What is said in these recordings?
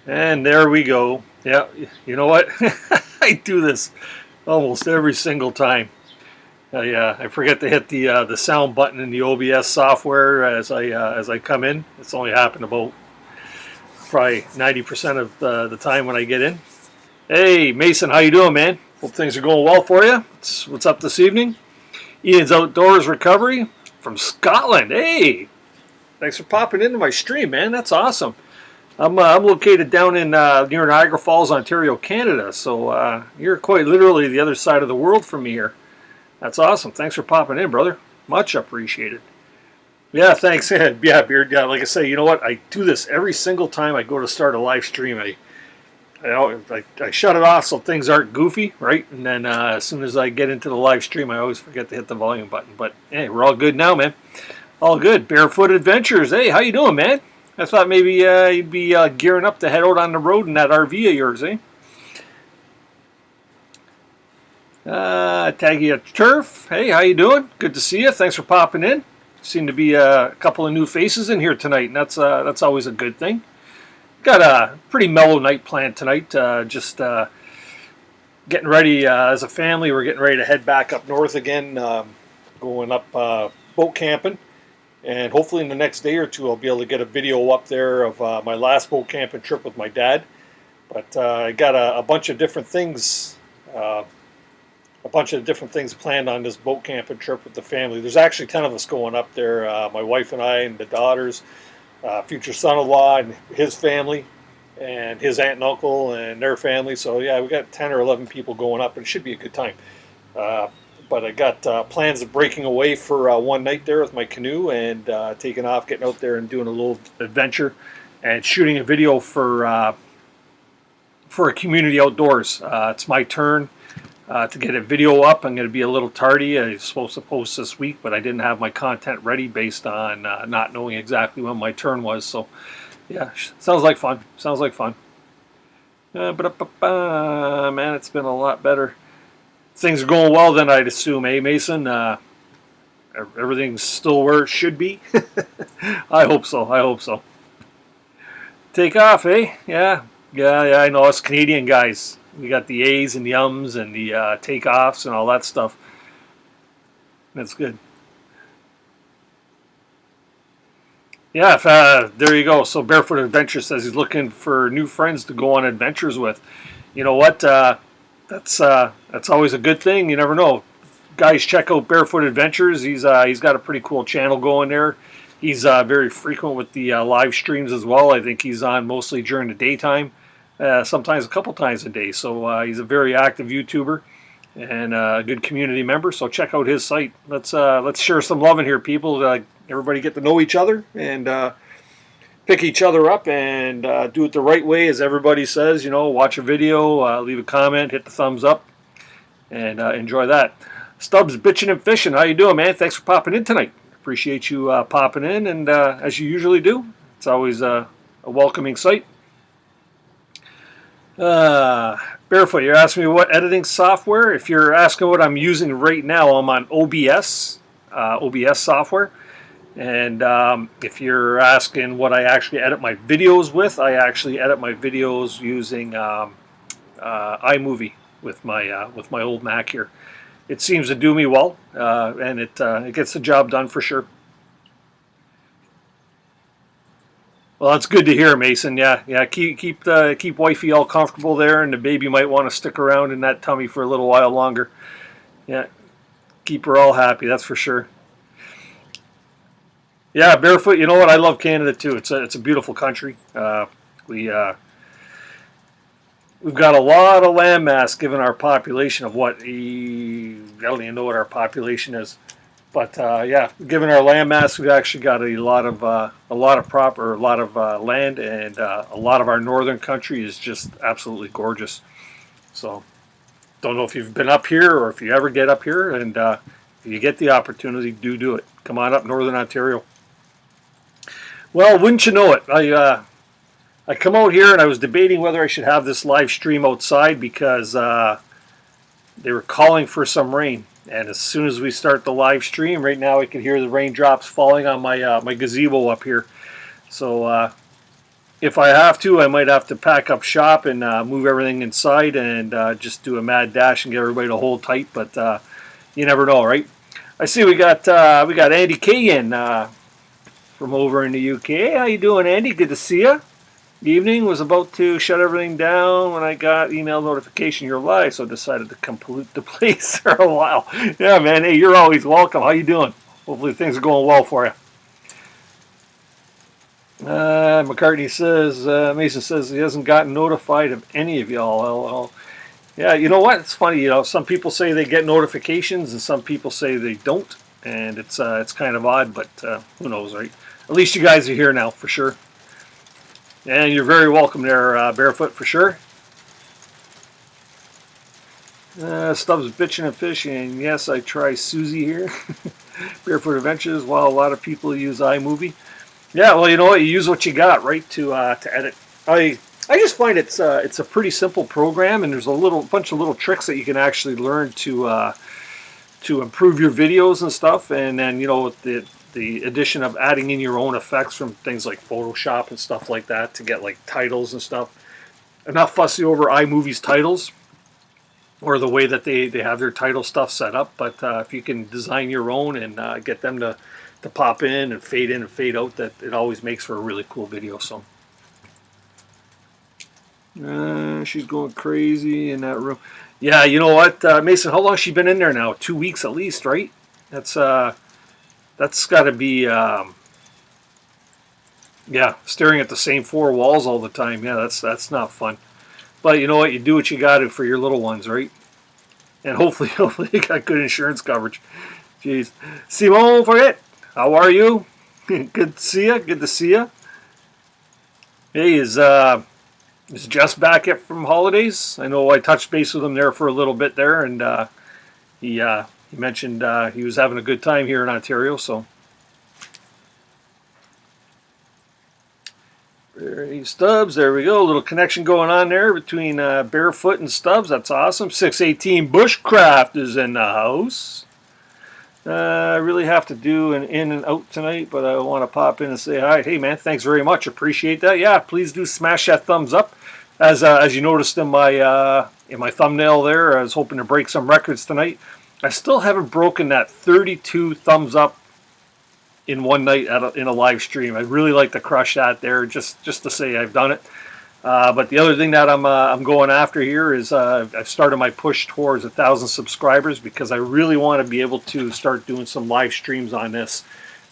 And there we go. Yeah, you know what? I do this almost every single time. I forget to hit the sound button in the OBS software as I come in. It's only happened about probably 90% of the time when I get in. Hey Mason, how you doing, man? Hope things are going well for you. What's up this evening? Ian's Outdoors Recovery from Scotland. Hey, thanks for popping into my stream, man. That's awesome. I'm located down in near Niagara Falls, Ontario, Canada. So you're quite literally the other side of the world from me here. That's awesome. Thanks for popping in, brother. Much appreciated. Yeah, thanks. Yeah, Beard. Yeah, like I say, you know what? I do this every single time I go to start a live stream. I shut it off so things aren't goofy, right? And then as soon as I get into the live stream, I always forget to hit the volume button. But hey, we're all good now, man. All good. Barefoot Adventures. Hey, how you doing, man? I thought maybe you'd be gearing up to head out on the road in that RV of yours, eh? Taggy Turf. Hey, how you doing? Good to see you. Thanks for popping in. Seem to be a couple of new faces in here tonight, and that's always a good thing. Got a pretty mellow night planned tonight. Just getting ready as a family. We're getting ready to head back up north again, going up boat camping. And hopefully in the next day or two, I'll be able to get a video up there of my last boat camping trip with my dad. But I got a bunch of different things, planned on this boat camping trip with the family. There's actually 10 of us going up there. My wife and I and the daughters, future son-in-law and his family, and his aunt and uncle and their family. So yeah, we got 10 or 11 people going up, and it should be a good time. But I got plans of breaking away for one night there with my canoe and taking off, getting out there and doing a little adventure and shooting a video for a community outdoors. It's my turn to get a video up. I'm going to be a little tardy. I was supposed to post this week, but I didn't have my content ready based on not knowing exactly when my turn was. So yeah, sounds like fun. Sounds like fun. Man, it's been a lot better. Things are going well then, I'd assume, eh, Mason? Everything's still where it should be? I hope so. I hope so. Take off, eh? Yeah. I know us Canadian guys. We got the A's and the ums and the takeoffs and all that stuff. That's good. Yeah, there you go. So Barefoot Adventure says he's looking for new friends to go on adventures with. You know what? That's always a good thing. You never know. Guys, check out Barefoot Adventures. He's got a pretty cool channel going there. He's very frequent with the live streams as well. I think he's on mostly during the daytime, sometimes a couple times a day. So he's a very active YouTuber and a good community member. So check out his site. Let's share some love in here, people. Everybody get to know each other and pick each other up and do it the right way, as everybody says. You know, watch a video, leave a comment, hit the thumbs up, and enjoy that. Stubbs bitching and fishing. How you doing, man? Thanks for popping in tonight. Appreciate you popping in, and as you usually do, it's always a welcoming sight. Barefoot, you're asking me what editing software. If you're asking what I'm using right now, I'm on OBS software. And if you're asking what I actually edit my videos with, I actually edit my videos using iMovie with my old Mac here. It seems to do me well, and it gets the job done for sure. Well, that's good to hear, Mason. Yeah. Keep wifey all comfortable there, and the baby might want to stick around in that tummy for a little while longer. Yeah, keep her all happy. That's for sure. Yeah, Barefoot. You know what? I love Canada too. It's a beautiful country. We've got a lot of landmass given our population of what I don't even know what our population is, but yeah, given our landmass, we've actually got a lot of land, and a lot of our northern country is just absolutely gorgeous. So, don't know if you've been up here or if you ever get up here, and if you get the opportunity, do it. Come on up, Northern Ontario. Well, wouldn't you know it? I come out here and I was debating whether I should have this live stream outside because they were calling for some rain. And as soon as we start the live stream, right now I can hear the raindrops falling on my gazebo up here. So I don't know if you've been up here or if you ever get up here, and if you get the opportunity, do it. Come on up, Northern Ontario. Well, wouldn't you know it? I come out here and I was debating whether I should have this live stream outside because they were calling for some rain. And as soon as we start the live stream, right now I can hear the raindrops falling on my gazebo up here. So if I have to, I might have to pack up shop and move everything inside and just do a mad dash and get everybody to hold tight. But you never know, right? I see we got Andy K in from over in the UK. How you doing, Andy? Good to see you. Evening, was about to shut everything down when I got email notification you're live, so I decided to come pollute the place for a while. Yeah, man. Hey, you're always welcome. How you doing? Hopefully things are going well for you. McCartney says, Mason says he hasn't gotten notified of any of y'all. LOL. Yeah, you know what? It's funny. Some people say they get notifications, and some people say they don't, and it's kind of odd. But who knows, right? At least you guys are here now for sure, and you're very welcome there, Barefoot, for sure. Stubbs bitching and fishing. Yes, I try Susie here. Barefoot Adventures. While a lot of people use iMovie. Yeah, well, you know what? You use what you got, right, to edit. I just find it's a pretty simple program, and there's a bunch of little tricks that you can actually learn to improve your videos and stuff. And then the addition of adding in your own effects from things like Photoshop and stuff like that to get like titles and stuff. I'm not fussy over iMovie's titles or the way that they have their title stuff set up, but if you can design your own and get them to pop in and fade out, that it always makes for a really cool video. So she's going crazy in that room. Yeah, you know what, Mason, how long has she been in there now? 2 weeks at least, right? That's got to be staring at the same four walls all the time. Yeah, that's not fun. But you know what? You do what you got to for your little ones, right? And hopefully you got good insurance coverage. Jeez. Simone, forget. How are you? Good to see you. Good to see you. Hey, is Jess back yet from holidays? I know I touched base with him there for a little bit there, and he mentioned he was having a good time here in Ontario. So. Stubbs, there we go. A little connection going on there between Barefoot and Stubbs. That's awesome. 618 Bushcraft is in the house. I really have to do an in and out tonight, but I want to pop in and say hi. Hey, man, thanks very much. Appreciate that. Yeah, please do smash that thumbs up. As you noticed in my thumbnail there, I was hoping to break some records tonight. I still haven't broken that 32 thumbs up in one night in a live stream. I'd really like to crush that there, just to say I've done it. But the other thing that I'm going after here is I've started my push towards 1,000 subscribers, because I really want to be able to start doing some live streams on this.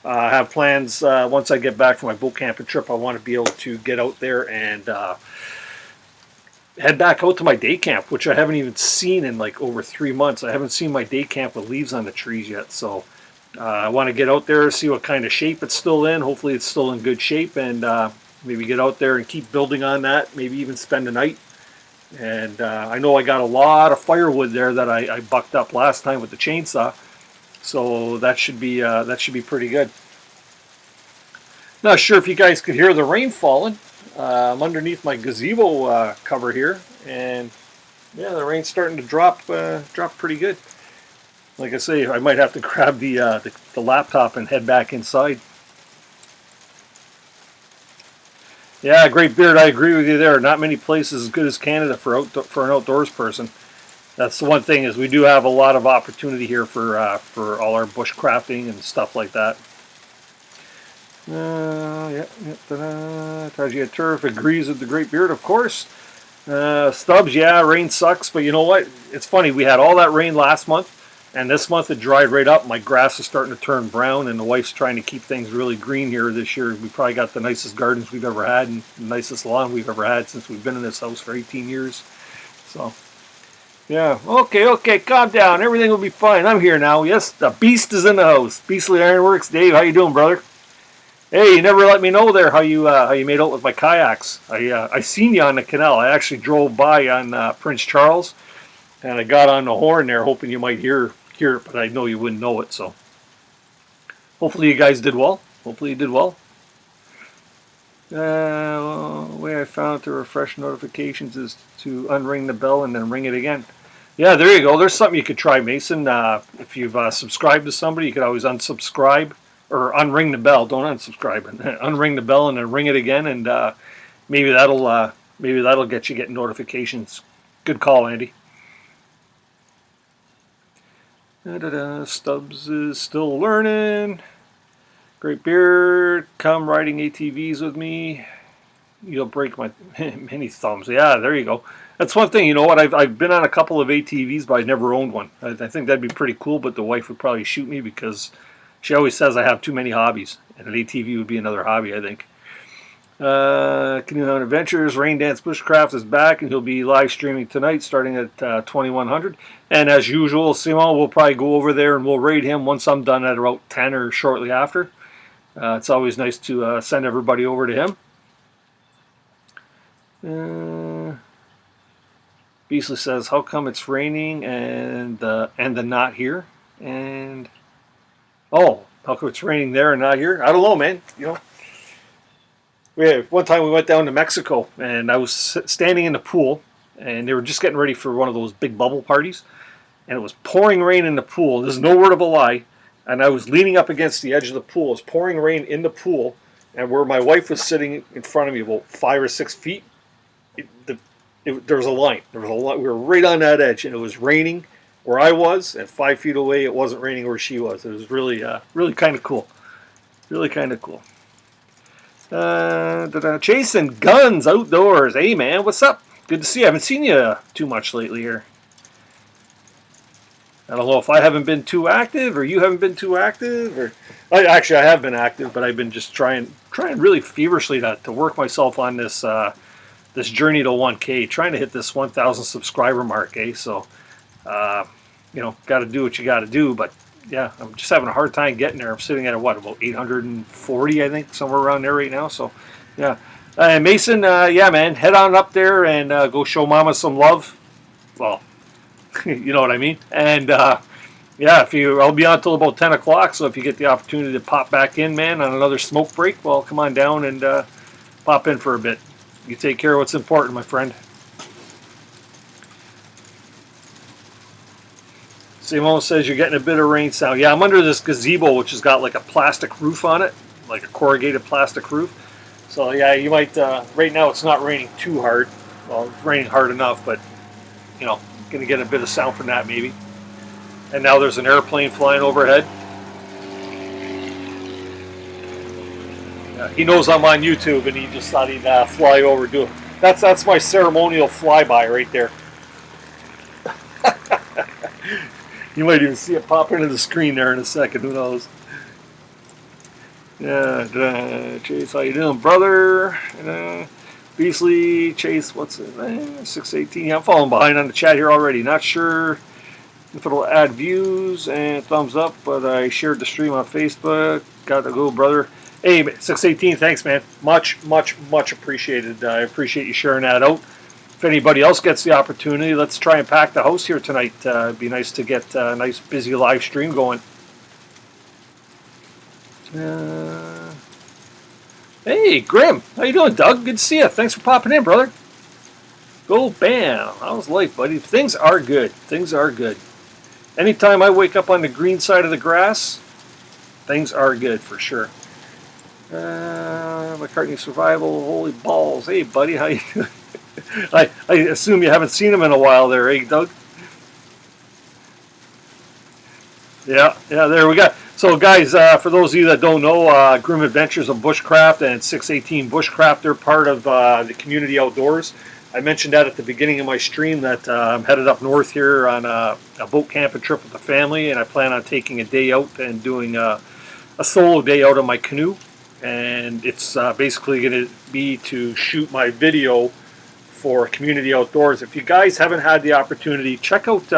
I have plans once I get back from my boat camping trip. I want to be able to get out there and head back out to my day camp, which I haven't even seen in like over 3 months. I haven't seen my day camp with leaves on the trees yet, so I want to get out there, see what kind of shape it's still in. Hopefully it's still in good shape, and maybe get out there and keep building on that, maybe even spend the night. And I know I got a lot of firewood there that I bucked up last time with the chainsaw, so that should be pretty good. Not sure if you guys could hear the rain falling. I'm underneath my gazebo cover here, and yeah, the rain's starting to drop pretty good. Like I say, I might have to grab the laptop and head back inside. Yeah, Great Beard, I agree with you there. Not many places as good as Canada for an outdoors person. That's the one thing, is we do have a lot of opportunity here for all our bushcrafting and stuff like that. Tajia Turf agrees with the Great Beard, of course. Stubbs, yeah, rain sucks, but you know what? It's funny, we had all that rain last month, and this month it dried right up. My grass is starting to turn brown, and the wife's trying to keep things really green here this year. We probably got the nicest gardens we've ever had, and the nicest lawn we've ever had since we've been in this house for 18 years. So, yeah. Okay, calm down. Everything will be fine. I'm here now. Yes, the beast is in the house. Beastly Ironworks. Dave, how you doing, brother? Hey, you never let me know there how you made out with my kayaks. I seen you on the canal. I actually drove by on Prince Charles, and I got on the horn there, hoping you might hear it, but I know you wouldn't know it. So hopefully you guys did well. Hopefully you did well. The way I found to refresh notifications is to unring the bell and then ring it again. Yeah, there you go. There's something you could try, Mason. If you've subscribed to somebody, you could always unsubscribe or unring the bell. Don't unsubscribe. Unring the bell and then ring it again, and maybe that'll get you getting notifications. Good call, Andy. Stubbs is still learning. Great beard. Come riding ATVs with me. You'll break my many thumbs. Yeah, there you go. That's one thing. You know what? I've been on a couple of ATVs, but I never owned one. I think that'd be pretty cool. But the wife would probably shoot me because she always says I have too many hobbies, and an ATV would be another hobby, I think. Canoehound Adventures, Rain Dance Bushcraft is back, and he'll be live streaming tonight starting at 2100. And as usual, Simon will probably go over there and we'll raid him once I'm done at about 10 or shortly after. It's always nice to send everybody over to him. Beasley says, "How come it's raining and the not here?" And how come it's raining there and not here? I don't know, man. One time we went down to Mexico, and I was standing in the pool, and they were just getting ready for one of those big bubble parties, and it was pouring rain in the pool. There's no word of a lie, and I was leaning up against the edge of the pool. It was pouring rain in the pool, and where my wife was sitting in front of me, about 5 or 6 feet, there was a line. We were right on that edge, and it was raining where I was, and 5 feet away, it wasn't raining where she was. It was really, really kind of cool. Really kind of cool. Chasing guns outdoors. Hey, man, what's up? Good to see you. I haven't seen you too much lately here. I don't know if I haven't been too active or you haven't been too active. Or I have been active, but I've been just trying really feverishly to work myself on this this journey to 1K, trying to hit this 1,000 subscriber mark. So, got to do what you got to do, but yeah, I'm just having a hard time getting there. I'm sitting at about 840, I think, somewhere around there right now. So, yeah. And Mason, yeah, man, head on up there and go show Mama some love. Well, you know what I mean. And yeah, I'll be on till about 10 o'clock. So if you get the opportunity to pop back in, man, on another smoke break, well, come on down and pop in for a bit. You take care of what's important, my friend. Simone says you're getting a bit of rain sound. Yeah, I'm under this gazebo, which has got like a plastic roof on it, like a corrugated plastic roof. So yeah, you might, right now it's not raining too hard. Well, it's raining hard enough, but, going to get a bit of sound from that maybe. And now there's an airplane flying overhead. Yeah, he knows I'm on YouTube, and he just thought he'd fly over, do it. That's my ceremonial flyby right there. You might even see it pop into the screen there in a second. Who knows? Yeah, Chase, how you doing, brother? Beasley, Chase, what's it? 618. Yeah, I'm falling behind on the chat here already. Not sure if it'll add views and thumbs up, but I shared the stream on Facebook. Got to go, brother. Hey, 618, thanks, man. Much, much, much appreciated. I appreciate you sharing that out. If anybody else gets the opportunity, let's try and pack the house here tonight. It'd be nice to get a nice busy live stream going. Hey, Grim. How you doing, Doug? Good to see you. Thanks for popping in, brother. Go bam. How's life, buddy? Things are good. Things are good. Anytime I wake up on the green side of the grass, things are good for sure. McCartney Survival. Holy balls. Hey, buddy. How you doing? I assume you haven't seen him in a while there, eh, Doug? Yeah, there we go. So, guys, for those of you that don't know, Grim Adventures of Bushcraft and 618 Bushcraft, they're part of the Community Outdoors. I mentioned that at the beginning of my stream that I'm headed up north here on a boat camping trip with the family, and I plan on taking a day out and doing a solo day out on my canoe. And it's basically going to be to shoot my video for Community Outdoors. If you guys haven't had the opportunity, check out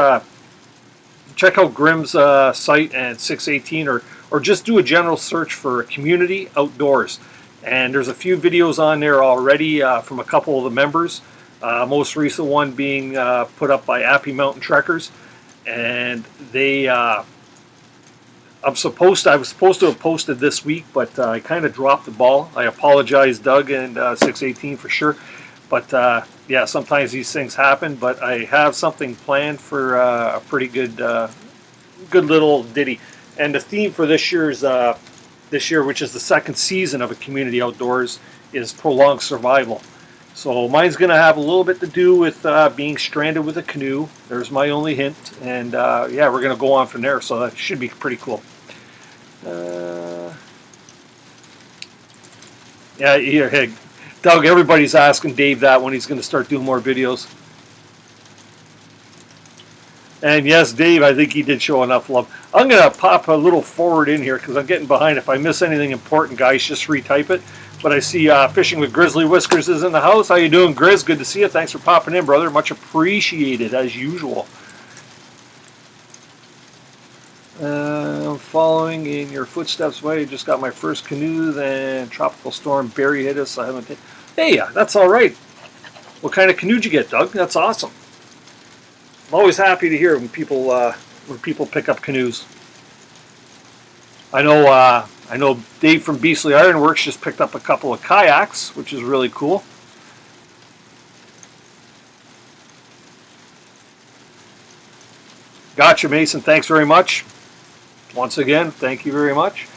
Grim's site and 618, or just do a general search for Community Outdoors. And there's a few videos on there already from a couple of the members. Most recent one being put up by Appy Mountain Trekkers, and they I was supposed to have posted this week, but I kind of dropped the ball. I apologize, Doug and 618 for sure. But yeah, sometimes these things happen. But I have something planned for a pretty good little ditty. And the theme for this year, which is the second season of a Community Outdoors, is prolonged survival. So mine's going to have a little bit to do with being stranded with a canoe. There's my only hint. And yeah, we're going to go on from there. So that should be pretty cool. Yeah, here, hey, Doug, everybody's asking Dave that when he's going to start doing more videos. And yes, Dave, I think he did show enough love. I'm going to pop a little forward in here because I'm getting behind. If I miss anything important, guys, just retype it. But I see Fishing with Grizzly Whiskers is in the house. How you doing, Grizz? Good to see you. Thanks for popping in, brother. Much appreciated, as usual. I'm following in your footsteps. Way, just got my first canoe. Then Tropical Storm Barry hit us. I haven't. Hey, that's all right. What kind of canoe did you get, Doug? That's awesome. I'm always happy to hear when people pick up canoes. I know Dave from Beasley Ironworks just picked up a couple of kayaks, which is really cool. Gotcha, Mason. Thanks very much. Once again, thank you very much.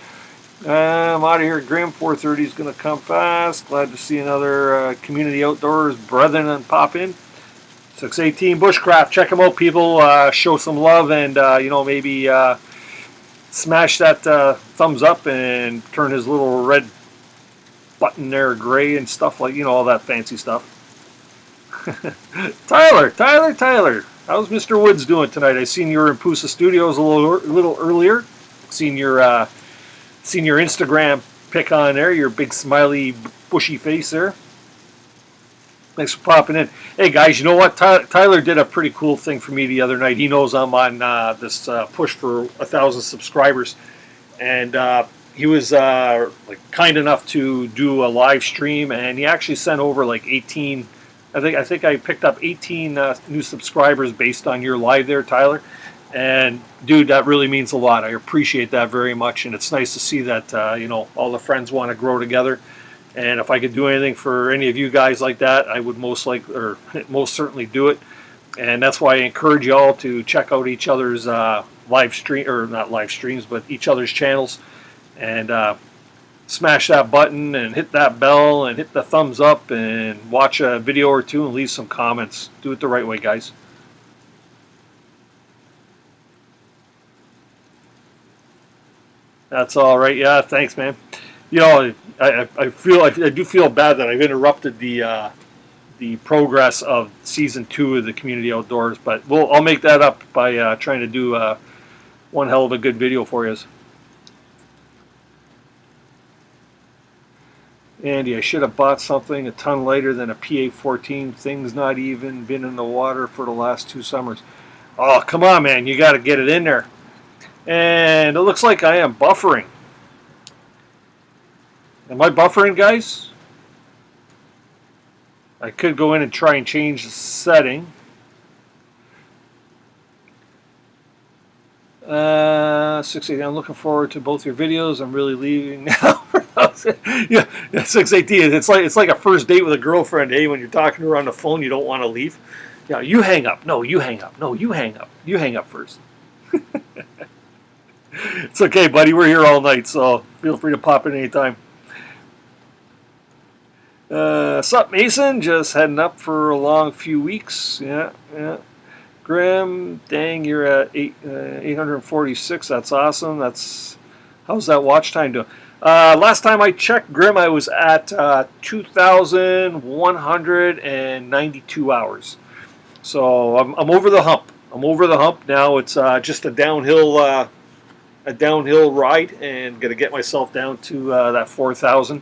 I'm out of here. Grim 4:30 is going to come fast. Glad to see another Community Outdoors brethren pop in. 618 Bushcraft. Check them out, people. Show some love and, maybe smash that thumbs up and turn his little red button there gray and stuff like, all that fancy stuff. Tyler. How's Mr. Woods doing tonight? I seen you were in Pusa Studios a little earlier. Seen your Instagram pic on there. Your big smiley bushy face there. Thanks for popping in. Hey guys, you know what? Tyler did a pretty cool thing for me the other night. He knows I'm on this push for 1,000 subscribers, and he was kind enough to do a live stream, and he actually sent over like 18. I think I picked up 18 new subscribers based on your live there, Tyler. And dude, that really means a lot. I appreciate that very much, and it's nice to see that all the friends want to grow together. And if I could do anything for any of you guys like that, I would most certainly do it. And that's why I encourage you all to check out each other's live stream, or not live streams, but each other's channels, and smash that button and hit that bell and hit the thumbs up and watch a video or two and leave some comments. Do it the right way, guys. That's all right. Yeah, thanks, man. I do feel bad that I've interrupted the progress of season 2 of the Community Outdoors, but I'll make that up by trying to do one hell of a good video for you. Andy, I should have bought something a ton lighter than a PA-14. Thing's not even been in the water for the last 2 summers. Oh, come on, man. You got to get it in there. And it looks like I am buffering. Am I buffering, guys? I could go in and try and change the setting. 618. I'm looking forward to both your videos. I'm really leaving now. yeah, 618. It's like a first date with a girlfriend. Hey, when you're talking to her on the phone, you don't want to leave. Yeah, you hang up. No, you hang up. No, you hang up. You hang up first. It's okay, buddy. We're here all night, so feel free to pop in anytime. Sup, Mason? Just heading up for a long few weeks. Yeah. Grim, dang, you're at 846. That's awesome. How's that watch time doing? Last time I checked, Grim, I was at 2,192 hours. So I'm over the hump. Now. It's just a downhill ride, and gonna get myself down to that 4,000.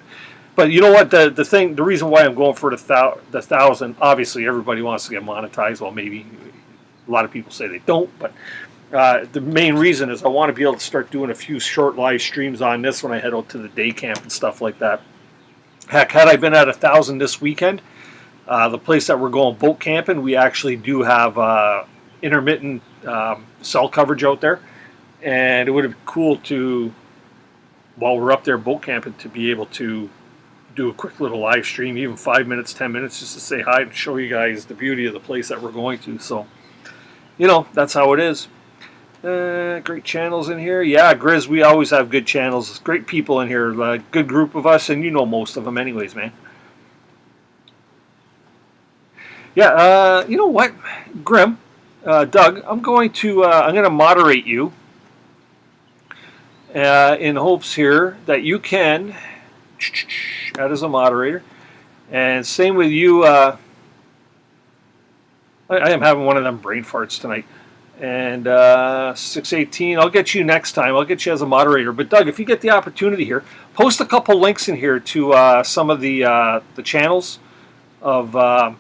But you know what? The reason why I'm going for the 1,000. Obviously, everybody wants to get monetized. Well, maybe a lot of people say they don't, but the main reason is I want to be able to start doing a few short live streams on this when I head out to the day camp and stuff like that. Heck, had I been at 1,000 this weekend, the place that we're going boat camping, we actually do have intermittent cell coverage out there, and it would have been cool to, while we're up there boat camping, to be able to do a quick little live stream, even 5 minutes, 10 minutes, just to say hi and show you guys the beauty of the place that we're going to. So, that's how it is. Great channels in here. Yeah, Grizz, we always have good channels. Great people in here. Good group of us, and you know most of them anyways, man. Yeah, you know what, Grim, Doug, I'm going to moderate you in hopes here that you can add as a moderator. And same with you. I am having one of them brain farts tonight. And 618, I'll get you next time. I'll get you as a moderator. But Doug, if you get the opportunity here, post a couple links in here to some of the channels of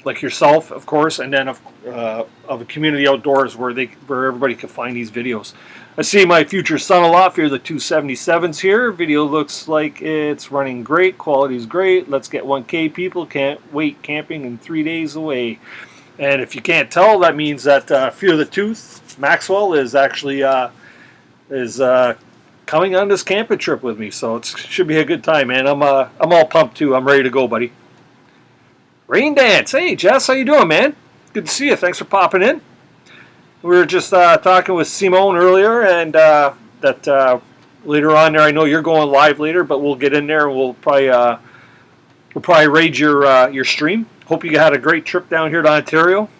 like yourself, of course, and then of a community outdoors where everybody can find these videos. I see my future son-in-law here, the 277s here. Video looks like it's running great. Quality's great. Let's get 1K people. Can't wait. Camping in 3 days away. And if you can't tell, that means that Fear the Tooth, Maxwell, is actually coming on this camping trip with me. So it should be a good time, man. I'm all pumped too. I'm ready to go, buddy. Rain Dance. Hey, Jess, how you doing, man? Good to see you. Thanks for popping in. We were just talking with Simone earlier, and that later on there, I know you're going live later, but we'll get in there and we'll probably raid your stream. Hope you had a great trip down here to Ontario.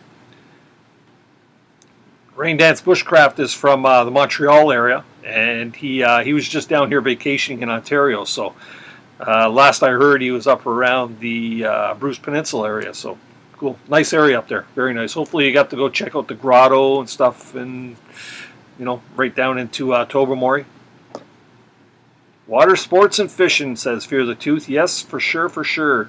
Rain Dance Bushcraft is from the Montreal area, and he was just down here vacationing in Ontario. So last I heard, he was up around the Bruce Peninsula area. So cool, nice area up there, very nice. Hopefully you got to go check out the grotto and stuff, and right down into Tobermory. Water sports and fishing, says Fear the Tooth. Yes, for sure, for sure.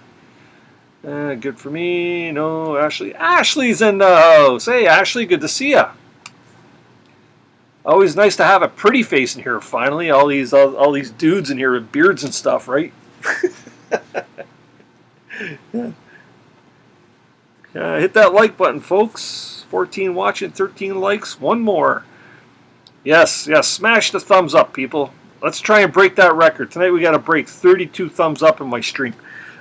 Good for me. No, Ashley. Ashley's in the house. Hey, Ashley, good to see ya. Always nice to have a pretty face in here. Finally, all these dudes in here with beards and stuff, right? Yeah. Hit that like button, folks. 14 watching, 13 likes. One more. Yes, smash the thumbs up, people. Let's try and break that record. Tonight we got to break 32 thumbs up in my stream.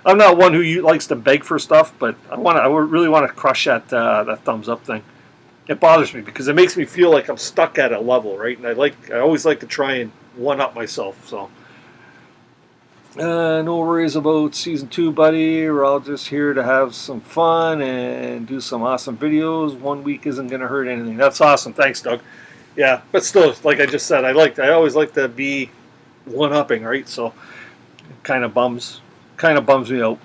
I'm not one who likes to beg for stuff, but I really want to crush that thumbs up thing. It bothers me because it makes me feel like I'm stuck at a level, right? And I always like to try and one up myself. So no worries about season 2, buddy. We're all just here to have some fun and do some awesome videos. 1 week isn't going to hurt anything. That's awesome. Thanks, Doug. Yeah, but still, like I just said, I always like to be one-upping, right? So it kind of bums me out.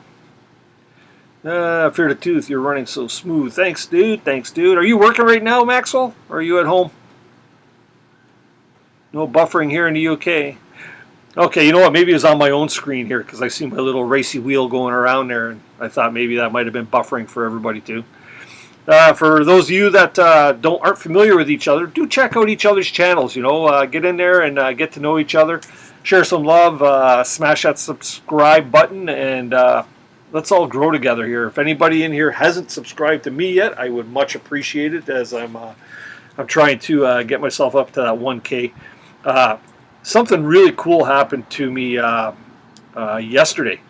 Fear the Tooth, you're running so smooth. Thanks, dude. Are you working right now, Maxwell? Or are you at home? No buffering here in the UK. Okay, you know what? Maybe it was on my own screen here because I see my little racy wheel going around there, and I thought maybe that might have been buffering for everybody too. For those of you that aren't familiar with each other, do check out each other's channels. Get in there and get to know each other. Share some love. Smash that subscribe button, and let's all grow together here. If anybody in here hasn't subscribed to me yet, I would much appreciate it, as I'm trying to get myself up to that 1K. Something really cool happened to me yesterday.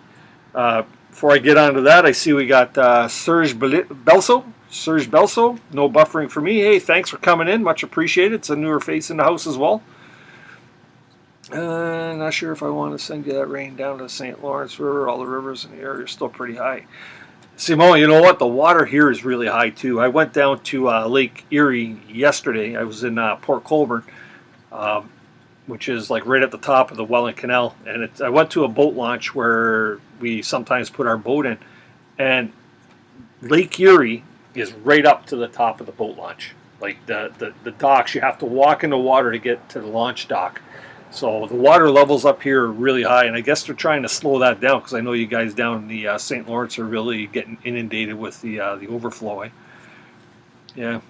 Before I get onto that, I see we got Serge Belso, no buffering for me. Hey, thanks for coming in. Much appreciated. It's a newer face in the house as well. Not sure if I want to send you that rain down to the St. Lawrence River. All the rivers in the area are still pretty high. Simone, you know what? The water here is really high too. I went down to Lake Erie yesterday. I was in Port Colborne, which is like right at the top of the Welland Canal. And I went to a boat launch where we sometimes put our boat in. And Lake Erie is right up to the top of the boat launch. Like the docks, you have to walk in the water to get to the launch dock. So the water levels up here are really high, and I guess they're trying to slow that down because I know you guys down in the St. Lawrence are really getting inundated with the overflow. Yeah.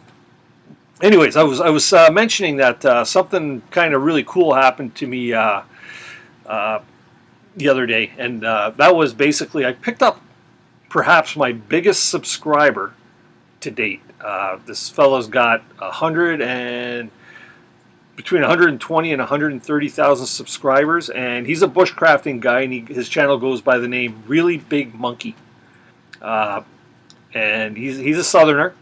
Anyways, I was mentioning that something kind of really cool happened to me the other day, and that was basically I picked up perhaps my biggest subscriber to date. This fellow's got between 120 and 130,000 subscribers, and he's a bushcrafting guy, and his channel goes by the name Really Big Monkey. And he's a southerner,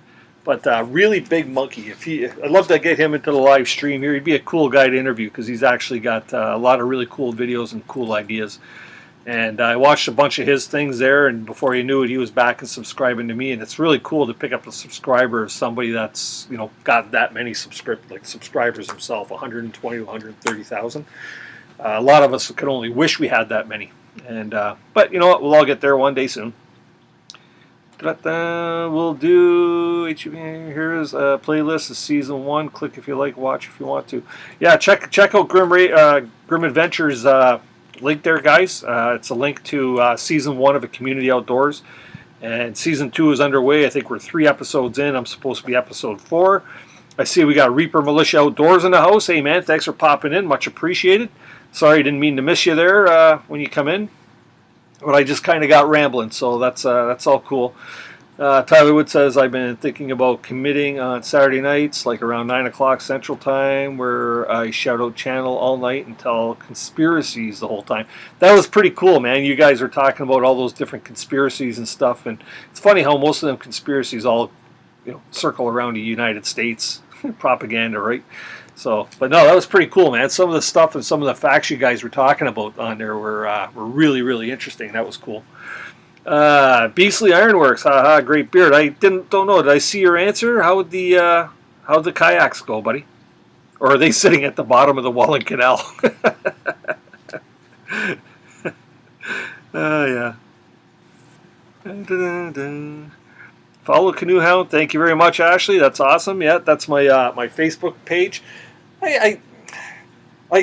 but Really Big Monkey. I'd love to get him into the live stream here. He'd be a cool guy to interview because he's actually got a lot of really cool videos and cool ideas. And I watched a bunch of his things there, and before you knew it, he was back and subscribing to me. And it's really cool to pick up a subscriber of somebody that's got that many subscribers himself, 120 to 130,000. A lot of us could only wish we had that many. And but you know what? We'll all get there one day soon. We'll do here's a playlist of season 1. Click if you like, watch if you want to. Yeah, check out Grim Adventures link there, guys. It's a link to season 1 of A Community Outdoors, and season 2 is underway. I think we're 3 episodes in. I'm supposed to be episode 4. I see we got Reaper Militia Outdoors in the house. Hey man, thanks for popping in, much appreciated. Sorry, didn't mean to miss you there when you come in. But I just kind of got rambling, so that's all cool. Tyler Wood says, I've been thinking about committing on Saturday nights, like around 9 o'clock Central Time, where I shout out channel all night and tell conspiracies the whole time. That was pretty cool, man. You guys are talking about all those different conspiracies and stuff, and it's funny how most of them conspiracies all circle around the United States propaganda, right? So, but no, that was pretty cool, man. Some of the stuff and some of the facts you guys were talking about on there were really, really interesting. That was cool. Beastly Ironworks, haha, great beard. I don't know. Did I see your answer? How'd the kayaks go, buddy? Or are they sitting at the bottom of the Wallen Canal? Yeah. Follow Canoehound. Thank you very much, Ashley. That's awesome. Yeah, that's my my Facebook page. I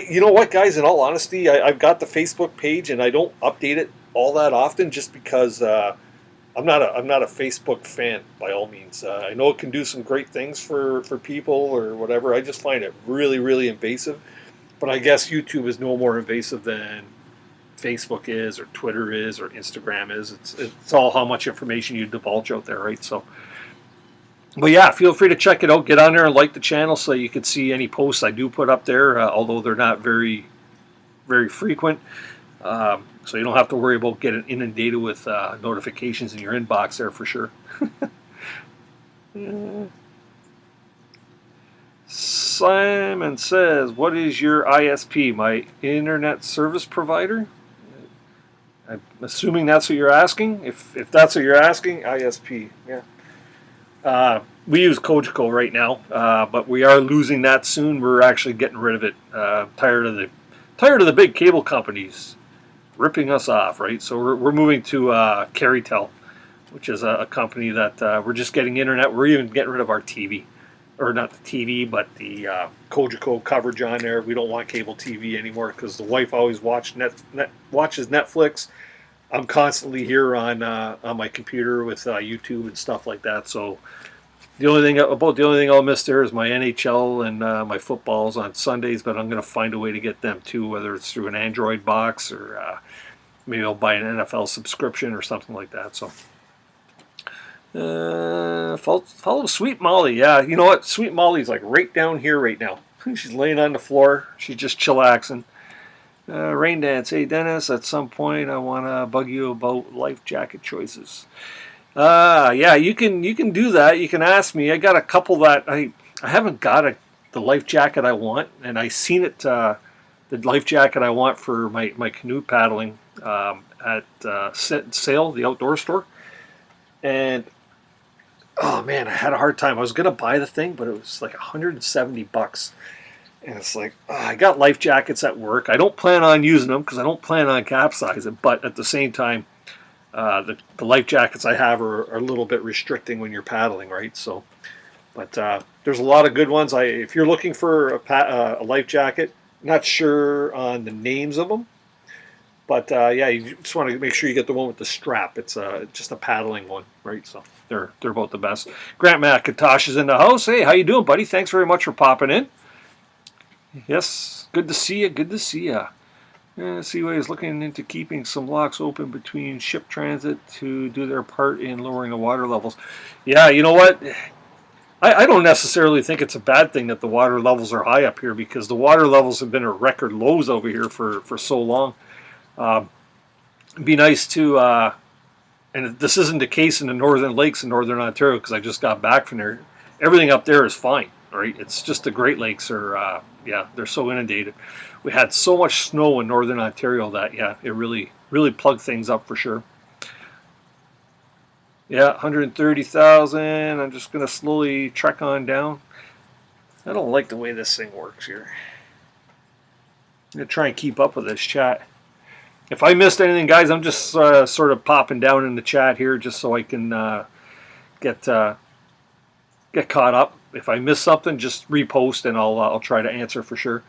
you know what, guys? In all honesty, I've got the Facebook page, and I don't update it all that often, just because I'm not a Facebook fan by all means. I know it can do some great things for people or whatever. I just find it really, really invasive. But I guess YouTube is no more invasive than Facebook is, or Twitter is, or Instagram is. It's all how much information you divulge out there, right? So. But yeah, feel free to check it out. Get on there and like the channel so you can see any posts I do put up there, although they're not very, very frequent. So you don't have to worry about getting inundated with notifications in your inbox there for sure. Simon says, what is your ISP? My internet service provider? I'm assuming that's what you're asking. If that's what you're asking, ISP, yeah. We use Cogeco right now, but we are losing that soon. We're actually getting rid of it. Tired of the big cable companies ripping us off, right? So we're moving to Carrytel, which is a company that we're just getting internet. We're even getting rid of our TV, or not the TV, but the Cogeco coverage on there. We don't want cable TV anymore because the wife always watches Netflix. I'm constantly here on my computer with YouTube and stuff like that. So the only thing I'll miss there is my NHL and my footballs on Sundays. But I'm going to find a way to get them too, whether it's through an Android box or maybe I'll buy an NFL subscription or something like that. So follow Sweet Molly. Yeah, you know what? Sweet Molly's like right down here right now. She's laying on the floor. She's just chillaxing. Rain Dance, hey Dennis, at some point I want to bug you about life jacket choices. Yeah, you can do that. You can ask me. I got a couple that I haven't got the life jacket I want, and I seen it, the life jacket I want for my canoe paddling at Sale, the outdoor store. And oh man, I had a hard time. I was gonna buy the thing, but it was like $170. And it's like, I got life jackets at work. I don't plan on using them because I don't plan on capsizing. But at the same time, the life jackets I have are a little bit restricting when you're paddling, right? So, but there's a lot of good ones. If you're looking for a life jacket, not sure on the names of them. But yeah, you just want to make sure you get the one with the strap. It's just a paddling one, right? So they're about the best. Grant McIntosh is in the house. Hey, how you doing, buddy? Thanks very much for popping in. Yes, good to see you. Good to see you. Seaway is looking into keeping some locks open between ship transit to do their part in lowering the water levels. Yeah, you know what? I don't necessarily think it's a bad thing that the water levels are high up here, because the water levels have been at record lows over here for so long. It'd be nice to, and this isn't the case in the northern lakes in northern Ontario because I just got back from there. Everything up there is fine. right? It's just the Great Lakes are, yeah, they're so inundated. We had so much snow in northern Ontario that, yeah, it really plugged things up for sure. Yeah, 130,000. I'm just going to slowly trek on down. I don't like the way this thing works here. I'm going to try and keep up with this chat. If I missed anything, guys, I'm just sort of popping down in the chat here just so I can get caught up. If I miss something, just repost and I'll try to answer for sure.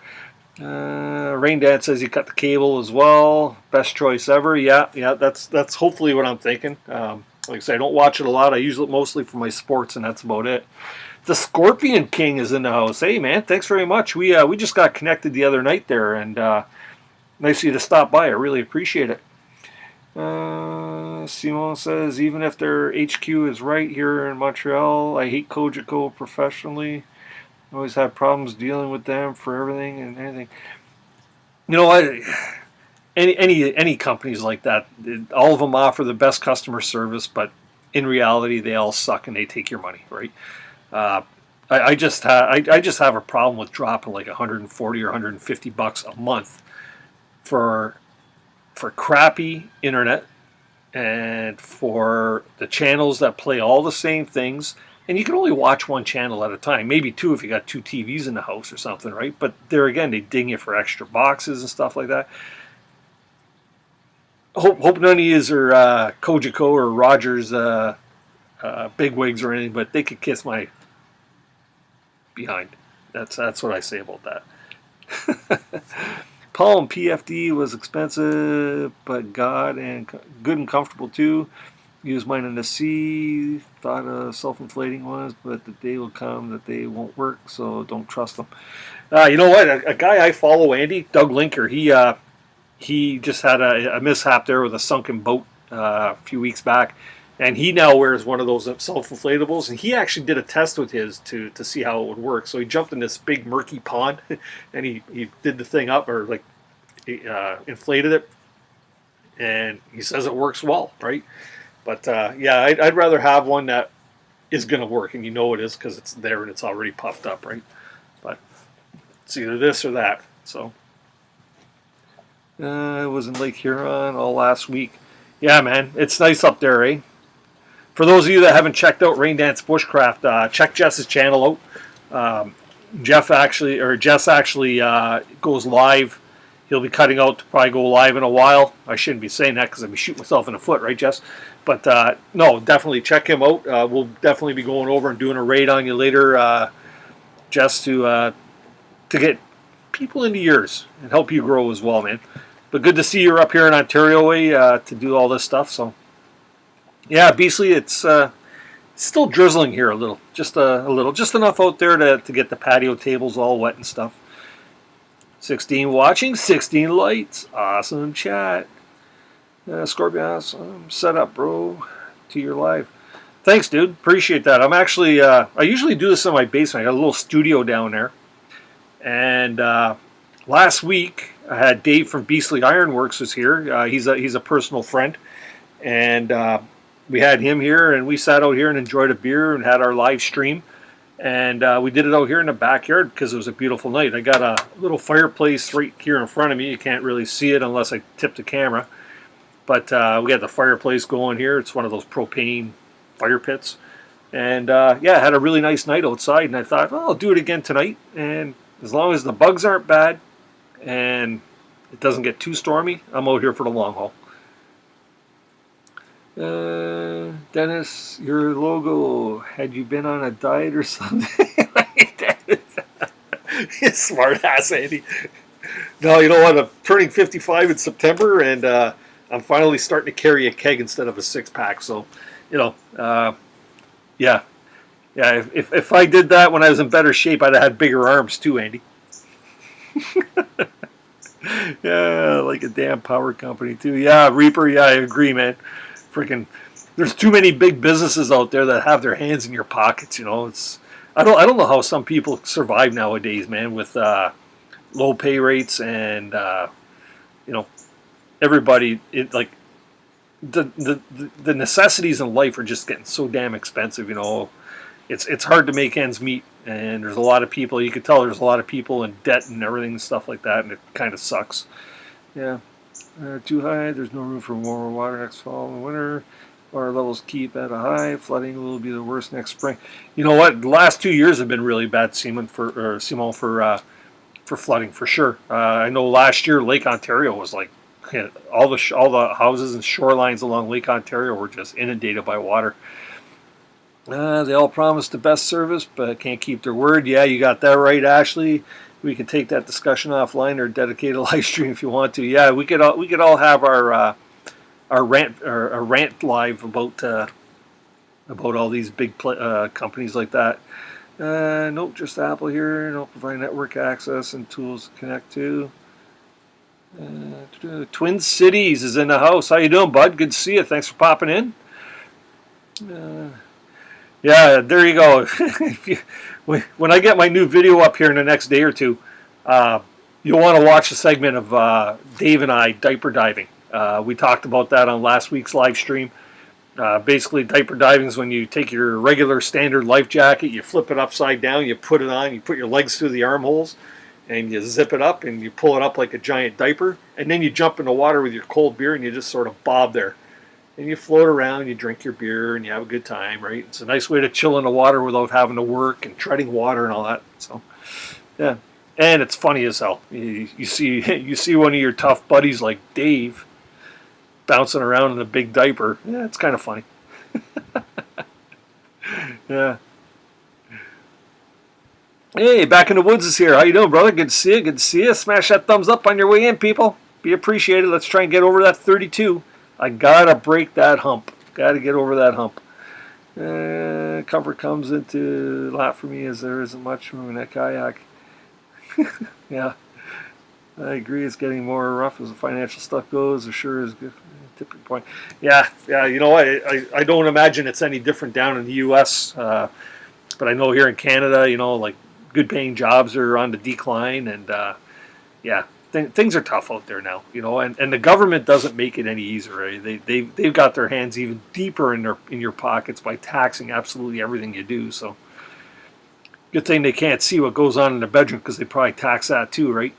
Rain Dad says he cut the cable as well. Best choice ever. Yeah, that's hopefully what I'm thinking. Like I say, I don't watch it a lot. I use it mostly for my sports, and that's about it. The Scorpion King is in the house. Hey, man, thanks very much. We just got connected the other night there, and nice of you to stop by. I really appreciate it. Simon says, even if their HQ is right here in Montreal, I hate Cogeco professionally. I always have problems dealing with them for everything and anything. You know what? Any companies like that, all of them offer the best customer service, but in reality, they all suck and they take your money, right? I just have a problem with dropping like 140 or 150 bucks a month for crappy internet and for the channels that play all the same things. And you can only watch one channel at a time, maybe two if you got two TVs in the house or something, right? But there again, they ding you for extra boxes and stuff like that. Hope none of you are Cogeco or Rogers bigwigs or anything, but they could kiss my behind. That's what I say about that. Palm PFD was expensive, but good and comfortable too. Use mine in the sea. Thought self-inflating was, but the day will come that they won't work, so don't trust them. You know what? A guy I follow, Andy, Doug Linker, he just had a mishap there with a sunken boat a few weeks back, and he now wears one of those self-inflatables, and he actually did a test with his to see how it would work. So he jumped in this big murky pond, and he did the thing up, or like inflated it, and he says it works well, right? But yeah, I'd rather have one that is going to work, and you know it is because it's there and it's already puffed up, right? But it's either this or that. So I was in Lake Huron all last week. Yeah, man, it's nice up there, eh? For those of you that haven't checked out Rain Dance Bushcraft, check Jess's channel out. Jess actually goes live. He'll be cutting out to probably go live in a while. I shouldn't be saying that because I'd be shooting myself in the foot, right, Jess? But no, definitely check him out. We'll definitely be going over and doing a raid on you later, Jess, to get people into yours and help you grow as well, man. But good to see you're up here in Ontario way to do all this stuff. So yeah, Beasley, it's still drizzling here a little, just enough out there to get the patio tables all wet and stuff. 16 watching, 16 lights, awesome chat. Scorpion, awesome. Set up, bro, to your live. Thanks, dude. Appreciate that. I'm actually, I usually do this in my basement. I got a little studio down there. And last week, I had Dave from Beasley Ironworks was here. He's a personal friend. And we had him here, and we sat out here and enjoyed a beer and had our live stream. And we did it out here in the backyard because it was a beautiful night. I got a little fireplace right here in front of me. You can't really see it unless I tip the camera. But we got the fireplace going here. It's one of those propane fire pits. And yeah, I had a really nice night outside. And I thought, well, I'll do it again tonight. And as long as the bugs aren't bad and it doesn't get too stormy, I'm out here for the long haul. Dennis, your logo, had you been on a diet or something? Smart ass, Andy. No, you know what? I'm turning 55 in September, and I'm finally starting to carry a keg instead of a 6-pack. So, you know, yeah. If I did that when I was in better shape, I'd have had bigger arms too, Andy. Yeah, like a damn power company too. Yeah, Reaper. Yeah, I agree, man. Freaking, there's too many big businesses out there that have their hands in your pockets. You know, I don't know how some people survive nowadays, man, with low pay rates and you know, everybody like the necessities in life are just getting so damn expensive. You know, it's hard to make ends meet, and there's a lot of people. You could tell there's a lot of people in debt and everything and stuff like that, and it kind of sucks. Yeah, too high. There's no room for warmer water next fall and winter. Water levels keep at a high. Flooding will be the worst next spring. You know what? The last 2 years have been really bad, Simon, for flooding for sure. I know last year Lake Ontario was like all the houses and shorelines along Lake Ontario were just inundated by water. They all promised the best service, but can't keep their word. Yeah, you got that right, Ashley. We can take that discussion offline or dedicate a live stream if you want to. Yeah, we could all have our rant live about all these big companies like that. Nope, just Apple here. Don't provide network access and tools to connect to. Twin Cities is in the house. How you doing, bud? Good to see you. Thanks for popping in. Yeah, there you go. When I get my new video up here in the next day or two, you'll want to watch a segment of Dave and I diaper diving. We talked about that on last week's live stream. Basically, diaper diving is when you take your regular standard life jacket, you flip it upside down, you put it on, you put your legs through the armholes, and you zip it up and you pull it up like a giant diaper, and then you jump in the water with your cold beer and you just sort of bob there. And you float around, you drink your beer, and you have a good time, right? It's a nice way to chill in the water without having to work and treading water and all that. So, yeah. And it's funny as hell. You see one of your tough buddies like Dave bouncing around in a big diaper. Yeah, it's kind of funny. Yeah. Hey, Back in the Woods is here. How you doing, brother? Good to see you. Good to see you. Smash that thumbs up on your way in, people. Be appreciated. Let's try and get over that 32. I gotta break that hump. Gotta get over that hump. Comfort comes into a lot for me as there isn't much room in that kayak. Yeah, I agree. It's getting more rough as the financial stuff goes. There sure is good tipping point. Yeah. You know, I don't imagine it's any different down in the U.S. But I know here in Canada, you know, like good paying jobs are on the decline, and yeah. Things are tough out there now, you know, and the government doesn't make it any easier. Right? They've got their hands even deeper in your pockets by taxing absolutely everything you do. So, good thing they can't see what goes on in the bedroom because they probably tax that too, right?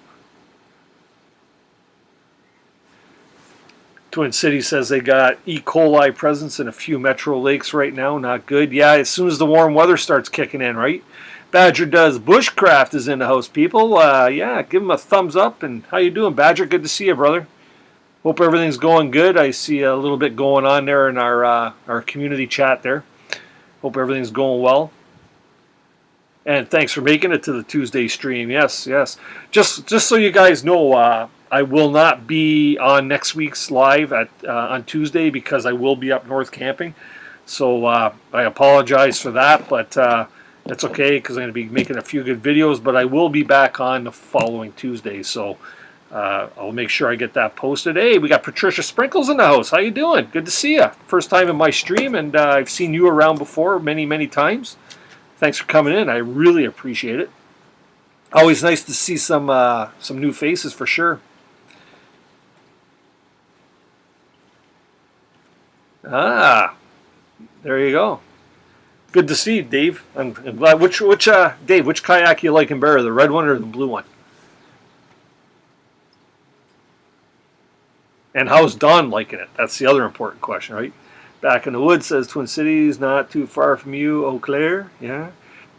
Twin Cities says they got E. coli presence in a few metro lakes right now. Not good. Yeah, as soon as the warm weather starts kicking in, right? Badger Does Bushcraft is in the house, people. Yeah, give him a thumbs up. And how you doing, Badger? Good to see you, brother. Hope everything's going good. I see a little bit going on there in our community chat there. Hope everything's going well. And thanks for making it to the Tuesday stream. Yes. Just so you guys know, I will not be on next week's live on Tuesday because I will be up north camping. So I apologize for that, but that's okay because I'm going to be making a few good videos, but I will be back on the following Tuesday, so I'll make sure I get that posted. Hey, we got Patricia Sprinkles in the house. How you doing? Good to see you. First time in my stream, and I've seen you around before many times. Thanks for coming in. I really appreciate it. Always nice to see some new faces for sure. There you go. Good to see you, Dave. I'm glad. Dave, which kayak you liking better, the red one or the blue one? And how's Don liking it? That's the other important question, right? Back in the Woods says Twin Cities, not too far from you, Eau Claire. Yeah.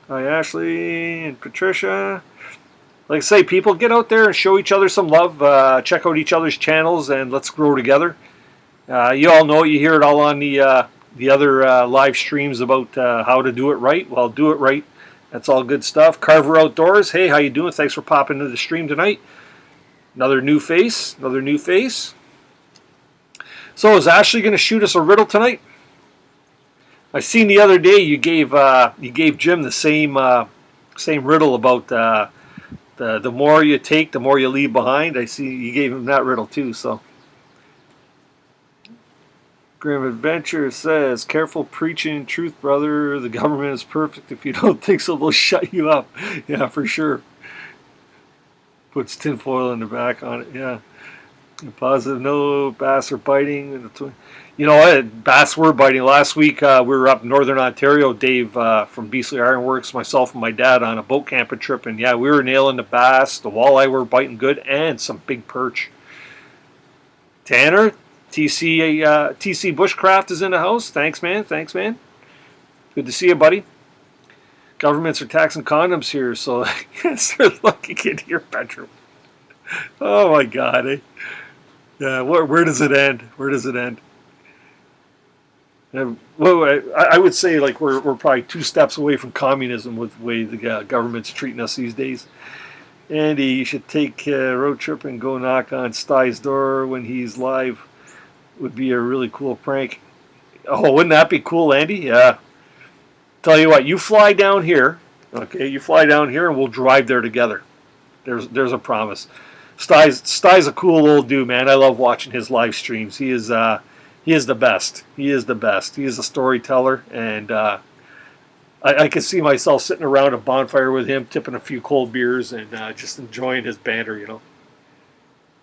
Hi, Ashley and Patricia. Like I say, people, get out there and show each other some love. Check out each other's channels and let's grow together. You all know it. You hear it all on the other live streams about how to do it right. Well, do it right. That's all good stuff. Carver Outdoors. Hey, how you doing? Thanks for popping into the stream tonight. Another new face. So is Ashley going to shoot us a riddle tonight? I seen the other day you gave Jim the same riddle about the more you take, the more you leave behind. I see you gave him that riddle too. So. Grim Adventure says, careful preaching truth, brother. The government is perfect. If you don't think so, they'll shut you up. Yeah, for sure. Puts tinfoil in the back on it. Yeah. Positive, no bass are biting. You know what? Bass were biting. Last week we were up in Northern Ontario. Dave from Beasley Ironworks, myself and my dad on a boat camping trip, and yeah, we were nailing the bass. The walleye were biting good, and some big perch. Tanner, TC Bushcraft is in the house. Thanks, man. Thanks, man. Good to see you, buddy. Governments are taxing condoms here, so they're looking into your bedroom. Oh my God, eh? Yeah, where does it end? Where does it end? Well, I would say like we're probably 2 steps away from communism with the way the government's treating us these days. Andy, you should take a road trip and go knock on Stuy's door when he's live. Would be a really cool prank. Oh, wouldn't that be cool, Andy? Yeah. Tell you what, you fly down here. Okay, you fly down here and we'll drive there together. There's a promise. Stuy's a cool old dude, man. I love watching his live streams. He is the best. He is the best. He is a storyteller, and I can see myself sitting around a bonfire with him, tipping a few cold beers, and just enjoying his banter. You know.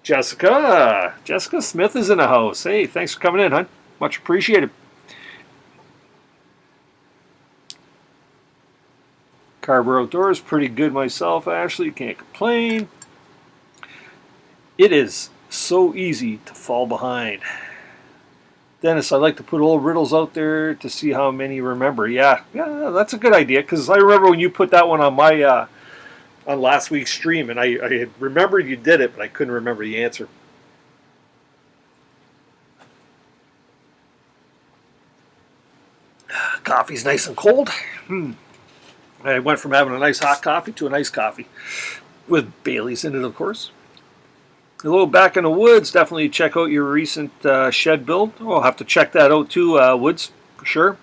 Jessica Smith is in the house. Hey, thanks for coming in, hon. Much appreciated. Carver Outdoors, pretty good myself, Ashley. Can't complain. It is so easy to fall behind. Dennis, I like to put old riddles out there to see how many remember. Yeah, that's a good idea because I remember when you put that one on my on last week's stream, and I had remembered you did it, but I couldn't remember the answer. Coffee's nice and cold. I went from having a nice hot coffee to a nice coffee with Bailey's in it, of course. A little back in the woods. Definitely check out your recent shed build. Oh, I'll have to check that out too, Woods, for sure.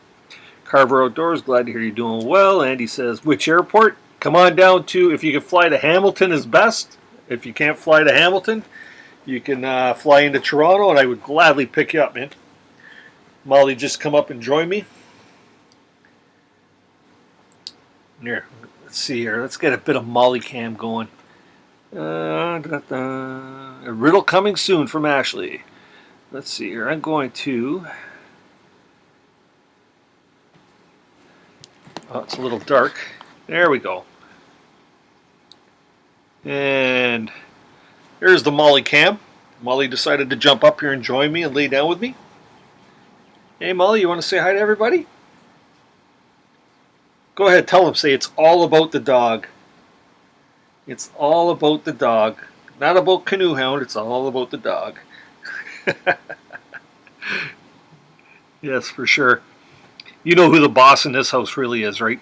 Carver Outdoors, glad to hear you're doing well. Andy says, which airport? Come on down to, if you can fly to Hamilton is best. If you can't fly to Hamilton, you can fly into Toronto, and I would gladly pick you up, man. Molly, just come up and join me. Here, let's see here. Let's get a bit of Molly cam going. A riddle coming soon from Ashley. Let's see here. I'm going to... Oh, it's a little dark. There we go. And there's the Molly cam. Molly decided to jump up here and join me and lay down with me. Hey, Molly, you want to say hi to everybody? Go ahead, tell them. Say it's all about the dog. It's all about the dog. Not about Canoehound, it's all about the dog. Yes, for sure. You know who the boss in this house really is, right?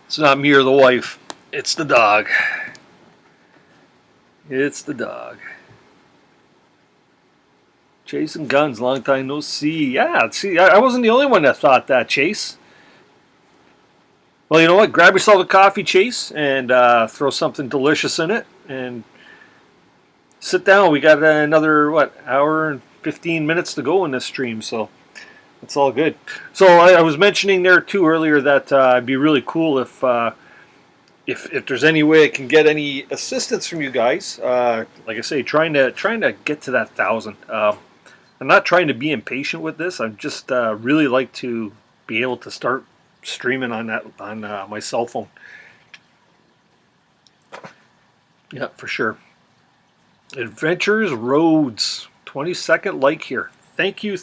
It's not me or the wife. It's the dog. It's the dog. Chasing guns, long time no see. Yeah, see, I wasn't the only one that thought that, Chase. Well, you know what? Grab yourself a coffee, Chase, and throw something delicious in it, and sit down. We got another, hour and 15 minutes to go in this stream, so it's all good. So I was mentioning there, too, earlier that it'd be really cool if there's any way I can get any assistance from you guys. Like I say, trying to get to that 1,000. I'm not trying to be impatient with this. I'm just really like to be able to start streaming on my cell phone. Yeah, for sure. Adventures Roads, 22nd like here. Thank you.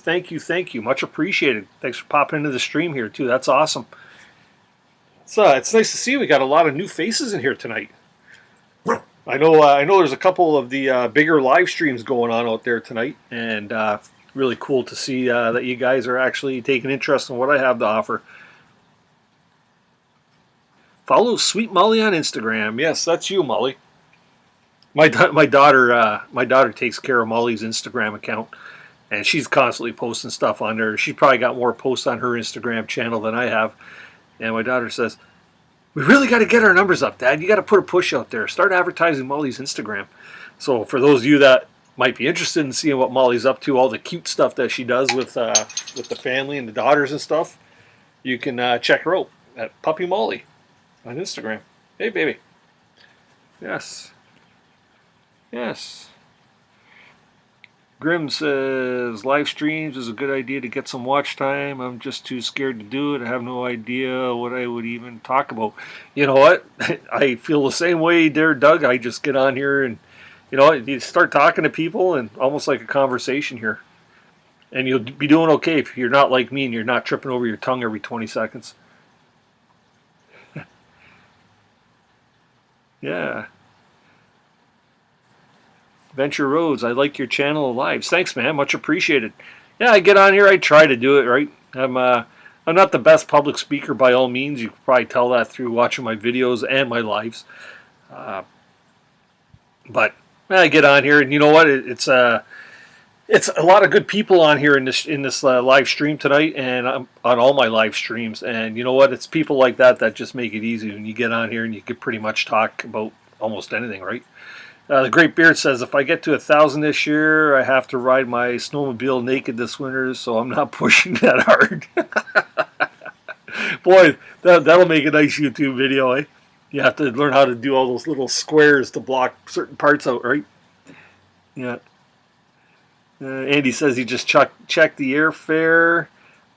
Much appreciated. Thanks for popping into the stream here too. That's awesome. It's nice to see we got a lot of new faces in here tonight. I know there's a couple of the bigger live streams going on out there tonight, and really cool to see that you guys are actually taking interest in what I have to offer. Follow Sweet Molly on Instagram. Yes, that's you, Molly. My daughter takes care of Molly's Instagram account, and she's constantly posting stuff on there. She's probably got more posts on her Instagram channel than I have. And my daughter says, "We really got to get our numbers up, Dad. You got to put a push out there. Start advertising Molly's Instagram." So for those of you that might be interested in seeing what Molly's up to, all the cute stuff that she does with the family and the daughters and stuff, you can check her out at Puppy Molly on Instagram. Hey, baby. Yes. Grim says, live streams is a good idea to get some watch time. I'm just too scared to do it. I have no idea what I would even talk about. You know what? I feel the same way there, Doug. I just get on here and, you start talking to people and almost like a conversation here. And you'll be doing okay if you're not like me and you're not tripping over your tongue every 20 seconds. Yeah. Venture Roads, I like your channel of lives. Thanks, man. Much appreciated. Yeah, I get on here. I try to do it right. I'm not the best public speaker by all means. You can probably tell that through watching my videos and my lives. But I get on here, and you know what? It's a lot of good people on here in this live stream tonight, and on all my live streams. And you know what? It's people like that just make it easy when you get on here, and you can pretty much talk about almost anything, right? The Great Beard says, if I get to 1,000 this year, I have to ride my snowmobile naked this winter, so I'm not pushing that hard. Boy, that'll make a nice YouTube video, eh? You have to learn how to do all those little squares to block certain parts out, right? Yeah. Andy says he just checked the airfare.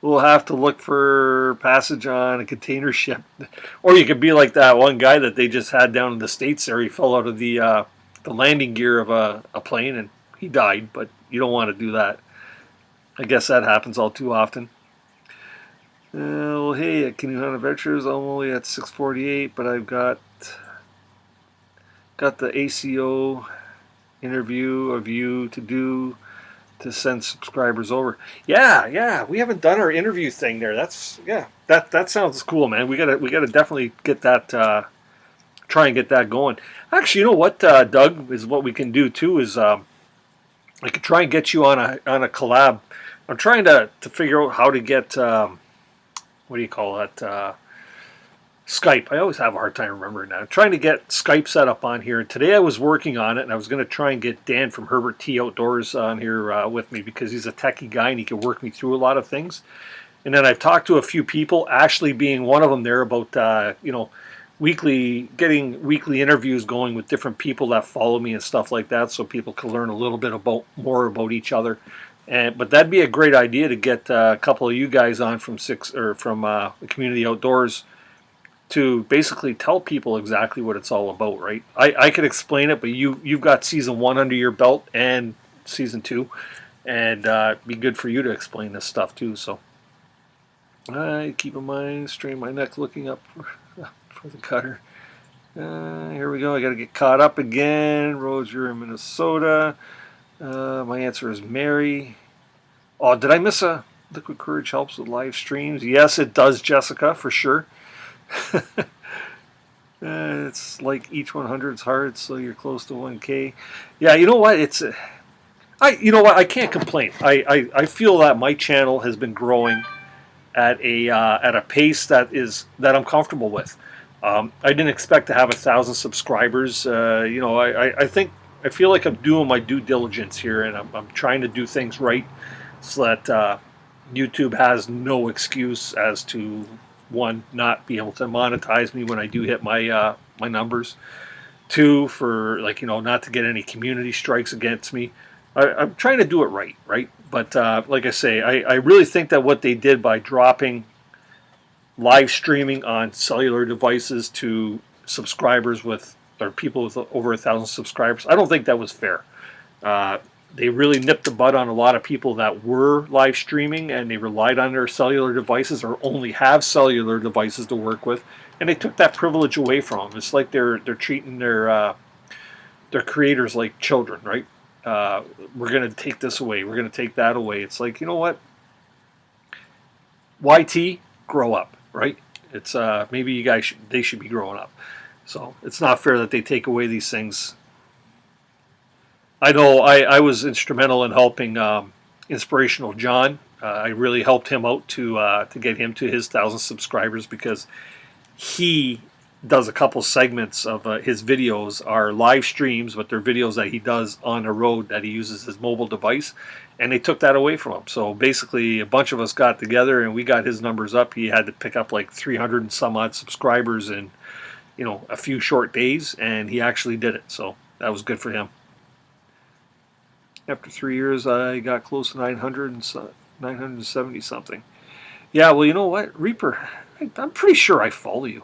We'll have to look for passage on a container ship. Or you could be like that one guy that they just had down in the States there. He fell out of the landing gear of a plane and he died, but you don't want to do that. I guess that happens all too often. Well, hey, at Canoehound Adventures, I'm only at 648, but I've got the ACO interview of you to do to send subscribers over. Yeah, we haven't done our interview thing there. That sounds cool, man. We gotta definitely get that. Try and get that going. Actually, you know what, Doug, is what we can do too is I could try and get you on a collab. I'm trying to figure out how to get what do you call that? Skype. I always have a hard time remembering that. I'm trying to get Skype set up on here. Today I was working on it, and I was going to try and get Dan from Herbert T Outdoors on here with me because he's a techie guy and he can work me through a lot of things. And then I've talked to a few people, Ashley being one of them there, about getting weekly interviews going with different people that follow me and stuff like that, so people can learn a little bit more about each other. But that'd be a great idea to get a couple of you guys on from the Community Outdoors to basically tell people exactly what it's all about, right? I could explain it, but you've got season 1 under your belt and season 2, and it'd be good for you to explain this stuff too. So I keep in mind, strain my neck looking up for the cutter. Here we go. I got to get caught up again. Rose, you're in Minnesota. My answer is Mary. Oh, did I miss a Liquid Courage helps with live streams? Yes, it does, Jessica, for sure. It's like each 100 is hard, so you're close to 1K. Yeah, you know what? I can't complain. I feel that my channel has been growing at a pace that I'm comfortable with. I didn't expect to have 1,000 subscribers. I feel like I'm doing my due diligence here, and I'm trying to do things right so that YouTube has no excuse as to, one, not be able to monetize me when I do hit my numbers. Two, for not to get any community strikes against me. I'm trying to do it right? But like I say, I really think that what they did by dropping live streaming on cellular devices to subscribers or people with over 1,000 subscribers, I don't think that was fair. They really nipped the bud on a lot of people that were live streaming and they relied on their cellular devices or only have cellular devices to work with, and they took that privilege away from them. It's like they're treating their creators like children, right? We're going to take this away. We're going to take that away. It's like, you know what? YT, grow up, right? It's maybe you guys they should be growing up. So it's not fair that they take away these things. I know I was instrumental in helping Inspirational John. I really helped him out to get him to his 1,000 subscribers because he does a couple segments of his videos are live streams, but they're videos that he does on the road that he uses his mobile device, and they took that away from him. So basically a bunch of us got together and we got his numbers up. He had to pick up like 300 and some odd subscribers in a few short days, and he actually did it. So that was good for him. After 3 years, I got close to 970 something. Yeah, well, you know what, Reaper, I'm pretty sure I follow you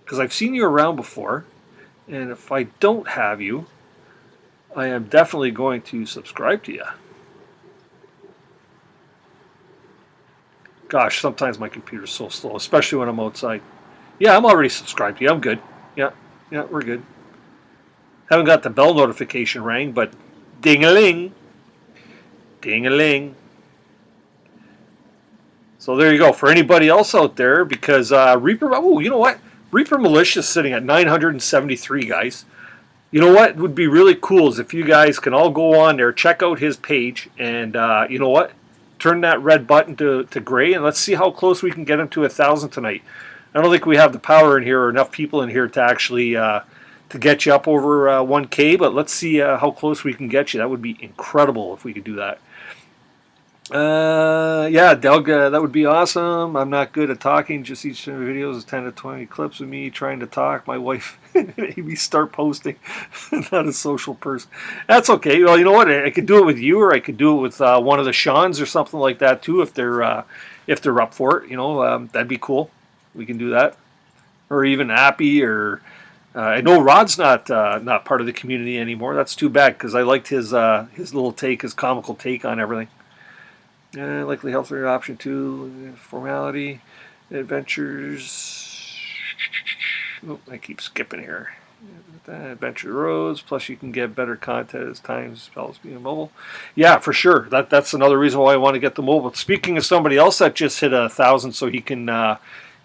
because I've seen you around before, and if I don't have you, I am definitely going to subscribe to you. Gosh, sometimes my computer's so slow, especially when I'm outside. Yeah, I'm already subscribed to you. I'm good. Yeah, yeah, we're good. Haven't got the bell notification rang, but ding-a-ling, ding-a-ling. So there you go. For anybody else out there, because Reaper, oh, you know what? Reaper Militia is sitting at 973, guys. You know what would be really cool is if you guys can all go on there, check out his page, and you know what? Turn that red button to gray, and let's see how close we can get him to 1,000 tonight. I don't think we have the power in here or enough people in here to actually to get you up over 1K, but let's see how close we can get you. That would be incredible if we could do that. Yeah, Doug, that would be awesome. I'm not good at talking. Just each videos is 10 to 20 clips of me trying to talk. My wife made me start posting. Not a social person. That's okay. Well, you know what? I could do it with you, or I could do it with one of the Seans or something like that too, if they're up for it. You know, that'd be cool. We can do that, or even Appy, or I know Rod's not part of the community anymore. That's too bad because I liked his little take, his comical take on everything. Likely healthier option 2, formality, adventures. Oh, I keep skipping here. Adventure roads, plus you can get better content as time spells being mobile. Yeah, for sure. That's another reason why I want to get the mobile. Speaking of somebody else that just hit 1,000 so he can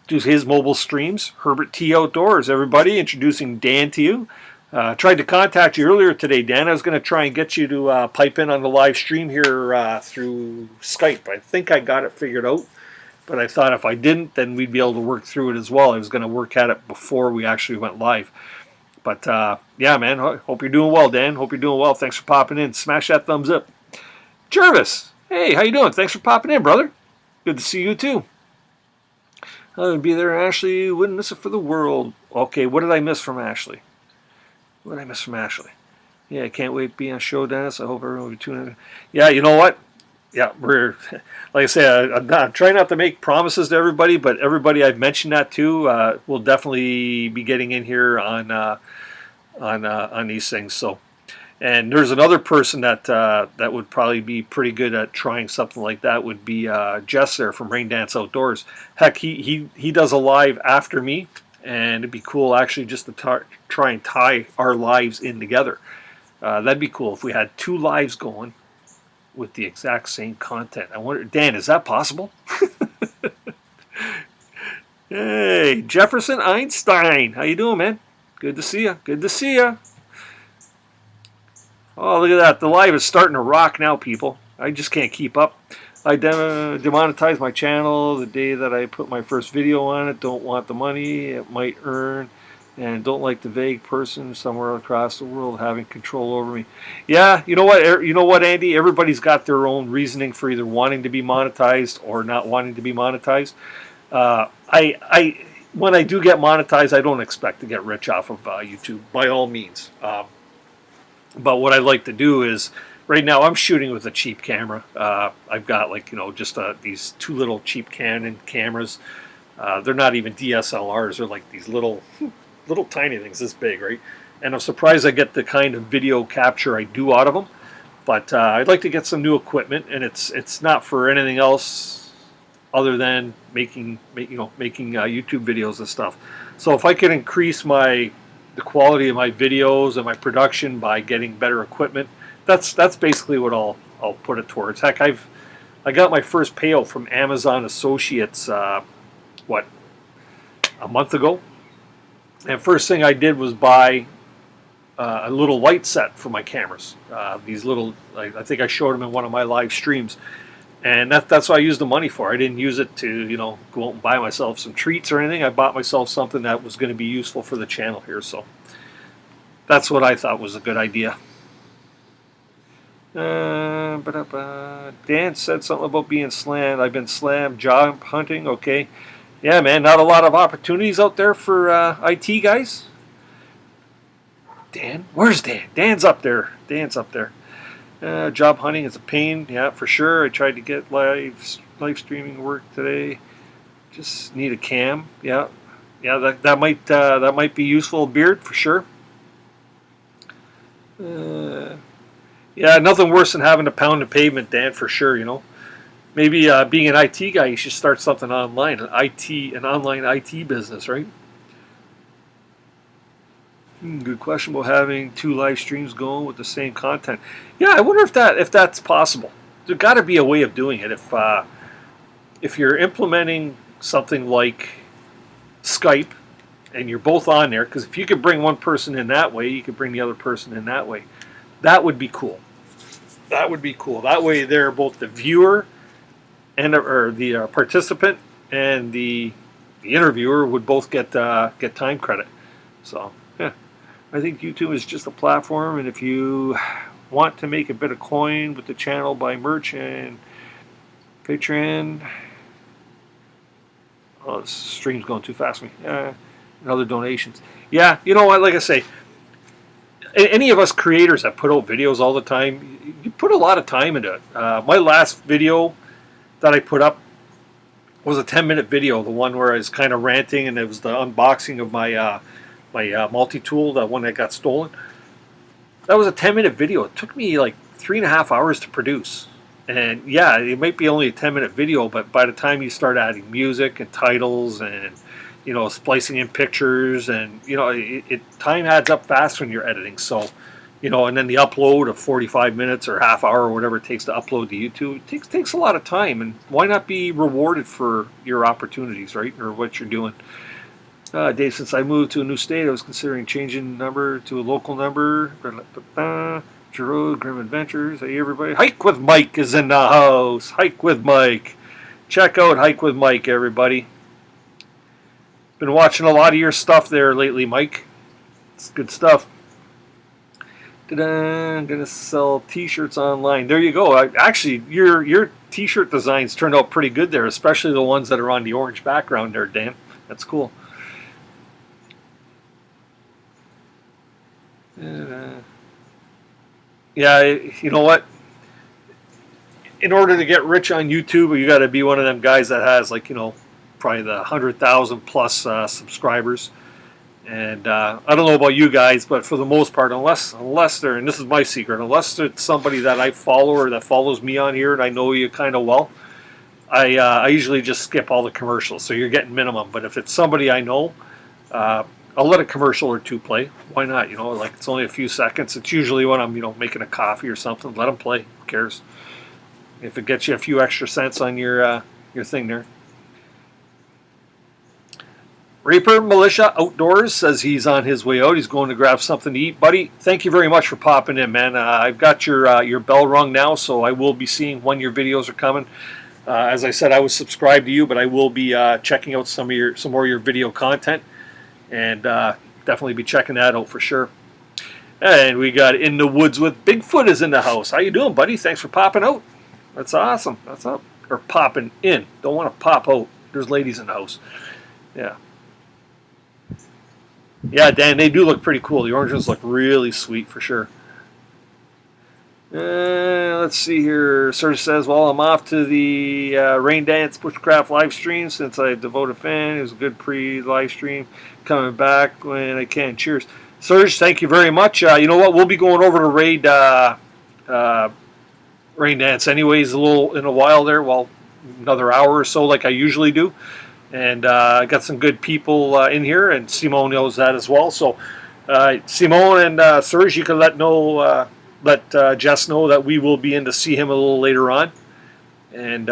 do his mobile streams, Herbert T Outdoors. Everybody, introducing Dan to you. Tried to contact you earlier today, Dan. I was going to try and get you to pipe in on the live stream here through Skype. I think I got it figured out, but I thought if I didn't, then we'd be able to work through it as well. I was going to work at it before we actually went live. But yeah, man, hope you're doing well, Dan. Hope you're doing well. Thanks for popping in. Smash that thumbs up. Jervis, hey, how you doing? Thanks for popping in, brother. Good to see you too. I'll be there, Ashley. Wouldn't miss it for the world. Okay, what did I miss from Ashley? What did I miss from Ashley? Yeah, I can't wait to be on show, Dennis. I hope everyone will be tuning in. Yeah, you know what? Yeah, we're, like I say, I'm trying not to make promises to everybody, but everybody I've mentioned that to will definitely be getting in here on these things. So, and there's another person that that would probably be pretty good at trying something like that. Would be Jess there from Rain Dance Outdoors. Heck, he does a live after me. And it'd be cool actually just to try and tie our lives in together. That'd be cool if we had 2 lives going with the exact same content. I wonder, Dan, is that possible? Hey, Jefferson Einstein. How you doing, man? Good to see you. Good to see you. Oh, look at that. The live is starting to rock now, people. I just can't keep up. I demonetized my channel the day that I put my first video on it. Don't want the money it might earn, and don't like the vague person somewhere across the world having control over me. Yeah, you know what? You know what, Andy? Everybody's got their own reasoning for either wanting to be monetized or not wanting to be monetized. When I do get monetized, I don't expect to get rich off of YouTube by all means. But what I like to do is, right now I'm shooting with a cheap camera. I've got just these 2 little cheap Canon cameras. They're not even DSLRs. They're like these little tiny things this big, right? And I'm surprised I get the kind of video capture I do out of them. But I'd like to get some new equipment, and it's not for anything else other than making YouTube videos and stuff. So if I can increase the quality of my videos and my production by getting better equipment, that's basically what I'll put it towards. Heck, I got my first payout from Amazon Associates a month ago, and first thing I did was buy a little light set for my cameras. These little, I think I showed them in one of my live streams, and that's what I used the money for. I didn't use it to go out and buy myself some treats or anything. I bought myself something that was going to be useful for the channel here. So that's what I thought was a good idea. Dan said something about being slammed. I've been slammed job hunting. Okay, yeah, man, not a lot of opportunities out there for IT guys. Dan, where's Dan? Dan's up there. Job hunting is a pain, yeah, for sure. I tried to get live streaming work today. Just need a cam, yeah, yeah. That might be useful. Beard for sure. Uh, yeah, nothing worse than having to pound the pavement, Dan, for sure. Maybe being an IT guy, you should start something online, an online IT business, right? Good question about having two live streams going with the same content. Yeah, I wonder if that's possible. There's got to be a way of doing it. If you're implementing something like Skype and you're both on there, because if you could bring one person in that way, you could bring the other person in that way. That would be cool. That would be cool. That way, they're both the viewer and or the participant and the interviewer would both get time credit. So yeah, I think YouTube is just a platform, and if you want to make a bit of coin with the channel, buy merch and Patreon. Oh, this stream's going too fast for me. And other donations. Yeah, you know what? Like I say, any of us creators that put out videos all the time, you put a lot of time into it. My last video that I put up was a 10-minute video, the one where I was kind of ranting, and it was the unboxing of my multi-tool, the one that got stolen. That was a 10-minute video. It took me like 3.5 hours to produce. And yeah, it might be only a 10-minute video, but by the time you start adding music and titles and splicing in pictures, and time adds up fast when you're editing. So, and then the upload of 45 minutes or half hour or whatever it takes to upload to YouTube, it takes a lot of time. And why not be rewarded for your opportunities, right, or what you're doing? Dave, since I moved to a new state, I was considering changing the number to a local number. Road, Grim Adventures. Hey, everybody. Hike with Mike is in the house. Hike with Mike. Check out Hike with Mike, everybody. Been watching a lot of your stuff there lately, Mike. It's good stuff. Ta-da, I'm going to sell t-shirts online. There you go. Actually, your t-shirt designs turned out pretty good there, especially the ones that are on the orange background there, Dan. That's cool. Yeah, you know what? In order to get rich on YouTube, you got to be one of them guys that has probably the 100,000 plus subscribers. And I don't know about you guys, but for the most part, unless they're, and this is my secret, unless it's somebody that I follow or that follows me on here and I know you kind of well, I usually just skip all the commercials. So you're getting minimum. But if it's somebody I know, I'll let a commercial or two play. Why not? It's only a few seconds. It's usually when I'm, making a coffee or something. Let them play. Who cares? If it gets you a few extra cents on your thing there. Reaper Militia Outdoors says he's on his way out. He's going to grab something to eat. Buddy, thank you very much for popping in, man. I've got your bell rung now, so I will be seeing when your videos are coming. As I said, I was subscribed to you, but I will be checking out some more of your video content. And definitely be checking that out for sure. And we got In the Woods with Bigfoot is in the house. How you doing, buddy? Thanks for popping out. That's awesome. That's up. Or popping in. Don't want to pop out. There's ladies in the house. Yeah. Yeah, Dan, they do look pretty cool. The orange ones look really sweet for sure. Let's see here. Serge says, well, I'm off to the Rain Dance Bushcraft live stream since I'm a devoted fan. It was a good pre-live stream. Coming back when I can. Cheers. Serge, thank you very much. You know what? We'll be going over to Rain Dance anyways in a while there. Well, another hour or so like I usually do. And I got some good people in here, and Simone knows that as well. So Simone and Serge, you can let Jess know that we will be in to see him a little later on. And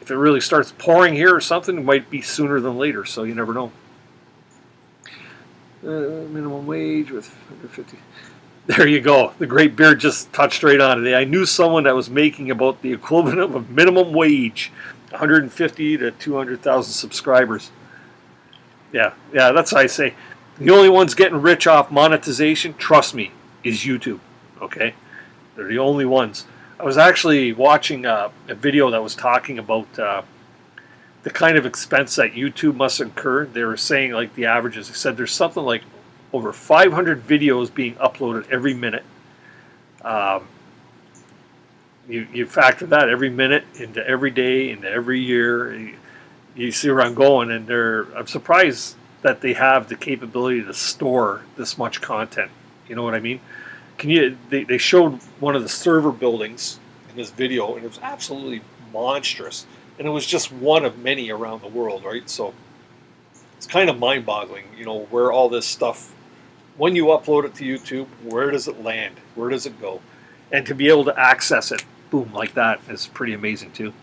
if it really starts pouring here or something, it might be sooner than later, so you never know. Minimum wage with 150. There you go. The Great Beard just touched right on it. I knew someone that was making about the equivalent of a minimum wage, 150 to 200,000 subscribers. Yeah, that's what I say. The only ones getting rich off monetization, trust me, is YouTube. Okay? They're the only ones. I was actually watching a video that was talking about the kind of expense that YouTube must incur. They were saying the averages. They said there's something like over 500 videos being uploaded every minute. you factor that every minute into every day into every year. You see where I'm going, and I'm surprised that they have the capability to store this much content. You know what I mean? They showed one of the server buildings in this video, and it was absolutely monstrous. And it was just one of many around the world, right? So it's kind of mind-boggling, where all this stuff, when you upload it to YouTube, where does it land? Where does it go? And to be able to access it, boom, like that is pretty amazing too.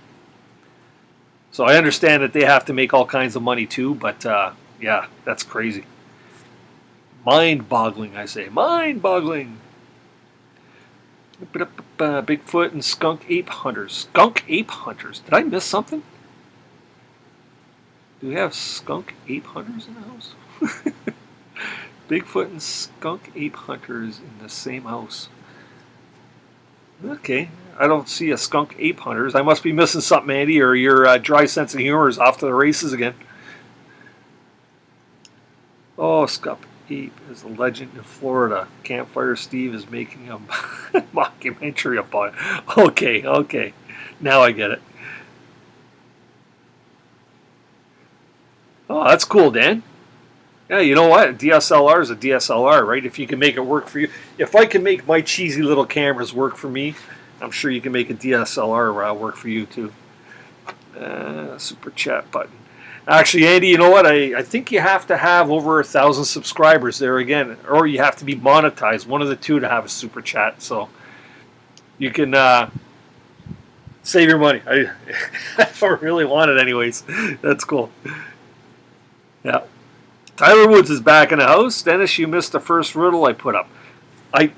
So I understand that they have to make all kinds of money too, but yeah, that's crazy. Mind-boggling, I say. Mind-boggling. Bigfoot and skunk ape hunters. Skunk ape hunters. Did I miss something? Do we have skunk ape hunters in the house? Bigfoot and skunk ape hunters in the same house. Okay, I don't see a skunk ape hunters. I must be missing something, Andy, or your dry sense of humor is off to the races again. Oh, skunk ape is a legend in Florida. Campfire Steve is making a mockumentary about it. Okay. Now I get it. Oh, that's cool, Dan. Yeah, you know what? A DSLR is a DSLR, right? If you can make it work for you. If I can make my cheesy little cameras work for me, I'm sure you can make a DSLR work for you too. Super chat button. Actually, Andy, you know what? I think you have to have over 1,000 subscribers there again, or you have to be monetized. One of the two to have a super chat. So you can save your money. I don't really want it anyways. That's cool. Yeah. Tyler Woods is back in the house. Dennis, you missed the first riddle I put up.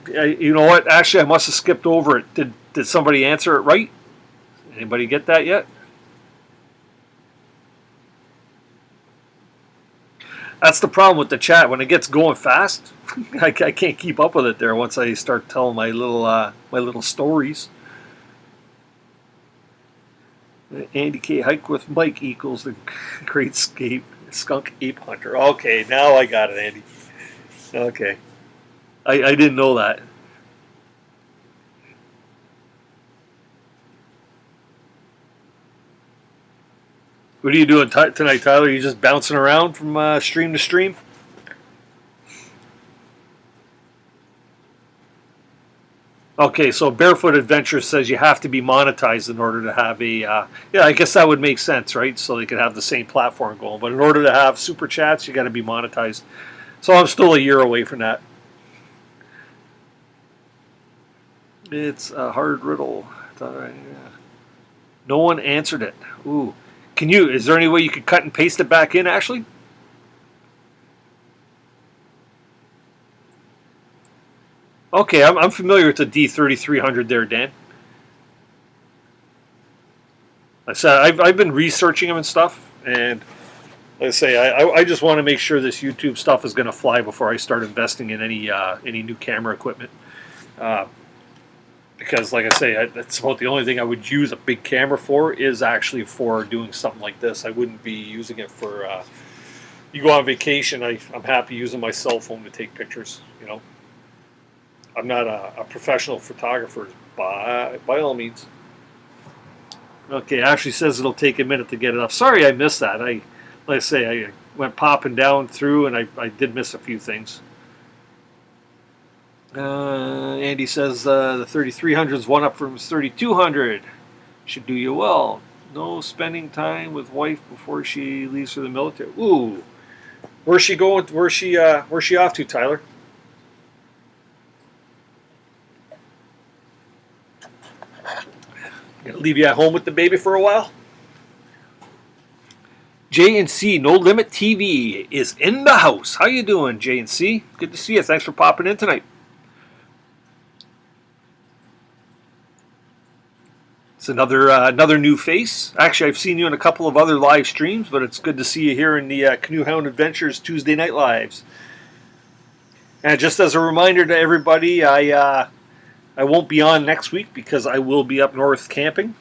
You know what? Actually, I must have skipped over it. Did somebody answer it right? Anybody get that yet? That's the problem with the chat. When it gets going fast, I can't keep up with it there once I start telling my little stories. Andy K. Hike with Mike equals the Great Skunk Ape Hunter. Okay, now I got it, Andy. Okay. I didn't know that. What are you doing tonight, Tyler? Are you just bouncing around from stream to stream? Okay, so Barefoot Adventure says you have to be monetized in order to have a... yeah, I guess that would make sense, right? So they could have the same platform going. But in order to have super chats, you got to be monetized. So I'm still a year away from that. It's a hard riddle. No one answered it. Ooh. Is there any way you could cut and paste it back in, Ashley? Okay, I'm familiar with the D3300 there, Dan. I said I've been researching them and stuff, and like I say, I just want to make sure this YouTube stuff is going to fly before I start investing in any new camera equipment. Because, like I say, that's about the only thing I would use a big camera for is actually for doing something like this. I wouldn't be using it for. You go on vacation, I'm happy using my cell phone to take pictures. I'm not a professional photographer by all means. Okay, Ashley says it'll take a minute to get it up. Sorry, I missed that. Like I say, I went popping down through, and I did miss a few things. Andy says the 3300 is one up from 3200. Should do you well. No spending time with wife before she leaves for the military. Ooh, where's she going? Where's she off to, Tyler? Gonna leave you at home with the baby for a while. J&C No Limit TV is in the house. How you doing, J&C? Good to see you. Thanks for popping in tonight. It's another new face. Actually, I've seen you in a couple of other live streams, but it's good to see you here in the Canoehound Adventures Tuesday Night Lives. And just as a reminder to everybody, I won't be on next week because I will be up north camping.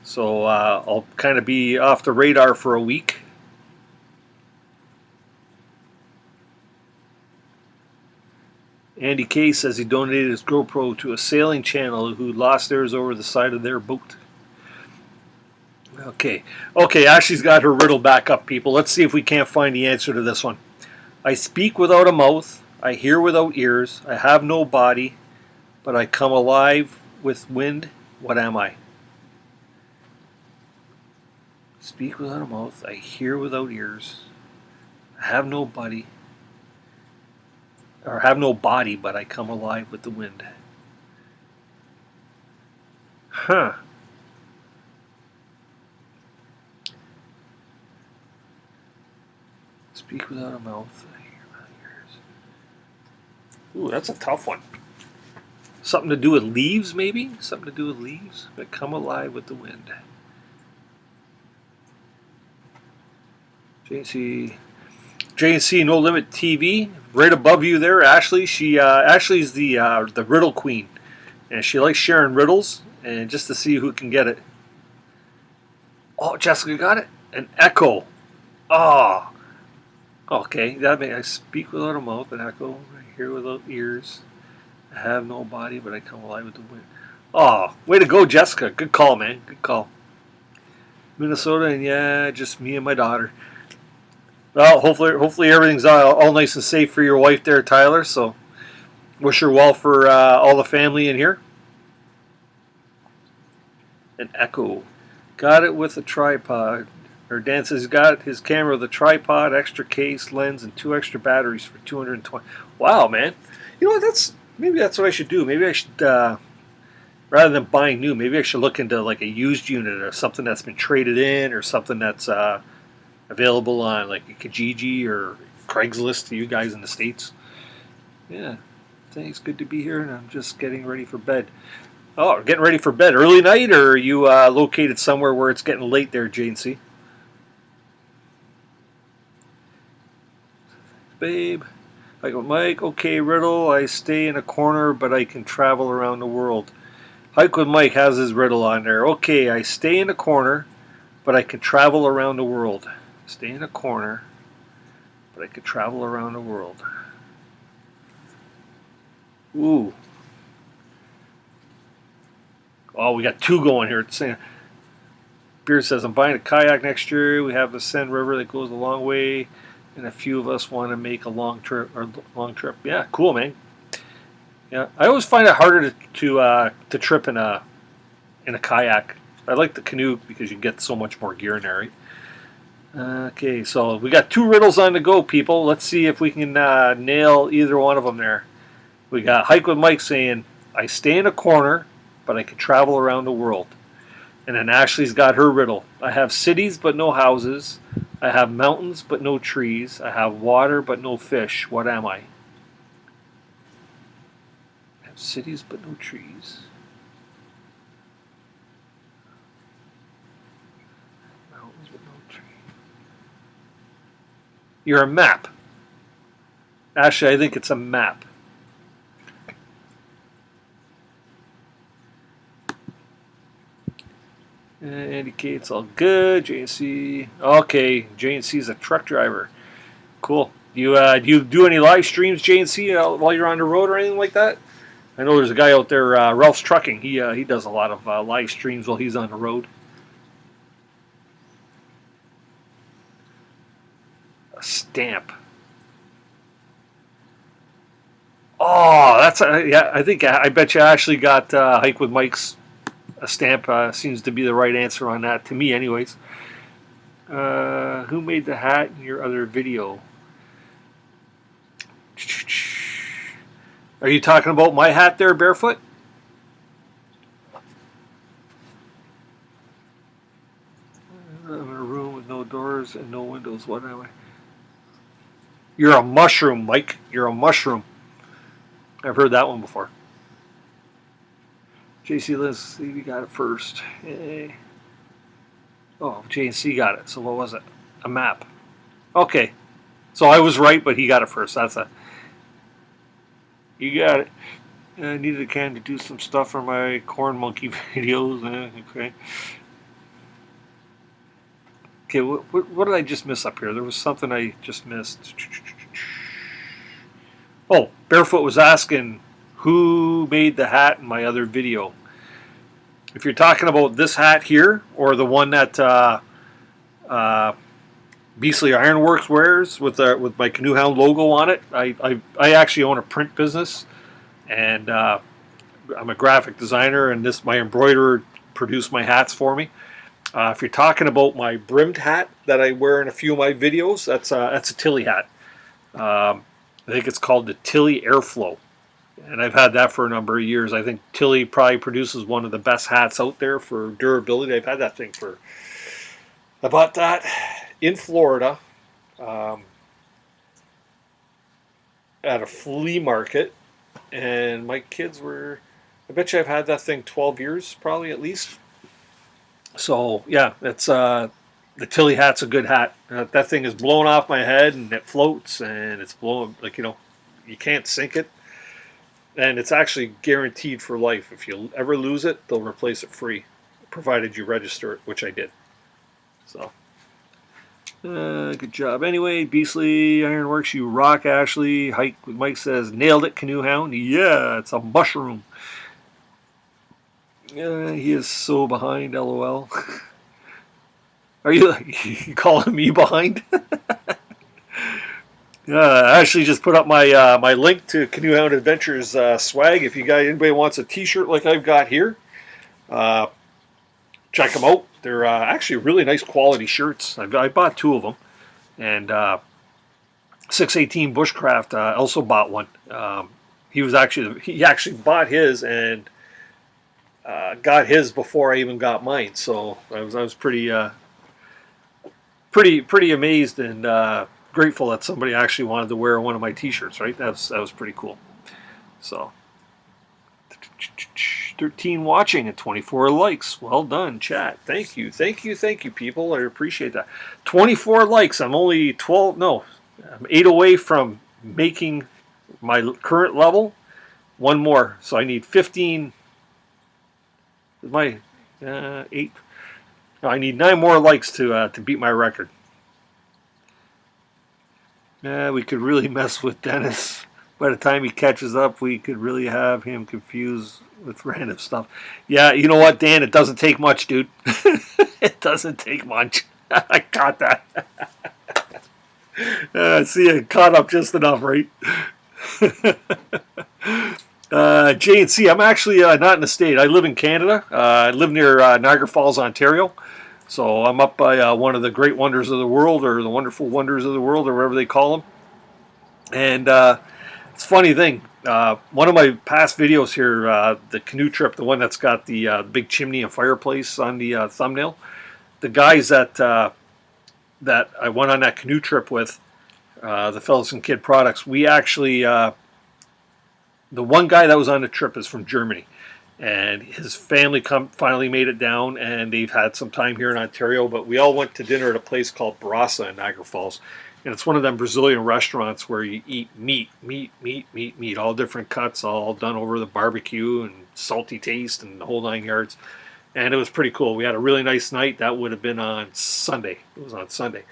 So I'll kind of be off the radar for a week. Andy K says he donated his GoPro to a sailing channel who lost theirs over the side of their boat. Okay. Okay, Ashley's got her riddle back up, people. Let's see if we can't find the answer to this one. I speak without a mouth. I hear without ears. I have no body, but I come alive with wind. What am I? Speak without a mouth. I hear without ears. I have no body. Or have no body, but I come alive with the wind. Huh. Speak without a mouth. I hear without ears. Ooh, that's a tough one. Something to do with leaves, maybe? Something to do with leaves? But come alive with the wind. JNC No Limit TV, right above you there, Ashley. Ashley's the riddle queen, and she likes sharing riddles, and just to see who can get it. Oh, Jessica got it. An echo. Oh, okay. That means I speak without a mouth, an echo. I hear without ears. I have no body, but I come alive with the wind. Oh, way to go, Jessica. Good call, man. Good call. Minnesota, and yeah, just me and my daughter. Well, hopefully everything's all nice and safe for your wife there, Tyler. So wish her well for all the family in here. An echo. Got it with a tripod. Or Dan says he's got his camera with a tripod, extra case, lens, and 2 extra batteries for $220. Wow, man. You know what? Maybe that's what I should do. Maybe I should, rather than buying new, maybe I should look into like a used unit or something that's been traded in or something that's available on like Kijiji or Craigslist to you guys in the States. Yeah, thanks. Good to be here, and I'm just getting ready for bed. Oh, getting ready for bed. Early night, or are you located somewhere where it's getting late there, JNC? Babe. I go, Mike, okay, riddle. I stay in a corner, but I can travel around the world. Hike with Mike has his riddle on there. Okay, I stay in a corner, but I can travel around the world. Stay in a corner, but I could travel around the world. Ooh. Oh, we got 2 going here. Beard says, I'm buying a kayak next year. We have the Seine River that goes a long way, and a few of us want to make a long trip. Yeah, cool, man. Yeah, I always find it harder to trip in a kayak. I like the canoe because you get so much more gear in there, right? Okay, so we got 2 riddles on the go, people. Let's see if we can nail either one of them there. We got Hike with Mike saying, I stay in a corner, but I can travel around the world. And then Ashley's got her riddle. I have cities, but no houses. I have mountains, but no trees. I have water, but no fish. What am I? I have cities, but no trees. You're a map. Actually, I think it's a map. Indicates all good. JNC. Okay, JNC's a truck driver. Cool. Do you do any live streams, JNC, while you're on the road or anything like that? I know there's a guy out there, Ralph's Trucking. He does a lot of live streams while he's on the road. A stamp. Oh, yeah. I bet you Ashley got Hike with Mike's a stamp. Seems to be the right answer on that to me, anyways. Who made the hat in your other video? Are you talking about my hat there, Barefoot? I'm in a room with no doors and no windows. What am I? You're a mushroom, Mike. You're a mushroom. I've heard that one before. JC, let's see, we got it first. Hey. Oh, JC got it. So what was it? A map. Okay. So I was right, but he got it first. You got it. I needed a can to do some stuff for my corn monkey videos. Okay. Okay, what did I just miss up here? There was something I just missed. Oh, Barefoot was asking who made the hat in my other video. If you're talking about this hat here, or the one that uh, Beasley Ironworks wears with my Canoehound logo on it, I actually own a print business, and I'm a graphic designer, and my embroiderer produced my hats for me. If you're talking about my brimmed hat that I wear in a few of my videos, that's a Tilly hat. I think it's called the Tilly Airflow, and I've had that for a number of years. I think Tilly probably produces one of the best hats out there for durability. I've had that thing for. I bought that in Florida um, at a flea market, and my kids were. I bet you I've had that thing 12 years, probably at least. So yeah, it's the Tilly hat's a good hat. That thing is blown off my head and it floats and it's blowing like you can't sink it, and it's actually guaranteed for life. If you ever lose it, they'll replace it free, provided you register it, which I did. So good job. Anyway, Beasley Ironworks, you rock, Ashley. Hike with Mike says nailed it, Canoehound. Yeah, it's a mushroom. He is so behind. LOL. Are you calling me behind? I actually just put up my link to Canoehound Adventures swag. If anybody wants a T-shirt like I've got here, check them out. They're actually really nice quality shirts. I bought two of them, and 618 Bushcraft also bought one. He actually bought his and got his before I even got mine. So I was pretty amazed and grateful that somebody actually wanted to wear one of my T-shirts. Right, that was pretty cool. So 13 watching and 24 likes. Well done, chat. Thank you, people. I appreciate that. 24 likes. I'm only 12. No, I'm 8 away from making my current level. One more, so I need 15. My 8. No, I need 9 more likes to beat my record. We could really mess with Dennis. By the time he catches up, we could really have him confused with random stuff. Yeah, you know what, Dan? It doesn't take much, dude. It doesn't take much. I caught that. See, I caught up just enough, right? J&C, I'm actually not in the state. I live in Canada. I live near Niagara Falls, Ontario. So I'm up by one of the great wonders of the world, or the wonderful wonders of the world, or whatever they call them. And it's a funny thing. One of my past videos here, the canoe trip, the one that's got the big chimney and fireplace on the thumbnail, the guys that I went on that canoe trip with, the fellas and Kid Products, we actually, the one guy that was on the trip is from Germany. And his family finally made it down, and they've had some time here in Ontario. But we all went to dinner at a place called Barassa in Niagara Falls. And it's one of them Brazilian restaurants where you eat meat, all different cuts, all done over the barbecue and salty taste and the whole 9 yards. And it was pretty cool. We had a really nice night. That would have been on Sunday. It was on Sunday.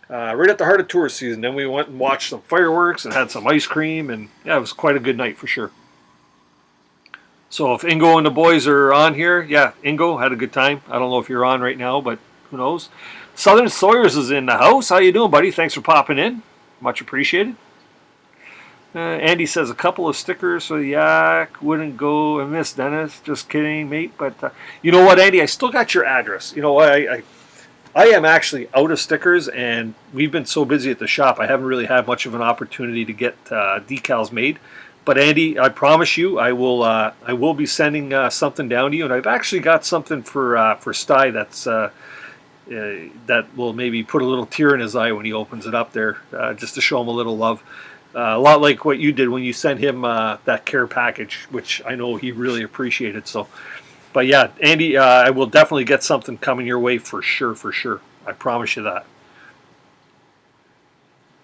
Right at the heart of tourist season. Then we went and watched some fireworks and had some ice cream. And yeah, it was quite a good night for sure. So if Ingo and the boys are on here, yeah, Ingo had a good time. I don't know if you're on right now, but who knows. Southern Sawyers is in the house. How you doing, buddy? Thanks for popping in. Much appreciated. Andy says a couple of stickers so the yak wouldn't go and miss Dennis. Just kidding, mate. But you know what, Andy? I still got your address. You know, I am actually out of stickers, and we've been so busy at the shop, I haven't really had much of an opportunity to get decals made. But Andy, I promise you, I will be sending something down to you, and I've actually got something for Sty that will maybe put a little tear in his eye when he opens it up there, just to show him a little love. A lot like what you did when you sent him that care package, which I know he really appreciated. So, but yeah, Andy, I will definitely get something coming your way for sure. I promise you that.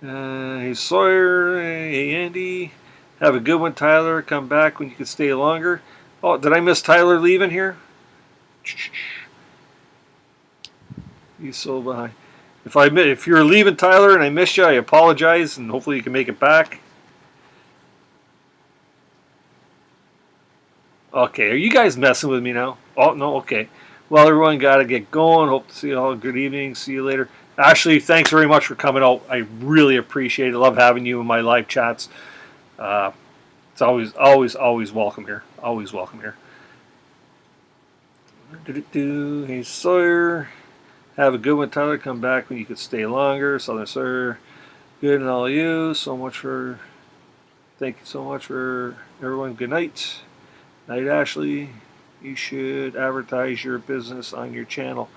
Hey Sawyer, hey Andy. Have a good one, Tyler. Come back when you can stay longer. Oh, did I miss Tyler leaving here? He's so behind. If you're leaving, Tyler, and I missed you, I apologize, and hopefully you can make it back. Okay, are you guys messing with me now? Oh, no, okay. Well, everyone got to get going. Hope to see you all. Good evening. See you later. Ashley, thanks very much for coming out. I really appreciate it. Love having you in my live chats. Uh, it's always welcome here. Always welcome here. Hey, Sawyer. Have a good one, Tyler. Come back when you could stay longer. Southern Sawyer. Good and all you. Thank you so much for everyone. Good night. Night, Ashley. You should advertise your business on your channel.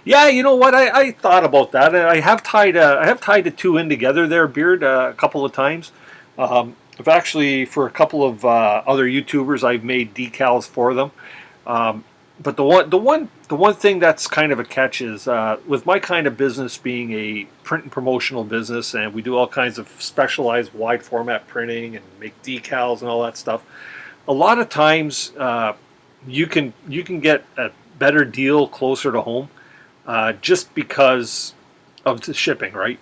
Yeah, you know what? I thought about that. I have tied the two in together there, Beard, a couple of times. I've actually, for a couple of other YouTubers, I've made decals for them. Um, but the one thing that's kind of a catch is with my kind of business being a print and promotional business, and we do all kinds of specialized wide format printing and make decals and all that stuff. A lot of times, you can get a better deal closer to home, just because of the shipping, right?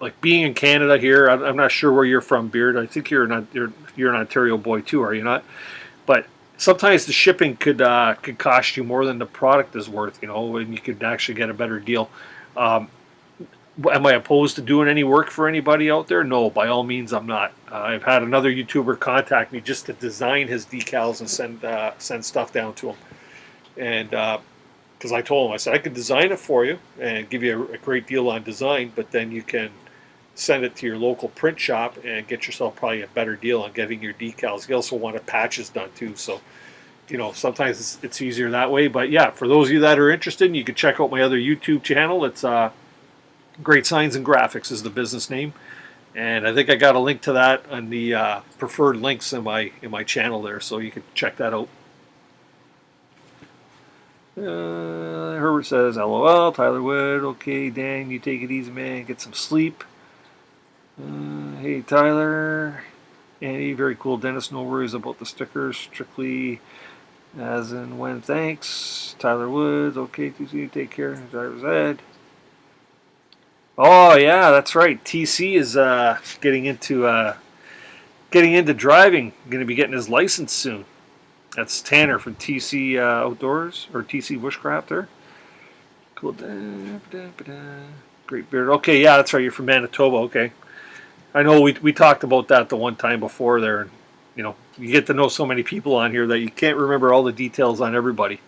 Like being in Canada here, I'm not sure where you're from, Beard. I think you're an Ontario boy too, are you not? But sometimes the shipping could cost you more than the product is worth, and you could actually get a better deal. Um, am I opposed to doing any work for anybody out there? No, by all means, I'm not. I've had another YouTuber contact me just to design his decals and send stuff down to him, and because I told him, I said I could design it for you and give you a great deal on design, but then you can send it to your local print shop and get yourself probably a better deal on getting your decals. You also want patches done too, so sometimes it's easier that way. But yeah, for those of you that are interested, you can check out my other YouTube channel. It's Great Signs and Graphics is the business name, and I think I got a link to that on the preferred links in my channel there, so you can check that out. Herbert says, "LOL." Tyler Wood, okay, Dan, you take it easy, man. Get some sleep. Hey, Tyler. Andy, very cool. Dennis, no worries about the stickers. Strictly as and when. Thanks. Tyler Woods, okay, TC, take care. Driver's ed. Oh yeah, that's right. TC is getting into driving. Going to be getting his license soon. That's Tanner from TC Outdoors or TC Bushcrafter. Cool. Great Beard. Okay, yeah, that's right. You're from Manitoba. Okay, I know we talked about that the one time before there. You get to know so many people on here that you can't remember all the details on everybody.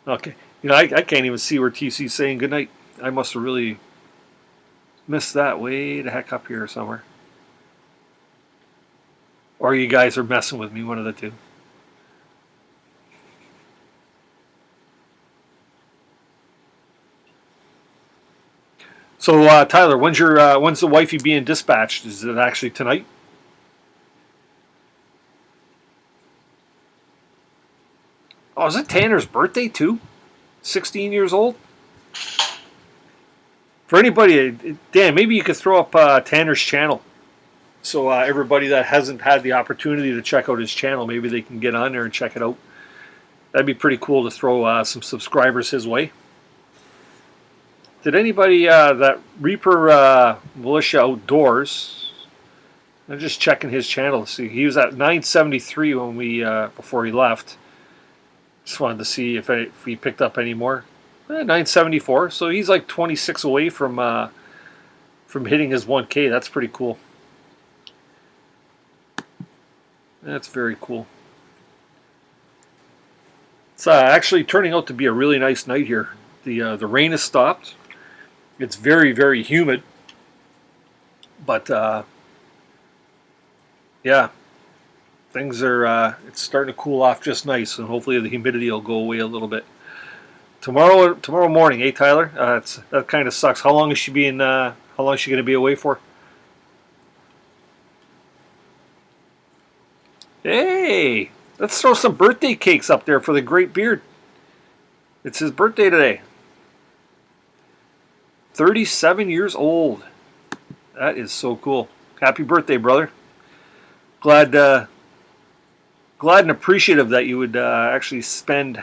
Okay, I can't even see where TC's saying goodnight. I must have really missed that way the heck up here somewhere. Or you guys are messing with me, one of the two. So Tyler, when's the wifey being dispatched? Is it actually tonight? Oh, is it Tanner's birthday too? 16 years old? For anybody, Dan, maybe you could throw up Tanner's channel. So everybody that hasn't had the opportunity to check out his channel, maybe they can get on there and check it out. That'd be pretty cool to throw some subscribers his way. Did anybody that Reaper Militia Outdoors? I'm just checking his channel to see. He was at 973 when before he left. Just wanted to see if he picked up any more. 974. So he's like 26 away from hitting his 1K. That's pretty cool. That's very cool. It's actually turning out to be a really nice night here. The rain has stopped. It's very, very humid, but yeah, things are. It's starting to cool off just nice, and hopefully the humidity will go away a little bit. Tomorrow morning, Tyler? That kind of sucks. How long is she being? How long is she going to be away for? Hey, let's throw some birthday cakes up there for the Great Beard. It's his birthday today. 37 years old. That is so cool. Happy birthday, brother. Glad and appreciative that you would actually spend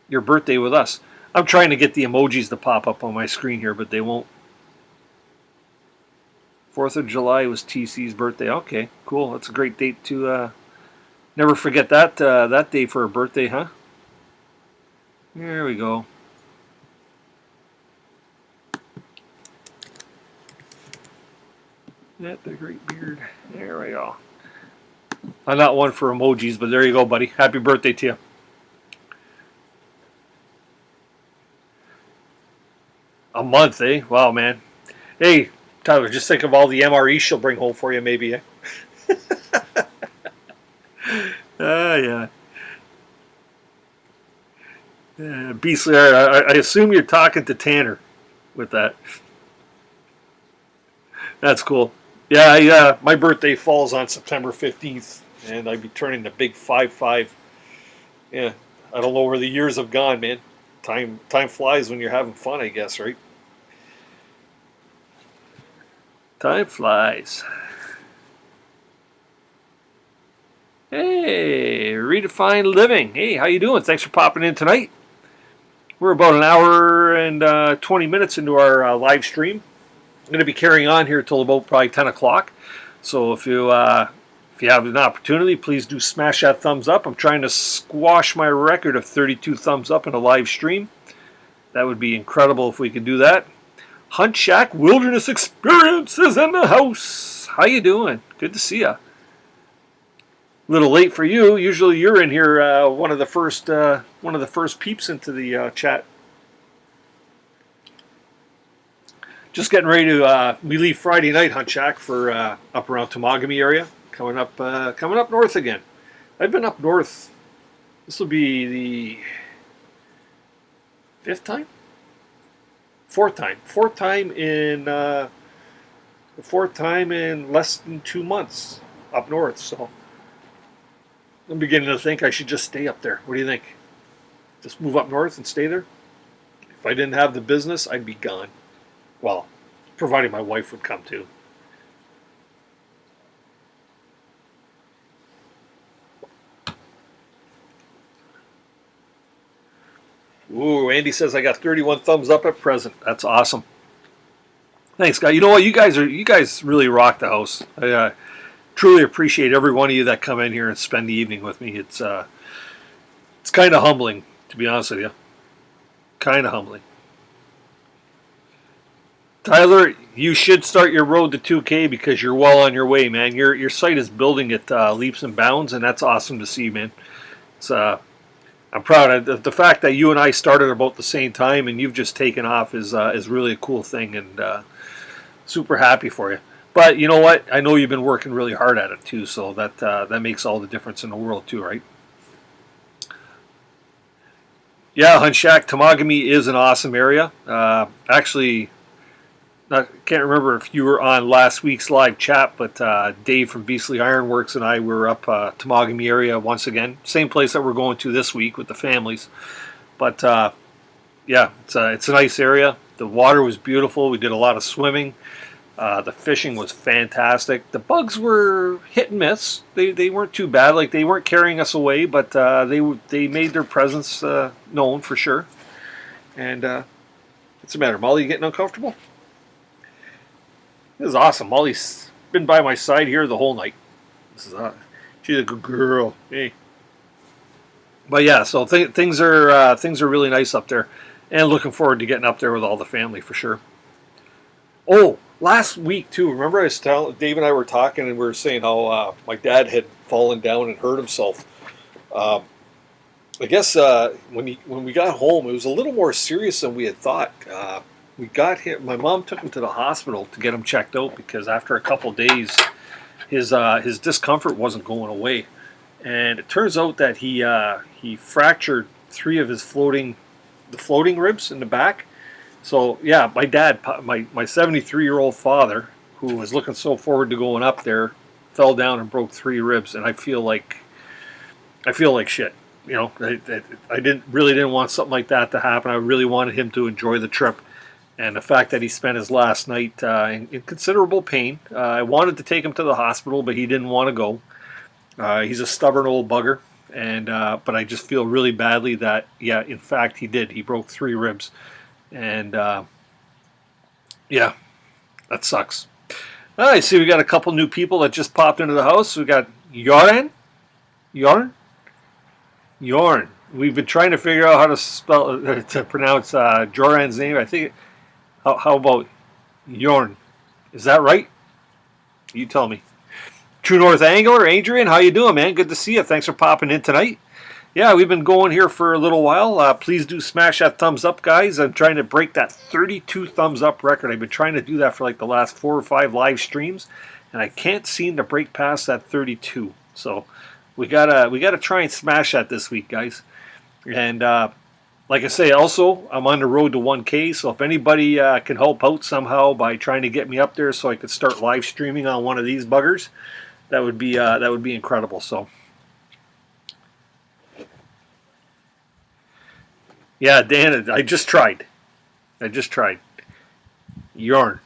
your birthday with us. I'm trying to get the emojis to pop up on my screen here, but they won't. 4th of July was TC's birthday. Okay, cool. That's a great date to never forget that day for her birthday, huh? There we go. That the great beard. There we go. I'm not one for emojis, but there you go, buddy. Happy birthday to you. A month, eh? Wow, man. Hey, Tyler, just think of all the MRE she'll bring home for you, maybe, eh? Yeah. Beastly, I assume you're talking to Tanner with that. That's cool. Yeah, my birthday falls on September 15th, and I'd be turning the big 5-5. Yeah, I don't know where the years have gone, man. Time flies when you're having fun, I guess, right? Time flies. Hey, Redefined Living. Hey, how you doing? Thanks for popping in tonight. We're about an hour and 20 minutes into our live stream. I'm going to be carrying on here till about probably 10 o'clock. So if you have an opportunity, please do smash that thumbs up. I'm trying to squash my record of 32 thumbs up in a live stream. That would be incredible if we could do that. Hunt Shack Wilderness Experience is in the house. How you doing? Good to see you. A little late for you. Usually you're in here one of the first peeps into the chat. Just getting ready to we leave Friday night, Hunt Shack, for up around Temagami area. Coming up north again. I've been up north. This will be the fifth time. Fourth time in less than 2 months up north. So I'm beginning to think I should just stay up there. What do you think? Just move up north and stay there? If I didn't have the business, I'd be gone. Well, providing my wife would come too. Ooh, Andy says I got 31 thumbs up at present. That's awesome. Thanks, guys. You know what? You guys really rock the house. I truly appreciate every one of you that come in here and spend the evening with me. It's kind of humbling, to be honest with you. Kind of humbling. Tyler, you should start your road to 2K because you're well on your way, man. Your site is building at leaps and bounds, and that's awesome to see, man. It's I'm proud of the fact that you and I started about the same time, and you've just taken off is really a cool thing, and super happy for you. But you know what? I know you've been working really hard at it too, so that makes all the difference in the world too, right? Yeah, Hunt Shack, Temagami is an awesome area. Actually, I can't remember if you were on last week's live chat, but Dave from Beastly Ironworks and I were up Temagami area once again. Same place that we're going to this week with the families. But yeah, it's a nice area. The water was beautiful. We did a lot of swimming. The fishing was fantastic. The bugs were hit and miss. They weren't too bad. Like, they weren't carrying us away, but they made their presence known for sure. And what's the matter, Molly? You getting uncomfortable? This is awesome. Molly's been by my side here the whole night. She's a good girl. Hey. But yeah, so things are really nice up there, and looking forward to getting up there with all the family for sure. Oh, last week too. Remember, I was telling Dave and I were talking, and we were saying how my dad had fallen down and hurt himself. I guess when we got home, it was a little more serious than we had thought. We got him. My mom took him to the hospital to get him checked out because after a couple days, his discomfort wasn't going away, and it turns out that he fractured 3 of his floating ribs in the back. So yeah, my dad, my 73-year-old father, who was looking so forward to going up there, fell down and broke 3 ribs, and I feel like shit. You know, I didn't want something like that to happen. I really wanted him to enjoy the trip. And the fact that he spent his last night in considerable pain. I wanted to take him to the hospital, but he didn't want to go. He's a stubborn old bugger, and but I just feel really badly that, yeah, in fact, he did. He broke 3 ribs. And yeah, that sucks. I see we got a couple new people that just popped into the house. We got Yarn. We've been trying to figure out how to spell to pronounce Joran's name. I think. How about Yorn? Is that right? You tell me. True North Angler, Adrian, how you doing, man? Good to see you. Thanks for popping in tonight. Yeah, we've been going here for a little while. Please do smash that thumbs up, guys. I'm trying to break that 32 thumbs up record. I've been trying to do that for like the last 4 or 5 live streams, and I can't seem to break past that 32. So we gotta try and smash that this week, guys. And like I say, also, I'm on the road to 1K, so if anybody can help out somehow by trying to get me up there so I could start live streaming on one of these buggers, that would be incredible. So, yeah, Dan, I just tried. Yarn.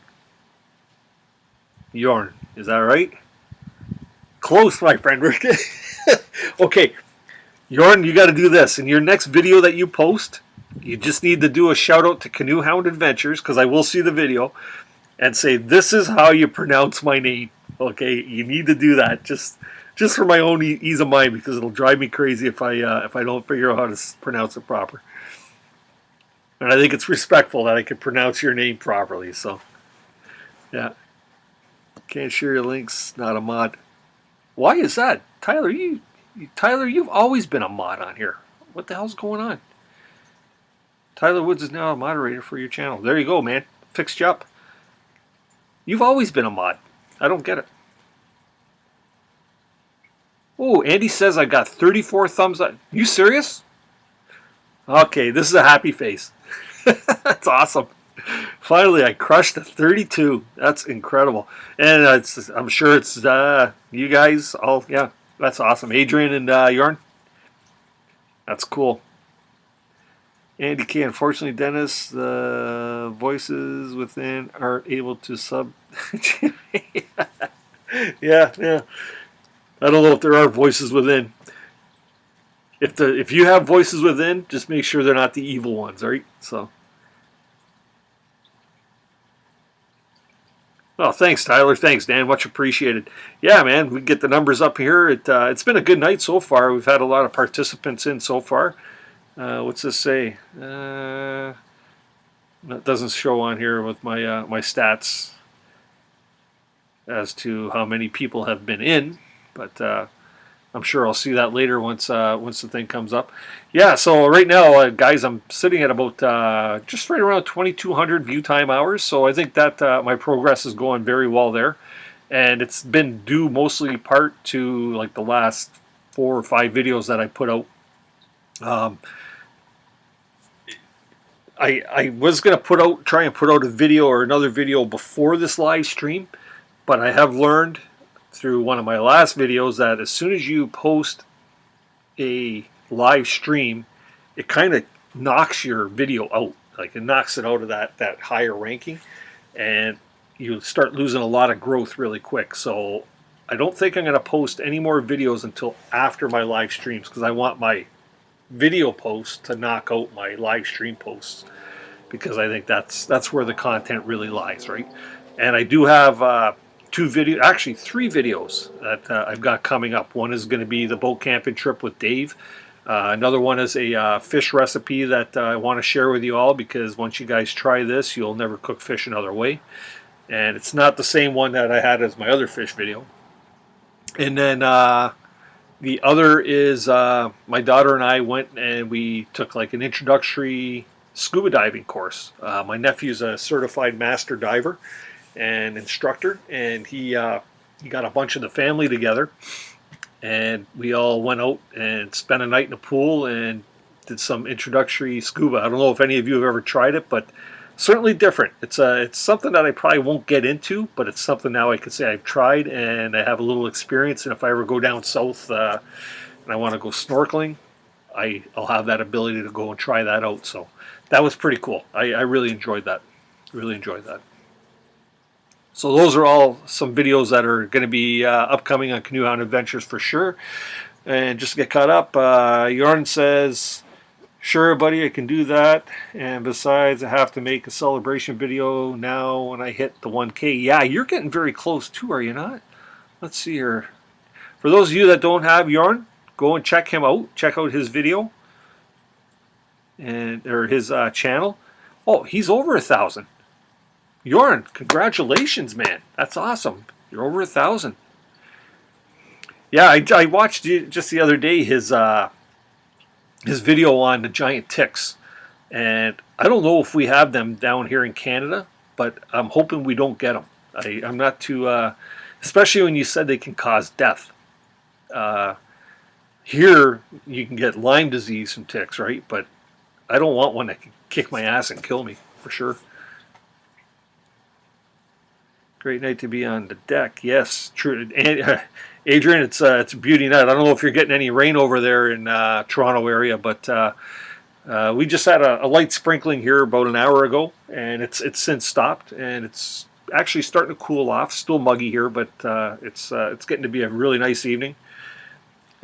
Is that right? Close, my friend. Okay, Yorn, you got to do this. In your next video that you post, you just need to do a shout out to Canoehound Adventures, because I will see the video, and say, this is how you pronounce my name. Okay, you need to do that just for my own ease of mind, because it'll drive me crazy if I don't figure out how to pronounce it proper. And I think it's respectful that I can pronounce your name properly. So, yeah. Can't share your links, not a mod. Why is that? Tyler, you've always been a mod on here. What the hell's going on? Tyler Woods is now a moderator for your channel. There you go, man. Fixed you up. You've always been a mod. I don't get it. Oh, Andy says I got 34 thumbs up. You serious? Okay, this is a happy face. That's awesome. Finally, I crushed a 32. That's incredible. And I'm sure it's you guys all. Yeah, that's awesome. Adrian and Yarn. That's cool. Andy K. Unfortunately, Dennis, the voices within are able to sub. Yeah. I don't know if there are voices within. If you have voices within, just make sure they're not the evil ones, all right? So. Oh, thanks, Tyler. Thanks, Dan. Much appreciated. Yeah, man, we get the numbers up here. It's been a good night so far. We've had a lot of participants in so far. What's this say? That doesn't show on here with my my stats as to how many people have been in, but I'm sure I'll see that later once the thing comes up. Yeah, so right now, guys, I'm sitting at about just right around 2,200 view time hours. So I think that my progress is going very well there, and it's been due mostly part to like the last 4 or 5 videos that I put out. I was gonna try and put out a video or another video before this live stream, but I have learned through one of my last videos that as soon as you post a live stream, it kind of knocks your video out. Like it knocks it out of that higher ranking, and you start losing a lot of growth really quick. So I don't think I'm going to post any more videos until after my live streams, because I want my video posts to knock out my live stream posts, because I think that's where the content really lies, right? And I do have 3 videos that I've got coming up. One is going to be the boat camping trip with Dave. Another one is a fish recipe that I want to share with you all, because once you guys try this, you'll never cook fish another way. And it's not the same one that I had as my other fish video. And then the other is my daughter and I went and we took like an introductory scuba diving course. My nephew's a certified master diver and instructor, and he got a bunch of the family together, and we all went out and spent a night in the pool and did some introductory scuba. I don't know if any of you have ever tried it, but certainly different. It's something that I probably won't get into, but it's something now I can say I've tried and I have a little experience. And if I ever go down south and I want to go snorkeling, I'll have that ability to go and try that out. So that was pretty cool. I really enjoyed that. So those are all some videos that are going to be upcoming on Canoehound Adventures for sure. And just to get caught up, Jorn says, Sure, buddy, I can do that. And besides, I have to make a celebration video now when I hit the 1K. Yeah, you're getting very close too, are you not? Let's see here. For those of you that don't have Yarn, go and check him out. Check out his video and or his channel. Oh, he's over 1,000. Yarn, congratulations, man. That's awesome. You're over 1,000. Yeah, I watched just the other day his video on the giant ticks, and I don't know if we have them down here in Canada, but I'm hoping we don't get them. I'm not too, especially when you said they can cause death. Here you can get Lyme disease from ticks, right? But I don't want one that can kick my ass and kill me for sure. Great night to be on the deck. Yes, true. And, Adrian, it's a beauty night. I don't know if you're getting any rain over there in Toronto area, but we just had a light sprinkling here about an hour ago, and it's since stopped, and it's actually starting to cool off. Still muggy here, but it's getting to be a really nice evening.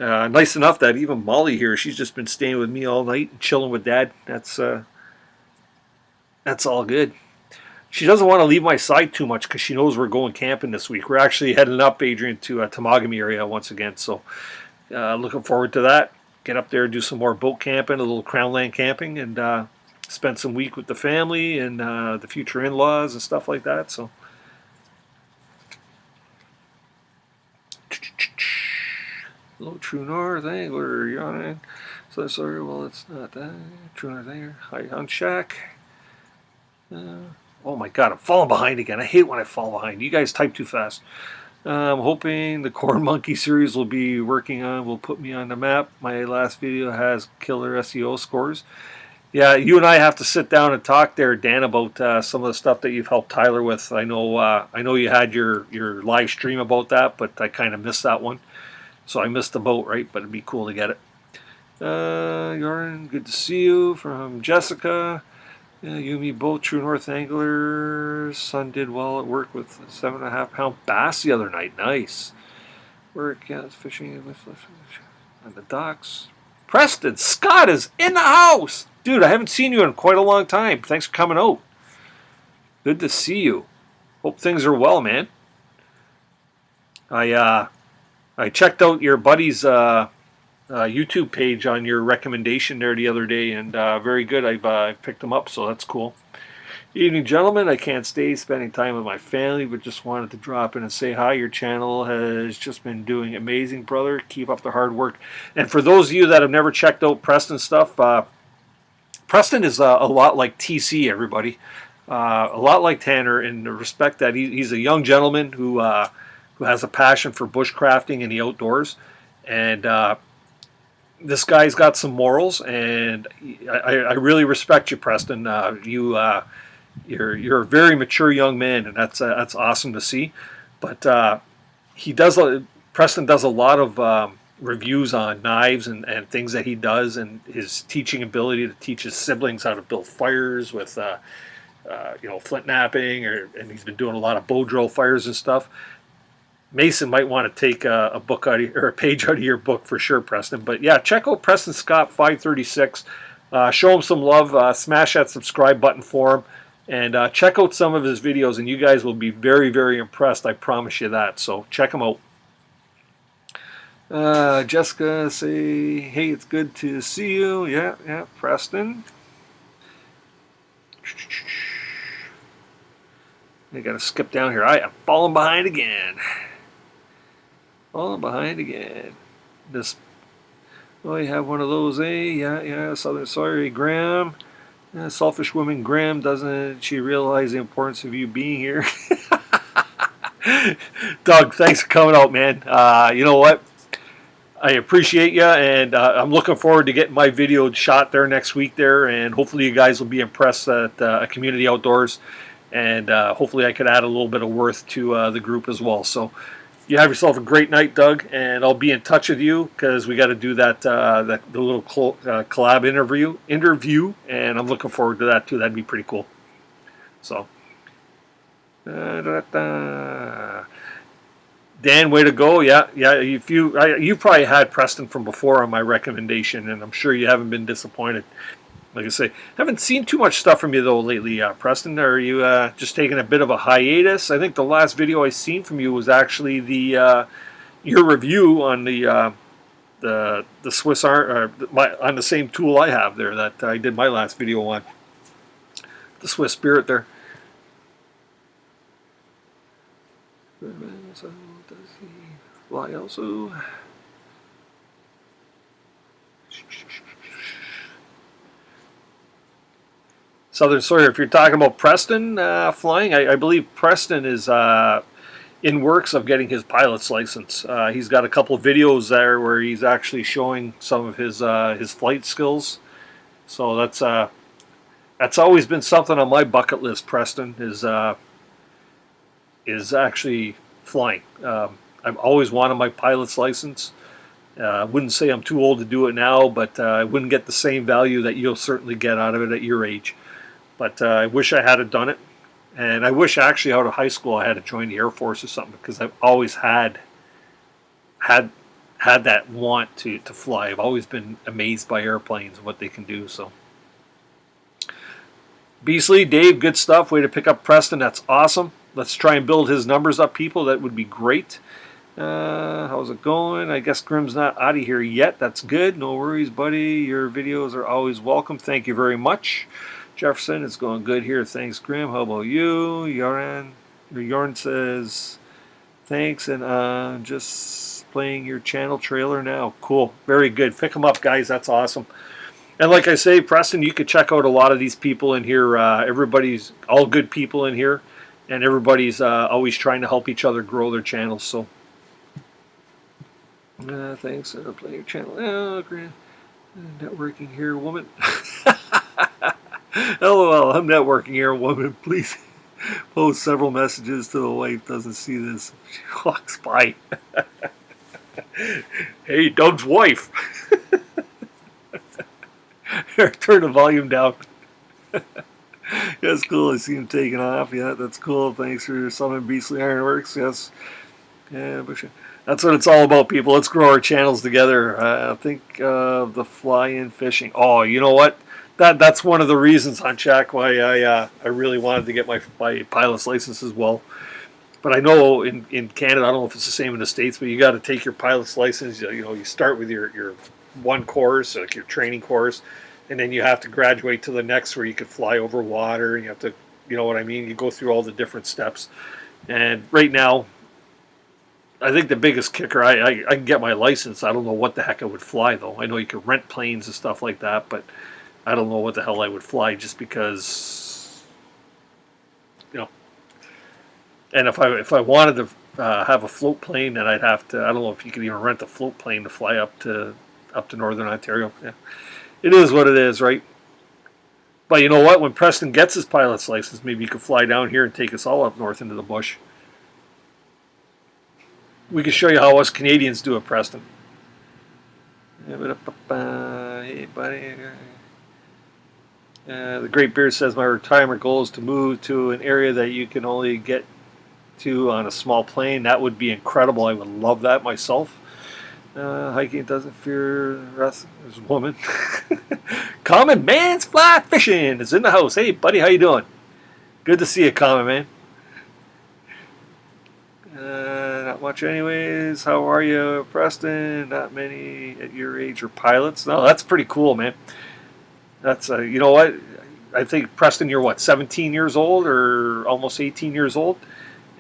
Nice enough that even Molly here, she's just been staying with me all night and chilling with Dad. That's all good. She doesn't want to leave my side too much because she knows we're going camping this week. We're actually heading up, Adrian, to Temagami area once again. So looking forward to that. Get up there, do some more boat camping, a little Crownland camping, and spend some week with the family and the future in-laws and stuff like that. So hello, True North Angler. You're on it. So sorry, well, it's not that. True North Angler. Hi, Hunt Shack. Oh my God, I'm falling behind again. I hate when I fall behind. You guys type too fast. I'm hoping the Corn Monkey series will be working on will put me on the map. My last video has killer SEO scores. Yeah, you and I have to sit down and talk there, Dan, about some of the stuff that you've helped Tyler with. I know you had your live stream about that, but I kind of missed that one. So I missed the boat, right? But it'd be cool to get it. Yarn, good to see you from Jessica. Yeah, you and me both, True North Anglers. Son did well at work with a 7.5 pound bass the other night. Nice. Work, yeah, fishing on the docks. Preston Scott is in the house. Dude, I haven't seen you in quite a long time. Thanks for coming out. Good to see you. Hope things are well, man. I checked out your buddy's YouTube page on your recommendation there the other day, and very good. I've picked them up, so that's cool. Evening, gentlemen. I can't stay spending time with my family, but just wanted to drop in and say hi. Your channel has just been doing amazing, brother. Keep up the hard work. And for those of you that have never checked out Preston's stuff, Preston is a lot like TC, everybody. A lot like Tanner in the respect that he's a young gentleman who has a passion for bushcrafting and the outdoors, and this guy's got some morals, and I really respect you, Preston. You're a very mature young man, and that's awesome to see. But Preston does a lot of reviews on knives and things that he does, and his teaching ability to teach his siblings how to build fires with flint napping, and he's been doing a lot of bow drill fires and stuff. Mason might want to take a book out of, or a page out of your book for sure, Preston. But yeah, check out Preston Scott 536. Show him some love. Smash that subscribe button for him, and check out some of his videos. And you guys will be very, very impressed. I promise you that. So check him out. Jessica, say hey, it's good to see you. Yeah, Preston. I gotta skip down here. I am falling behind again. Falling behind again. You have one of those, eh? Yeah. Southern sorry, Graham. Selfish woman, Graham. Doesn't she realize the importance of you being here? Doug, thanks for coming out, man. You know what? I appreciate you, and I'm looking forward to getting my video shot there next week there, and hopefully you guys will be impressed at Community Outdoors, and hopefully I could add a little bit of worth to the group as well. So you have yourself a great night, Doug, and I'll be in touch with you because we got to do the little collab interview, and I'm looking forward to that too. That'd be pretty cool. Dan, way to go! Yeah, yeah. If you probably had Preston from before on my recommendation, and I'm sure you haven't been disappointed. Like I say, haven't seen too much stuff from you though lately, Preston. Are you just taking a bit of a hiatus? I think the last video I seen from you was actually the your review on the Swiss Arm on the same tool I have there that I did my last video on, the Swiss Spirit there. So does he fly also? Southern Sawyer. If you're talking about Preston flying, I believe Preston is in works of getting his pilot's license. He's got a couple of videos there where he's actually showing some of his flight skills. So that's always been something on my bucket list. Preston is actually flying. I've always wanted my pilot's license. I wouldn't say I'm too old to do it now, but I wouldn't get the same value that you'll certainly get out of it at your age. But I wish I had done it. And I wish actually out of high school I had to join the Air Force or something, because I've always had that want to fly. I've always been amazed by airplanes and what they can do. So, Beasley, Dave, good stuff. Way to pick up Preston. That's awesome. Let's try and build his numbers up, people. That would be great. How's it going? I guess Grim's not out of here yet. That's good. No worries, buddy. Your videos are always welcome. Thank you very much. Jefferson, it's going good here. Thanks, Grim. How about you? Yorn says, thanks, and just playing your channel trailer now. Cool. Very good. Pick them up, guys. That's awesome. And like I say, Preston, you could check out a lot of these people in here. Everybody's all good people in here, and everybody's always trying to help each other grow their channels. So, thanks. Play your channel. Oh, Grant. Networking here, woman. LOL, I'm networking here, woman. Please post several messages to the wife. Doesn't see this. She walks by. Hey, Doug's wife. Turn the volume down. That's cool. I see him taking off. Yeah, that's cool. Thanks for summon Beastly Ironworks. Yes. Yeah, but that's what it's all about, people. Let's grow our channels together. I think the fly-in fishing. Oh, you know what? That's one of the reasons, Hunchak, why I really wanted to get my pilot's license as well. But I know in Canada, I don't know if it's the same in the States, but you got to take your pilot's license. You start with your one course, like your training course, and then you have to graduate to the next where you could fly over water, and you have to, you know what I mean? You go through all the different steps. And right now, I think the biggest kicker, I can get my license. I don't know what the heck I would fly, though. I know you can rent planes and stuff like that, but I don't know what the hell I would fly, just because, you know. And if I wanted to have a float plane, then I'd have to. I don't know if you could even rent a float plane to fly up to Northern Ontario. Yeah, it is what it is, right? But you know what? When Preston gets his pilot's license, maybe you could fly down here and take us all up north into the bush. We can show you how us Canadians do it, Preston. Hey, buddy. The Great Beard says, my retirement goal is to move to an area that you can only get to on a small plane. That would be incredible. I would love that myself. Hiking doesn't fear rest as a woman. Common Man's Fly Fishing is in the house. Hey, buddy, how you doing? Good to see you, Common Man. Not much anyways. How are you, Preston? Not many at your age are pilots. No, that's pretty cool, man. That's you know what? I think, Preston, you're what, 17 years old or almost 18 years old?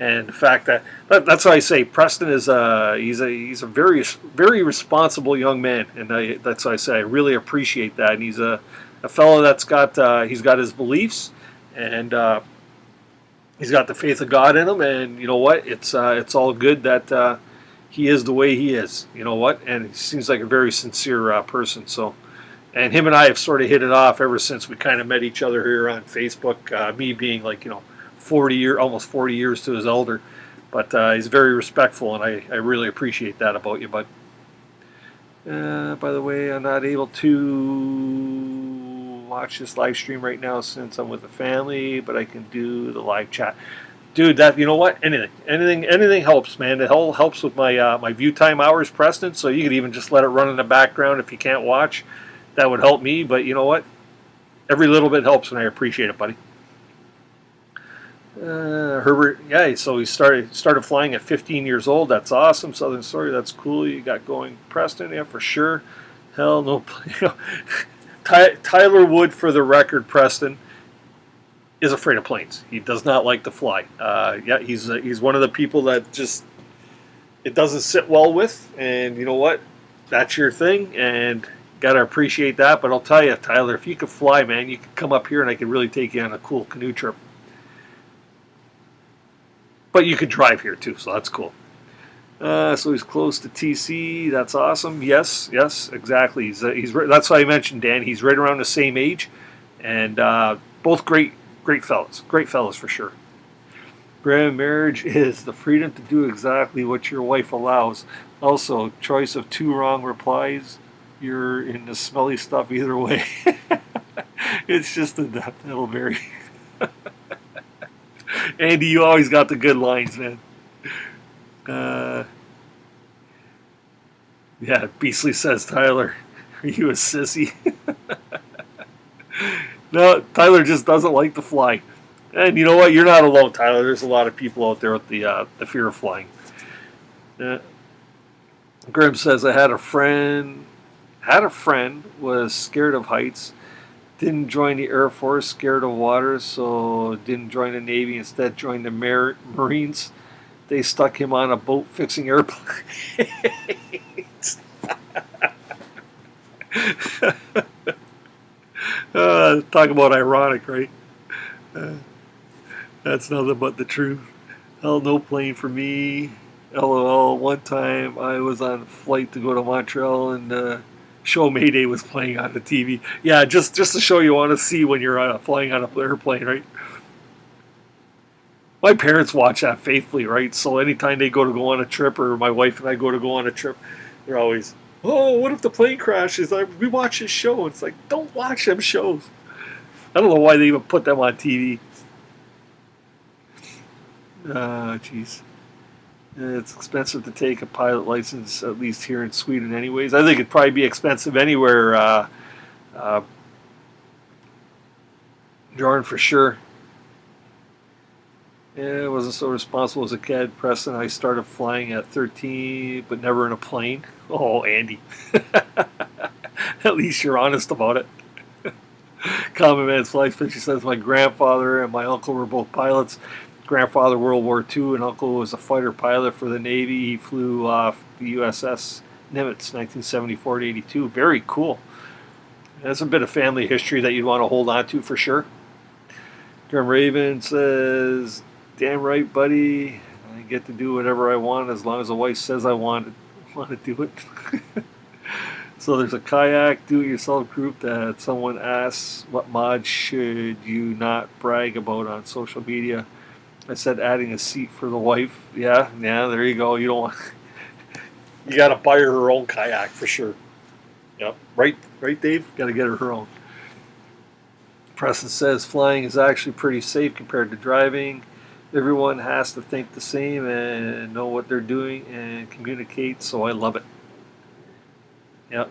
And the fact that's why I say Preston is he's a very responsible young man, and that's why I say I really appreciate that. And he's a fellow that's got he's got his beliefs, and he's got the faith of God in him. And you know what? It's all good that he is the way he is. You know what? And he seems like a very sincere person. So. And him and I have sort of hit it off ever since we kind of met each other here on Facebook. Me being like, 40 almost 40 years to his elder, but he's very respectful, and I really appreciate that about you, bud. By the way, I'm not able to watch this live stream right now since I'm with the family, but I can do the live chat. Dude, that you know what? Anything helps, man. It all helps with my view time hours, Preston. So you could even just let it run in the background if you can't watch. That would help me. But you know what? Every little bit helps, and I appreciate it, buddy. Herbert, yeah. So he started flying at 15 years old. That's awesome. Southern story. That's cool. You got going, Preston. Yeah, for sure. Hell no. Tyler Wood, for the record, Preston, is afraid of planes. He does not like to fly. Yeah, he's one of the people that just it doesn't sit well with. And you know what? That's your thing, and gotta appreciate that. But I'll tell you, Tyler, if you could fly, man, you could come up here, and I could really take you on a cool canoe trip. But you could drive here too, so that's cool. So he's close to TC. That's awesome. Yes, exactly. He's that's why I mentioned Dan. He's right around the same age, and both great fellas for sure. Graham, marriage is the freedom to do exactly what your wife allows. Also, choice of two wrong replies. You're in the smelly stuff either way. It's just that'll vary. Andy, you always got the good lines, man. Yeah, Beasley says, Tyler, are you a sissy? No, Tyler just doesn't like to fly. And you know what? You're not alone, Tyler. There's a lot of people out there with the fear of flying. Grim says, I had a friend was scared of heights, didn't join the Air Force, scared of water, so didn't join the Navy, instead joined the Marines. They stuck him on a boat fixing airplanes. Talk about ironic, right? That's nothing but the truth. Hell, no plane for me. LOL. One time I was on a flight to go to Montreal, and show Mayday was playing on the TV. Yeah, just the show you want to see when you're flying on an airplane, right? My parents watch that faithfully, right? So anytime they go on a trip, or my wife and I go on a trip, they're always, oh, what if the plane crashes? We watch this show. It's like, don't watch them shows. I don't know why they even put them on TV. Jeez. It's expensive to take a pilot license, at least here in Sweden anyways. I think it'd probably be expensive anywhere, Jordan, for sure. Yeah, I wasn't so responsible as a kid. Preston, I started flying at 13, but never in a plane. Oh, Andy. At least you're honest about it. Common Man's Flight Fisher says, my grandfather and my uncle were both pilots. Grandfather World War II, and uncle was a fighter pilot for the Navy. He flew off the USS Nimitz, 1974 to 82. Very cool. That's a bit of family history that you'd want to hold on to for sure. Grim Raven says, damn right, buddy. I get to do whatever I want as long as the wife says I want to do it. So there's a kayak do-it-yourself group that someone asks, what mods should you not brag about on social media? I said adding a seat for the wife. Yeah, there you go. You don't want. You got to buy her own kayak for sure. Yep, right, Dave. Got to get her own. Preston says flying is actually pretty safe compared to driving. Everyone has to think the same and know what they're doing and communicate. So I love it. Yeah.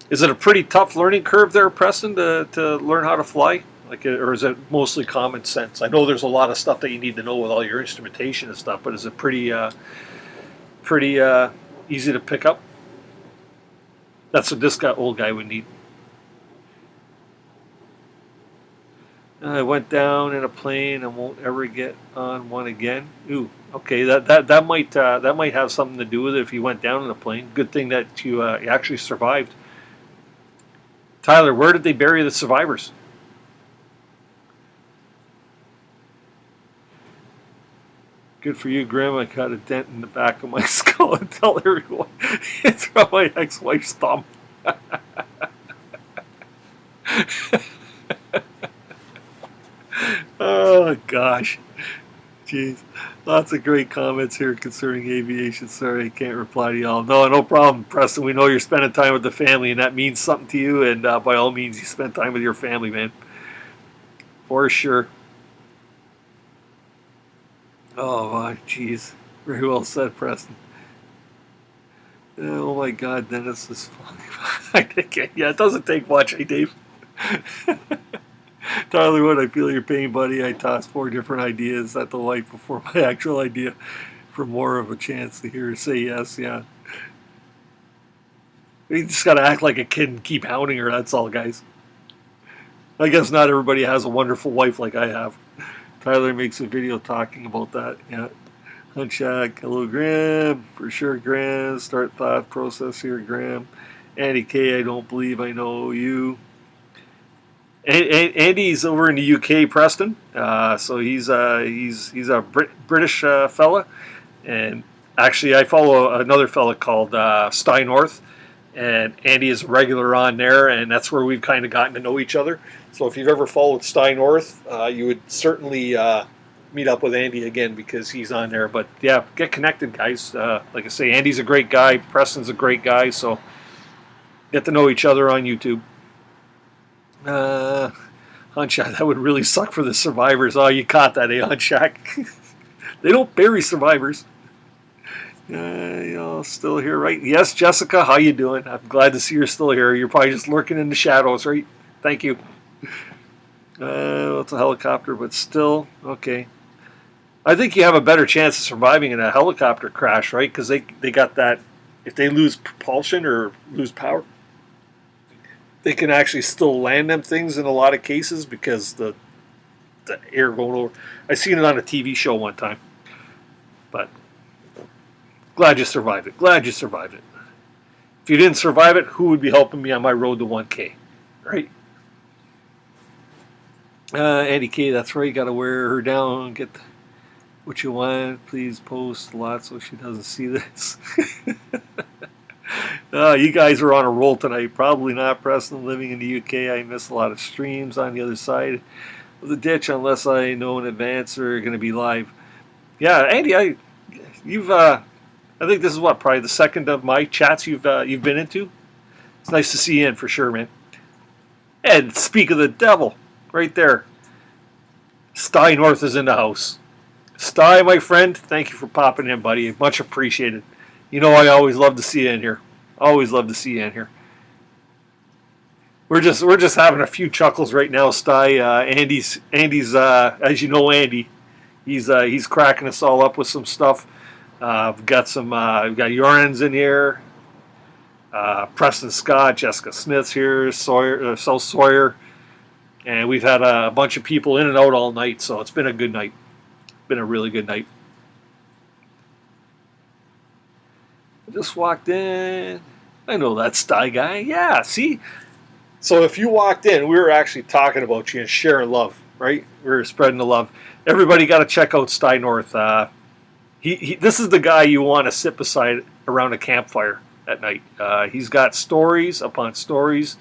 Is it a pretty tough learning curve there, Preston, to learn how to fly? Or is it mostly common sense? I know there's a lot of stuff that you need to know with all your instrumentation and stuff, but is it pretty easy to pick up? That's what this old guy would need. I went down in a plane and won't ever get on one again. Ooh, okay, that might have something to do with it if you went down in a plane. Good thing that you actually survived. Tyler, where did they bury the survivors? Good for you, Grandma. I got a dent in the back of my skull and tell everyone it's from my ex-wife's thumb. Oh, gosh. Jeez. Lots of great comments here concerning aviation. Sorry, I can't reply to y'all. No problem, Preston. We know you're spending time with the family, and that means something to you. And by all means, you spend time with your family, man. For sure. Oh my, jeez. Very well said, Preston. Oh my God, Dennis is fine. Yeah, it doesn't take much, eh, Dave? Tyler Wood, I feel your pain, buddy. I tossed 4 different ideas at the wife before my actual idea for more of a chance to hear her say yes. Yeah. You just got to act like a kid and keep hounding her. That's all, guys. I guess not everybody has a wonderful wife like I have. Tyler makes a video talking about that. Yeah. Hunshack, hello, Graham. For sure, Graham. Start thought process here, Graham. Andy K, I don't believe I know you. Andy's over in the UK, Preston. So he's a British fella, and actually I follow another fella called Sty North, and Andy is a regular on there, and that's where we've kind of gotten to know each other. So if you've ever followed Sty North, you would certainly meet up with Andy again because he's on there. But yeah, get connected, guys. Like I say, Andy's a great guy. Preston's a great guy. So get to know each other on YouTube. Hunshack, that would really suck for the survivors. Oh, you caught that, eh, Hunshack? They don't bury survivors. You're still here, right? Yes, Jessica, how you doing? I'm glad to see you're still here. You're probably just lurking in the shadows, right? Thank you. It's a helicopter, but still, okay. I think you have a better chance of surviving in a helicopter crash, right? Because they got that, if they lose propulsion or lose power, they can actually still land them things in a lot of cases because the air going over. I seen it on a TV show one time, but glad you survived it. Glad you survived it. If you didn't survive it, who would be helping me on my road to 1K, right? Andy K, that's right. You got to wear her down. Get what you want. Please post a lot so she doesn't see this. You guys are on a roll tonight. Probably not, Preston. Living in the UK, I miss a lot of streams on the other side of the ditch unless I know in advance they're going to be live. Yeah, Andy, you've I think this is probably the second of my chats you've been into. It's nice to see you in for sure, man. And speak of the devil, right there. Sty North is in the house. Sty, my friend, thank you for popping in, buddy. Much appreciated. You know I always love to see you in here. Always love to see you in here. We're just having a few chuckles right now, Sty. Andy's as you know, Andy, he's cracking us all up with some stuff. We've got Jorans in here. Preston Scott, Jessica Smith's here, South Sawyer, and we've had a bunch of people in and out all night, so it's been a good night. Been a really good night. I just walked in. I know that Sty guy. Yeah, see? So if you walked in, we were actually talking about you and sharing love, right? We were spreading the love. Everybody got to check out Sty North. This is the guy you want to sit beside around a campfire at night. He's got stories upon stories,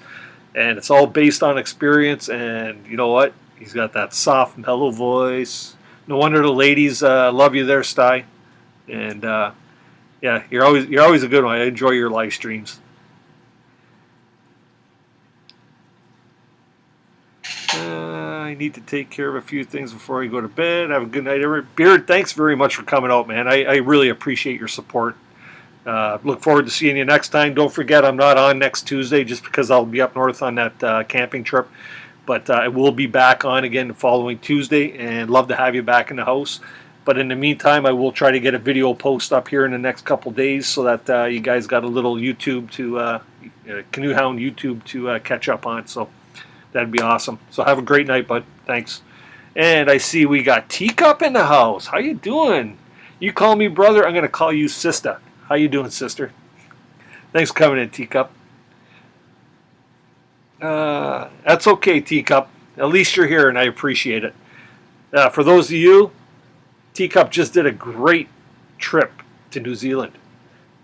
and it's all based on experience. And you know what? He's got that soft, mellow voice. No wonder the ladies love you there, Sty. And yeah, you're always a good one. I enjoy your live streams. I need to take care of a few things before I go to bed. Have a good night, everybody. Beard, thanks very much for coming out, man. I really appreciate your support. Look forward to seeing you next time. Don't forget, I'm not on next Tuesday just because I'll be up north on that camping trip. But I will be back on again the following Tuesday, and love to have you back in the house. But in the meantime, I will try to get a video post up here in the next couple days so that you guys got a little YouTube Canoehound YouTube to catch up on. So that'd be awesome. So have a great night, bud. Thanks. And I see we got Teacup in the house. How you doing? You call me brother, I'm going to call you sister. How you doing, sister? Thanks for coming in, Teacup. That's okay, Teacup. At least you're here, and I appreciate it. For those of you, Teacup just did a great trip to New Zealand,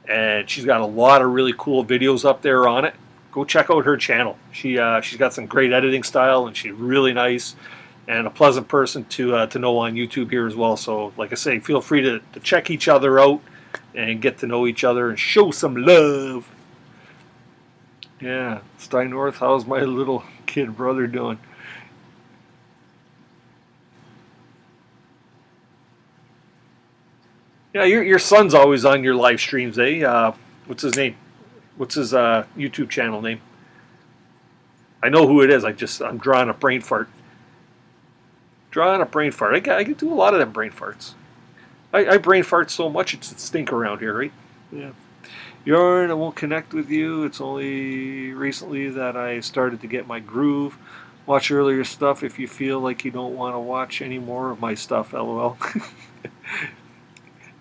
and she's got a lot of really cool videos up there on it. Go check out her channel. She's got some great editing style, and she's really nice and a pleasant person to know on YouTube here as well. So, like I say, feel free to check each other out and get to know each other and show some love. Yeah, Sty North, how's my little kid brother doing? Yeah, your son's always on your live streams, eh? What's his name? What's his YouTube channel name? I know who it is. I'm drawing a brain fart. Drawing a brain fart. I can do a lot of them brain farts. I brain fart so much it's a stink around here, right? Yeah. Yarn, I won't connect with you. It's only recently that I started to get my groove. Watch earlier stuff if you feel like you don't want to watch any more of my stuff. LOL.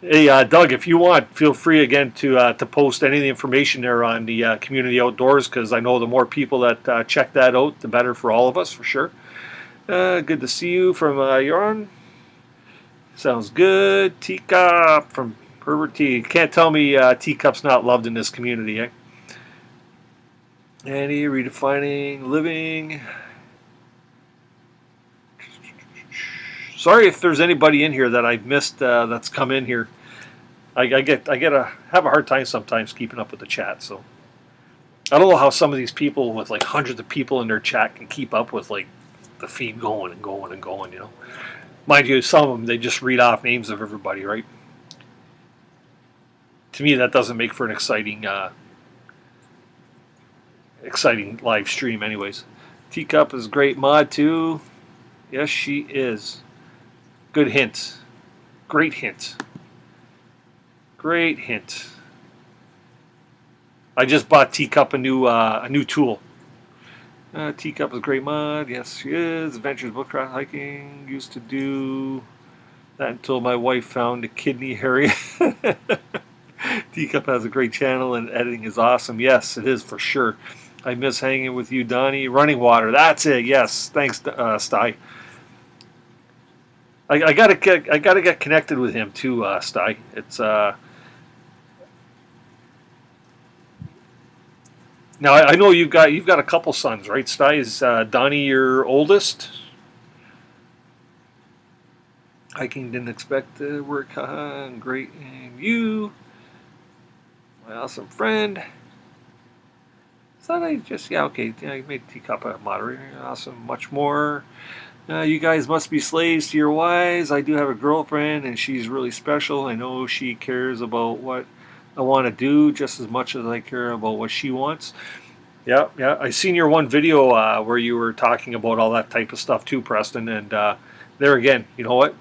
Hey, Doug, if you want, feel free again to post any of the information there on the community outdoors, because I know the more people that check that out, the better for all of us, for sure. Good to see you from Yarn. Sounds good. Teacup from Herbert T. Can't tell me Teacup's not loved in this community, eh? Annie, redefining living. Sorry if there's anybody in here that I've missed that's come in here. I have a hard time sometimes keeping up with the chat. So I don't know how some of these people with like hundreds of people in their chat can keep up with like the feed going and going and going. You know, mind you, some of them they just read off names of everybody, right? To me, that doesn't make for an exciting live stream, anyways. Teacup is a great mod too. Yes, she is. Good hint. Great hint. Great hint. I just bought Teacup a new tool. Teacup is a great mod. Yes, she is. Adventures Bookcraft Hiking. Used to do that until my wife found a kidney Harry. Teacup has a great channel and editing is awesome. Yes, it is for sure. I miss hanging with you, Donnie. Running water. That's it. Yes. Thanks, Sty. I gotta get connected with him too, Sty. It's now I know you've got a couple sons, right? Sty, is Donnie your oldest? Hiking didn't expect to work. Great, and you, my awesome friend. Thought I just okay. Yeah, I made Teacup a moderator. Awesome, much more. You guys must be slaves to your wives. I do have a girlfriend, and she's really special. I know she cares about what I want to do just as much as I care about what she wants. Yeah, yeah. I seen your one video where you were talking about all that type of stuff too, Preston. And there again, you know what?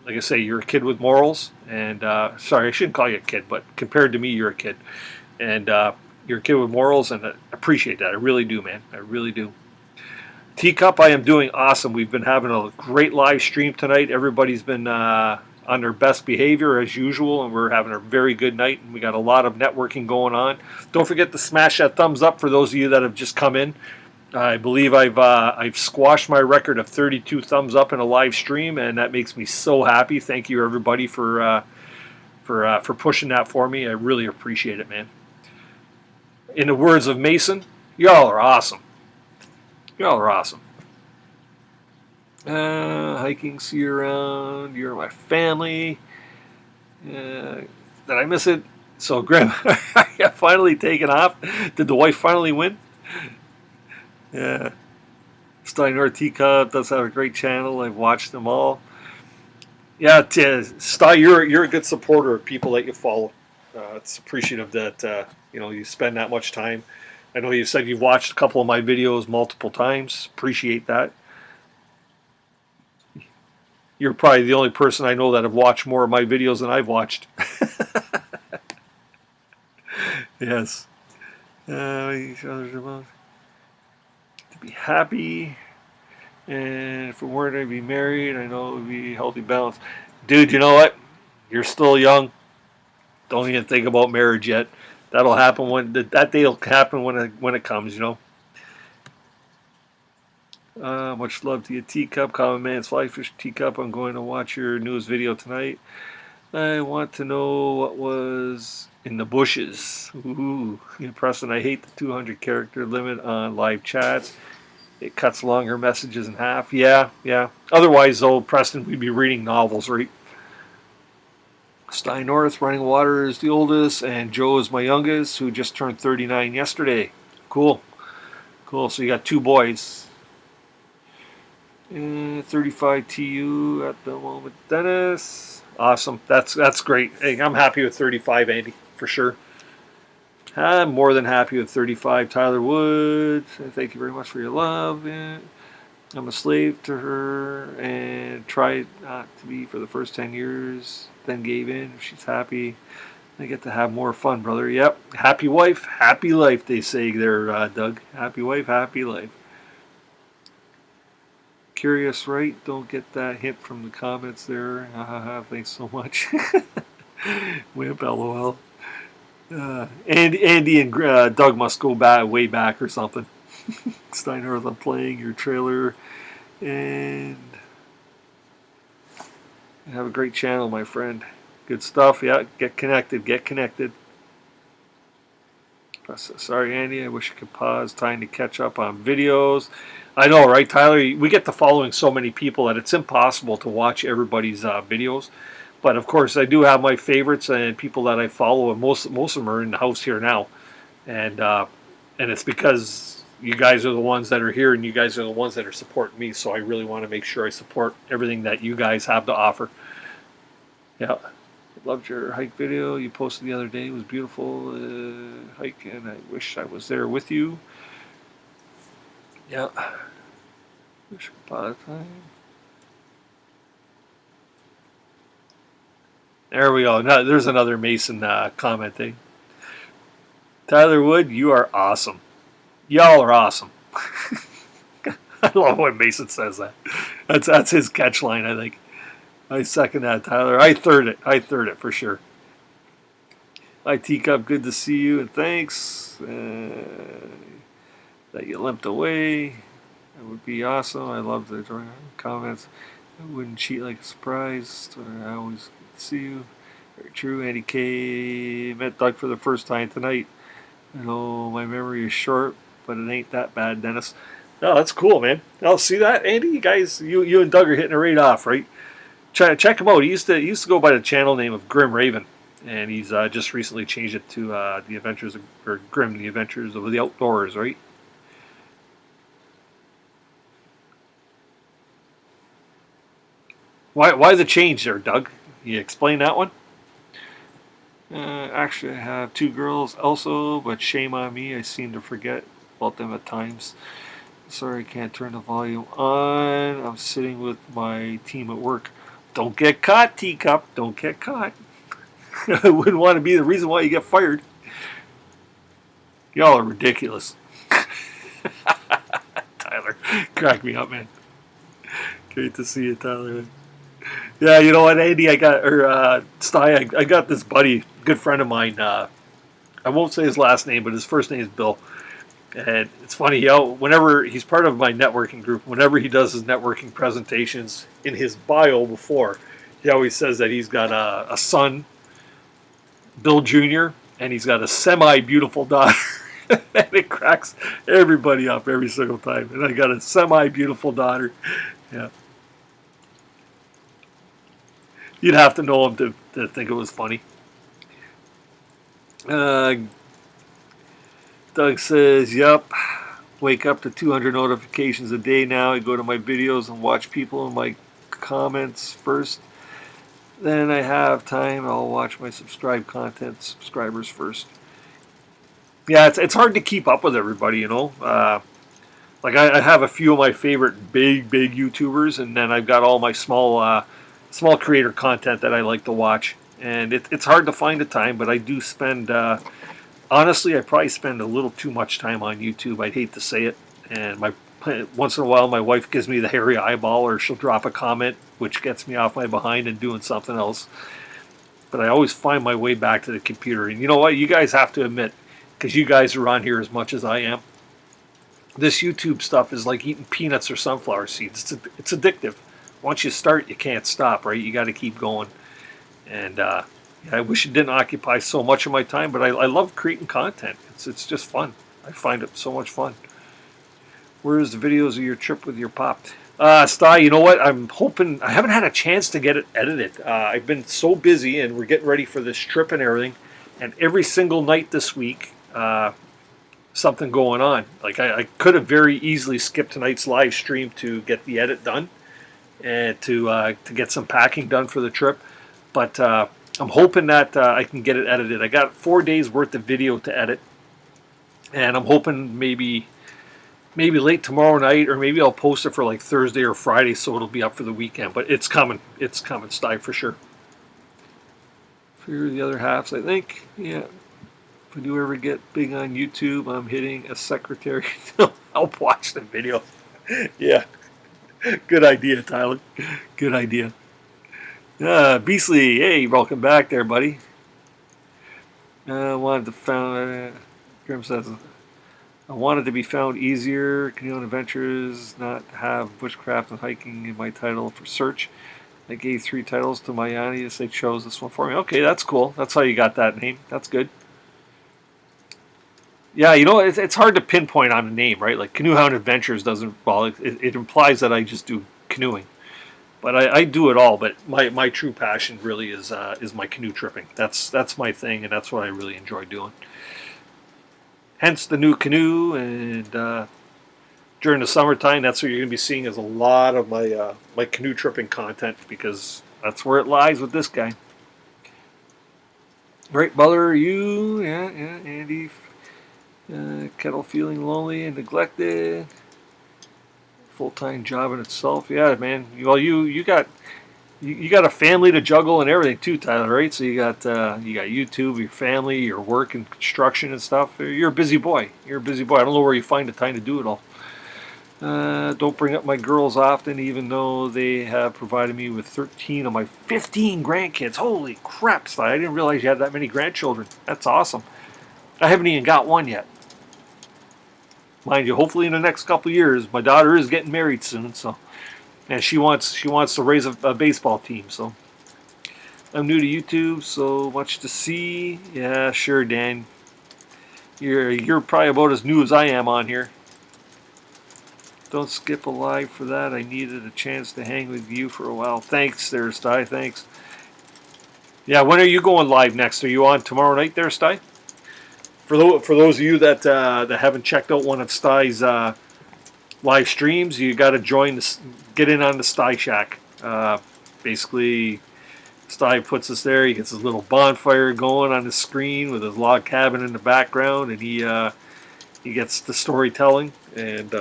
Like I say, you're a kid with morals. And sorry, I shouldn't call you a kid, but compared to me, you're a kid. And you're a kid with morals, and I appreciate that. I really do, man. I really do. Teacup, I am doing awesome. We've been having a great live stream tonight. Everybody's been on their best behavior as usual, and we're having a very good night. And we got a lot of networking going on. Don't forget to smash that thumbs up for those of you that have just come in. I believe I've squashed my record of 32 thumbs up in a live stream, and that makes me so happy. Thank you, everybody, for pushing that for me. I really appreciate it, man. In the words of Mason, y'all are awesome. Y'all are awesome. Hiking, see you around. You're my family. Did I miss it? So, Graham, got finally taken off. Did the wife finally win? Yeah. Steiner Teacup does have a great channel. I've watched them all. Yeah, Sty, you're a good supporter of people that you follow. It's appreciative that you spend that much time. I know you said you've watched a couple of my videos multiple times. Appreciate that. You're probably the only person I know that have watched more of my videos than I've watched. Yes. To be happy. And if we weren't to be married, I know it would be healthy balance. Dude, you know what? You're still young. Don't even think about marriage yet. That'll happen that day will happen when it comes, Much love to you, Teacup. Common Man's Flyfish Teacup. I'm going to watch your newest video tonight. I want to know what was in the bushes. Ooh, Preston, I hate the 200 character limit on live chats. It cuts longer messages in half. Yeah. Otherwise, though, Preston, we'd be reading novels, right? Stein North, Running Water is the oldest, and Joe is my youngest, who just turned 39 yesterday. Cool. So you got two boys. 35 TU at the moment. Dennis, Awesome. That's great. Hey, I'm happy with 35, Andy, for sure. I'm more than happy with 35. Tyler Wood, thank you very much for your love. Yeah. I'm a slave to her and tried not to be for the first 10 years, then gave in. She's happy. I get to have more fun, brother. Yep. Happy wife, happy life, they say there, Doug. Happy wife, happy life. Curious, right? Don't get that hint from the comments there. Ha ha ha. Thanks so much. Wimp, lol. Andy and Doug must go back way back or something. Steinhardt, I'm playing your trailer, and have a great channel, my friend. Good stuff. Yeah, get connected. Get connected. Sorry, Andy. I wish I could pause. Time to catch up on videos. I know, right, Tyler? We get to following so many people that it's impossible to watch everybody's videos. But of course, I do have my favorites and people that I follow, and most of them are in the house here now, and it's because you guys are the ones that are here, and you guys are the ones that are supporting me. So I really want to make sure I support everything that you guys have to offer. Yeah. Loved your hike video you posted the other day. It was beautiful hike, and I wish I was there with you. Yeah. Wish about time. There we go. Now, there's another Mason commenting. Tyler Wood, you are awesome. Y'all are awesome. I love when Mason says that. That's his catch line, I think. I second that, Tyler. I third it for sure. Hi, Teacup. Good to see you, and thanks that you limped away. That would be awesome. I love the comments. I wouldn't cheat like a surprise. I always see you. Very true. Andy K. Met Doug for the first time tonight. I know my memory is short, but it ain't that bad, Dennis. No, that's cool, man. I'll see that, Andy. You guys, you and Doug are hitting it right off, right? Check him out. He used to go by the channel name of Grim Raven, and he's just recently changed it to the Adventures of, or Grim, the Adventures of the Outdoors, right? Why the change there, Doug? You explain that one? Actually, I have two girls also, but shame on me. I seem to forget about them at times. Sorry, I can't turn the volume on. I'm sitting with my team at work. Don't get caught, Teacup. Don't get caught. I wouldn't want to be the reason why you get fired. Y'all are ridiculous. Tyler, crack me up, man. Great to see you, Tyler. Yeah, you know what, Andy? I got this buddy, good friend of mine. I won't say his last name, but his first name is Bill. And it's funny, whenever he's part of my networking group, whenever he does his networking presentations, in his bio before, he always says that he's got a son, Bill Jr., and he's got a semi-beautiful daughter. And it cracks everybody up every single time. And I got a semi-beautiful daughter. Yeah. You'd have to know him to think it was funny. Doug says, yep. Wake up to 200 notifications a day now. I go to my videos and watch people in my comments first. Then I have time. I'll watch my subscribers first. Yeah, it's hard to keep up with everybody, you know. Like I have a few of my favorite big YouTubers, and then I've got all my small creator content that I like to watch. And it's hard to find the time, but I do spend... honestly, I probably spend a little too much time on YouTube. I'd hate to say it. And once in a while, my wife gives me the hairy eyeball, or she'll drop a comment, which gets me off my behind and doing something else. But I always find my way back to the computer. And you know what? You guys have to admit, because you guys are on here as much as I am, this YouTube stuff is like eating peanuts or sunflower seeds. It's addictive. Once you start, you can't stop, right? You got to keep going. And I wish it didn't occupy so much of my time, but I love creating content. It's just fun. I find it so much fun. Where's the videos of your trip with your pop? Sty, you know what? I'm hoping... I haven't had a chance to get it edited. I've been so busy, and we're getting ready for this trip and everything. And every single night this week, something going on. Like I could have very easily skipped tonight's live stream to get the edit done and to get some packing done for the trip. But I'm hoping that I can get it edited. I got 4 days worth of video to edit, and I'm hoping maybe late tomorrow night, or maybe I'll post it for like Thursday or Friday, so it'll be up for the weekend. But it's coming. It's coming, Sty, for sure. For the other halves, I think. Yeah. If I do ever get big on YouTube, I'm hitting a secretary to help watch the video. Yeah. Good idea, Tyler. Good idea. Beastly, hey, welcome back there, buddy. Wanted to found. Grim says, I wanted to be found easier. Canoehound Adventures, not have bushcraft and hiking in my title for search. I gave 3 titles to my audience. They chose this one for me. Okay, that's cool. That's how you got that name. That's good. Yeah, you know, it's hard to pinpoint on a name, right? Like Canoehound Adventures doesn't, well, it implies that I just do canoeing. But I do it all. But my true passion really is my canoe tripping. That's my thing, and that's what I really enjoy doing. Hence the new canoe, and during the summertime, that's what you're going to be seeing is a lot of my canoe tripping content, because that's where it lies with this guy. Right, Butler, you, yeah, Andy, Kettle feeling lonely and neglected. Full-time job in itself, yeah, man. Well, you got a family to juggle and everything too, Tyler, right? So you got YouTube, your family, your work and construction and stuff. You're a busy boy. You're a busy boy. I don't know where you find the time to do it all. Don't bring up my girls often, even though they have provided me with 13 of my 15 grandkids. Holy crap, I didn't realize you had that many grandchildren. That's awesome. I haven't even got one yet. Mind you, hopefully in the next couple of years. My daughter is getting married soon, so, and she wants to raise a baseball team. So I'm new to YouTube, so much to see. Yeah, sure, Dan. You're probably about as new as I am on here. Don't skip a live for that. I needed a chance to hang with you for a while. Thanks there, Sty. Thanks. Yeah, when are you going live next? Are you on tomorrow night there, Sty? For those of you that haven't checked out one of Sty's live streams, you got to get in on the Sty Shack. Basically, Sty puts us there. He gets his little bonfire going on his screen with his log cabin in the background, and he gets the storytelling, and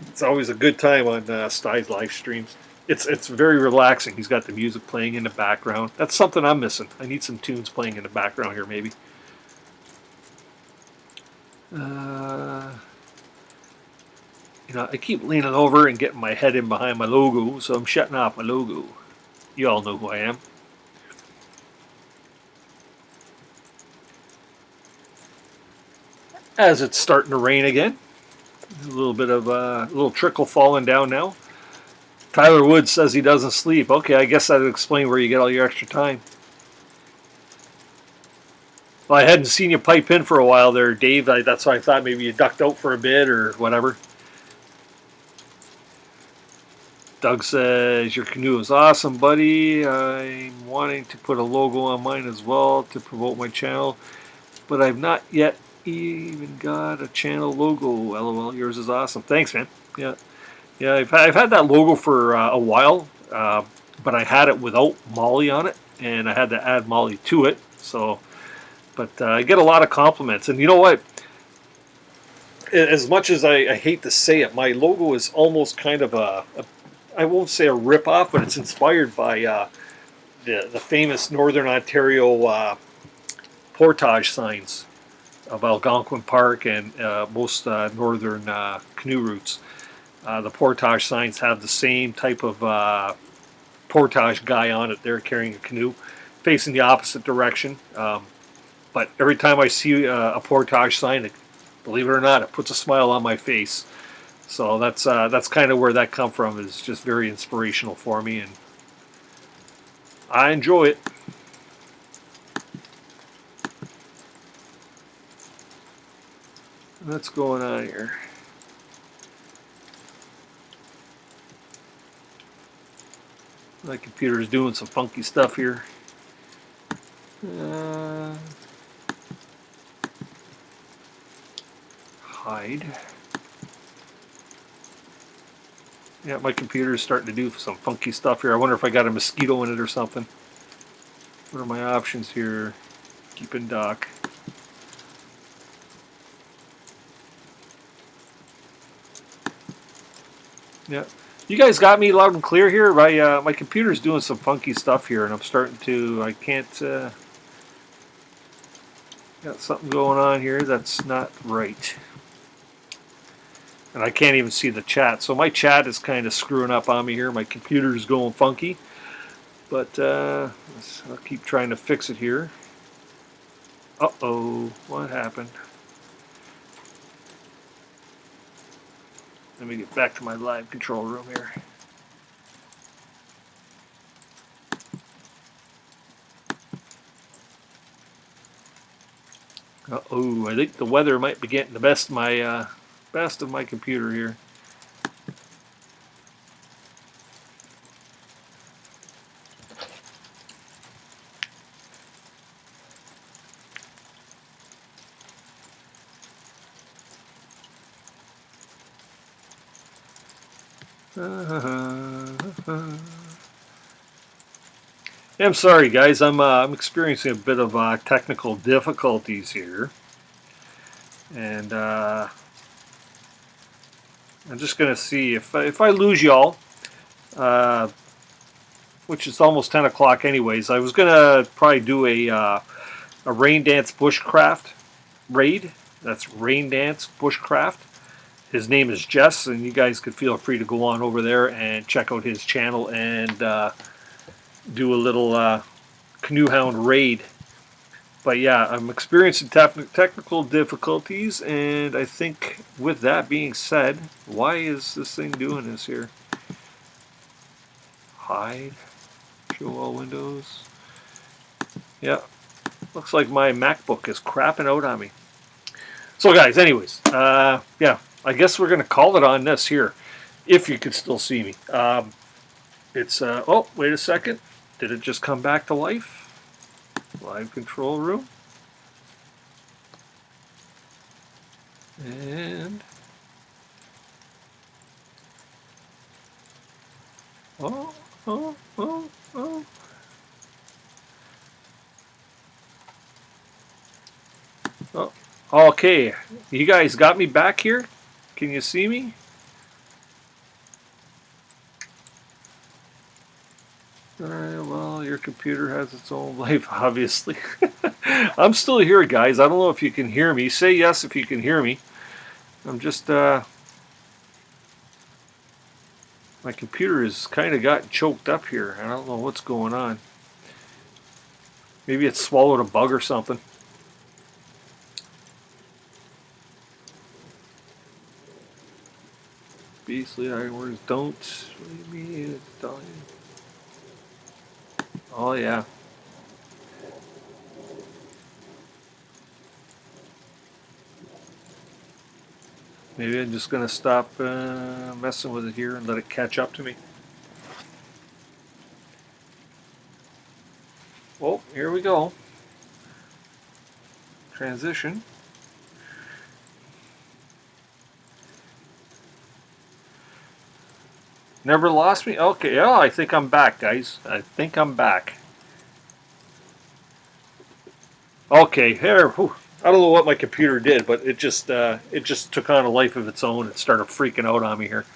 it's always a good time on Sty's live streams. It's very relaxing. He's got the music playing in the background. That's something I'm missing. I need some tunes playing in the background here, maybe. I keep leaning over and getting my head in behind my logo, so I'm shutting off my logo. You all know who I am. As it's starting to rain again. A little bit of a little trickle falling down now. Tyler Woods says he doesn't sleep. Okay, I guess that would explain where you get all your extra time. Well, I hadn't seen you pipe in for a while there, Dave. That's why I thought maybe you ducked out for a bit or whatever. Doug says, your canoe is awesome, buddy. I'm wanting to put a logo on mine as well to promote my channel, but I've not yet even got a channel logo. LOL, yours is awesome. Thanks, man. Yeah, I've had that logo for a while, but I had it without Molly on it, and I had to add Molly to it. So, but I get a lot of compliments, and you know what? As much as I hate to say it, my logo is almost kind of I won't say a rip-off, but it's inspired by the famous Northern Ontario portage signs of Algonquin Park and most northern canoe routes. The portage signs have the same type of portage guy on it there carrying a canoe facing the opposite direction. But every time I see a portage sign, believe it or not, it puts a smile on my face. So that's kind of where that come from. Is just very inspirational for me, and I enjoy it. What's going on here? My computer's doing some funky stuff here. Hide. Yeah, my computer's starting to do some funky stuff here. I wonder if I got a mosquito in it or something. What are my options here? Keep in dock. Yeah. You guys got me loud and clear here. My computer's doing some funky stuff here, and I'm starting to. I can't. Got something going on here that's not right, and I can't even see the chat. So my chat is kind of screwing up on me here. My computer's going funky, but I'll keep trying to fix it here. Uh-oh, what happened? Let me get back to my live control room here. Uh-oh, I think the weather might be getting the best of my computer here. I'm sorry, guys. I'm experiencing a bit of technical difficulties here, and I'm just gonna see if I lose y'all, uh, which is almost 10 o'clock anyways. I was gonna probably do a rain dance bushcraft raid. That's rain dance bushcraft. His name is Jess, and you guys could feel free to go on over there and check out his channel and do a little Canoehound raid. But yeah, I'm experiencing technical difficulties, and I think with that being said, why is this thing doing this here? Hide, show all windows. Yeah, looks like my MacBook is crapping out on me. So guys, anyways, yeah, I guess we're gonna call it on this here, if you could still see me. It's oh, wait a second, did it just come back to life? Live control room. And oh, oh, oh, oh. Oh, okay. You guys got me back here? Can you see me? Well, your computer has its own life, obviously. I'm still here, guys. I don't know if you can hear me. Say yes if you can hear me. I'm just, my computer has kind of got choked up here. I don't know what's going on. Maybe it swallowed a bug or something. Beastly ironworms don't. What do you mean? Oh, yeah. Maybe I'm just going to stop messing with it here and let it catch up to me. Oh, here we go. Transition. Never lost me? Okay, oh, I think I'm back, guys. I think I'm back. Okay, here. Whew. I don't know what my computer did, but it just took on a life of its own. It started freaking out on me here.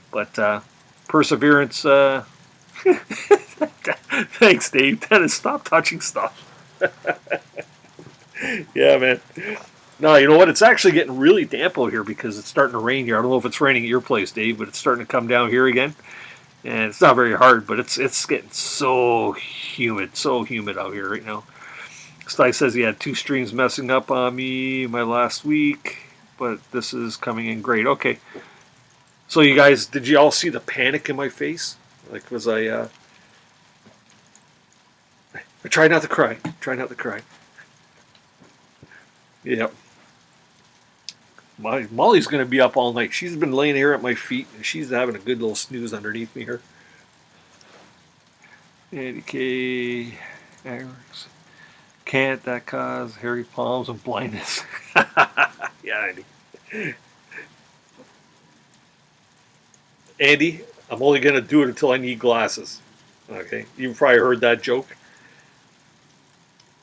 But perseverance. Thanks, Dave. Dennis, stop touching stuff. Yeah, man. No, you know what? It's actually getting really damp out here because it's starting to rain here. I don't know if it's raining at your place, Dave, but it's starting to come down here again. And it's not very hard, but it's getting so humid out here right now. Sty says he had 2 streams messing up on me my last week, but this is coming in great. Okay. So you guys, did you all see the panic in my face? Like, was I try not to cry. Try not to cry. Yep. Molly's going to be up all night. She's been laying here at my feet, and she's having a good little snooze underneath me here. Andy K. Alex. Can't that cause hairy palms and blindness? Yeah, Andy. Andy, I'm only going to do it until I need glasses. Okay? You've probably heard that joke.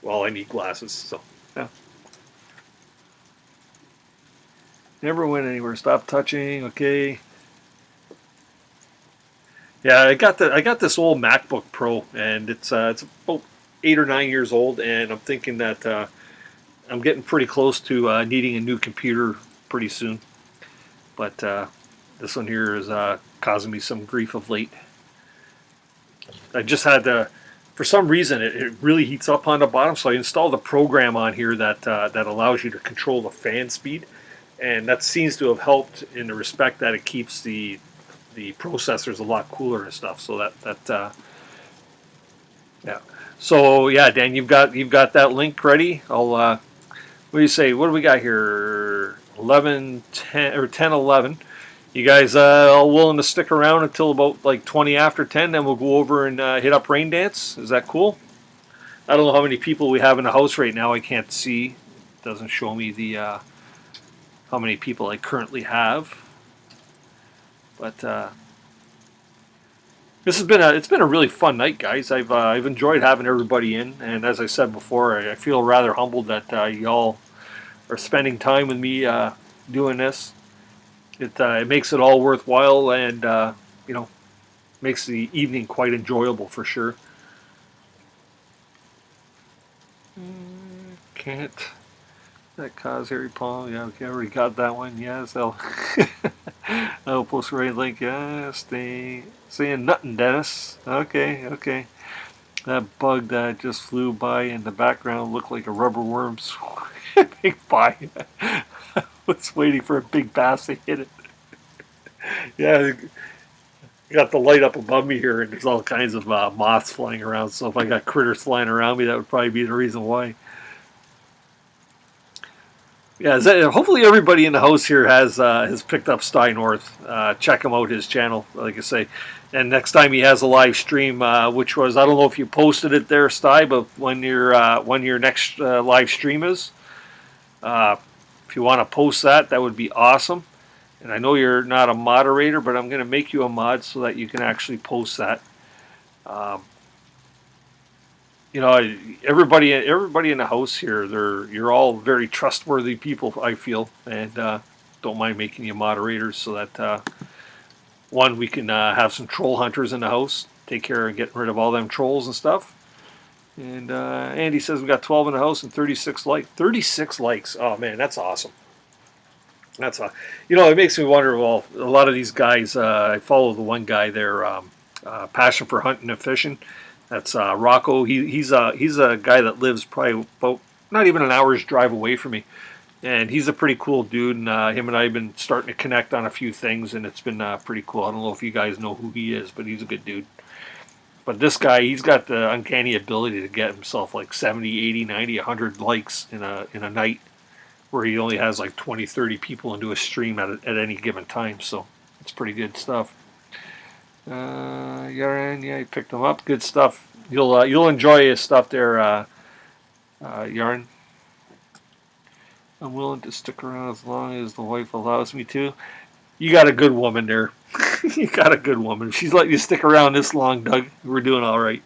Well, I need glasses, so yeah. Never went anywhere. Stop touching. Okay. Yeah, I got this old MacBook Pro, and it's about 8 or 9 years old, and I'm thinking that I'm getting pretty close to needing a new computer pretty soon. But this one here is causing me some grief of late. I just had to, for some reason, it really heats up on the bottom, so I installed a program on here that allows you to control the fan speed, and that seems to have helped in the respect that it keeps the processors a lot cooler and stuff. So yeah. So yeah, Dan, you've got that link ready. I'll what do you say? What do we got here? 11, 10, or 10, 11. You guys all willing to stick around until about like 20 after 10? Then we'll go over and hit up Rain Dance. Is that cool? I don't know how many people we have in the house right now. I can't see. It doesn't show me the how many people I currently have. But this has been it's been a really fun night, guys. I've enjoyed having everybody in, and as I said before, I feel rather humbled that y'all are spending time with me doing this. It makes it all worthwhile, and you know, makes the evening quite enjoyable for sure. Can't that cause Harry Paul? Yeah, okay, I already got that one. Yes, I'll post the right link. Yeah, stay saying nothing, Dennis. Okay, okay. That bug that just flew by in the background looked like a rubber worm swimming by. I was waiting for a big bass to hit it. Yeah, got the light up above me here, and there's all kinds of moths flying around. So if I got critters flying around me, that would probably be the reason why. Yeah, hopefully everybody in the house here has picked up Sty North. Check him out, his channel, like I say. And next time he has a live stream, which was, I don't know if you posted it there, Sty, but when your next live stream is, uh, if you want to post that, that would be awesome. And I know you're not a moderator, but I'm going to make you a mod so that you can actually post that. Um, you know, everybody in the house here, you're all very trustworthy people, I feel, and don't mind making you moderators so that one, we can have some troll hunters in the house, take care of getting rid of all them trolls and stuff. And Andy says we got 12 in the house and 36 likes. 36 likes. Oh man, that's awesome. That's you know, it makes me wonder. Well, a lot of these guys, I follow the one guy there, passion for hunting and fishing. That's Rocco. He's a guy that lives probably about not even an hour's drive away from me, and he's a pretty cool dude. And him and I have been starting to connect on a few things, and it's been pretty cool. I don't know if you guys know who he is, but he's a good dude. But this guy, he's got the uncanny ability to get himself like 70, 80, 90, 100 likes in a night, where he only has like 20, 30 people into a stream at any given time. So it's pretty good stuff. Yaran, yeah, you picked him up. Good stuff. You'll enjoy his stuff there, Yarn. I'm willing to stick around as long as the wife allows me to. You got a good woman there. You got a good woman. If she's letting you stick around this long, Doug, we're doing all right.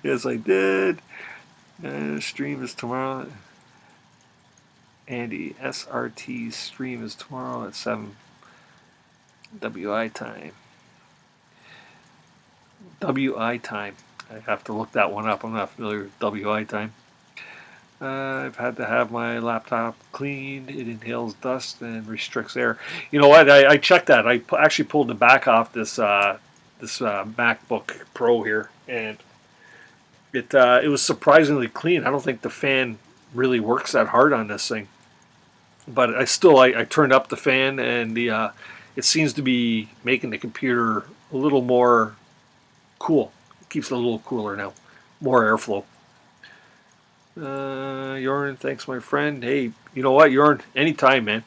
Yes, I did. Stream is tomorrow. Andy, SRT's stream is tomorrow at 7 WI time. WI time. I have to look that one up. I'm not familiar with WI time. I've had to have my laptop cleaned. It inhales dust and restricts air. You know what? I checked that. I actually pulled the back off this MacBook Pro here, and it was surprisingly clean. I don't think the fan really works that hard on this thing, but I turned up the fan, and it seems to be making the computer a little more cool. It keeps it a little cooler now, more airflow. Jorn, thanks, my friend. Hey, you know what, Jorn? Anytime, man.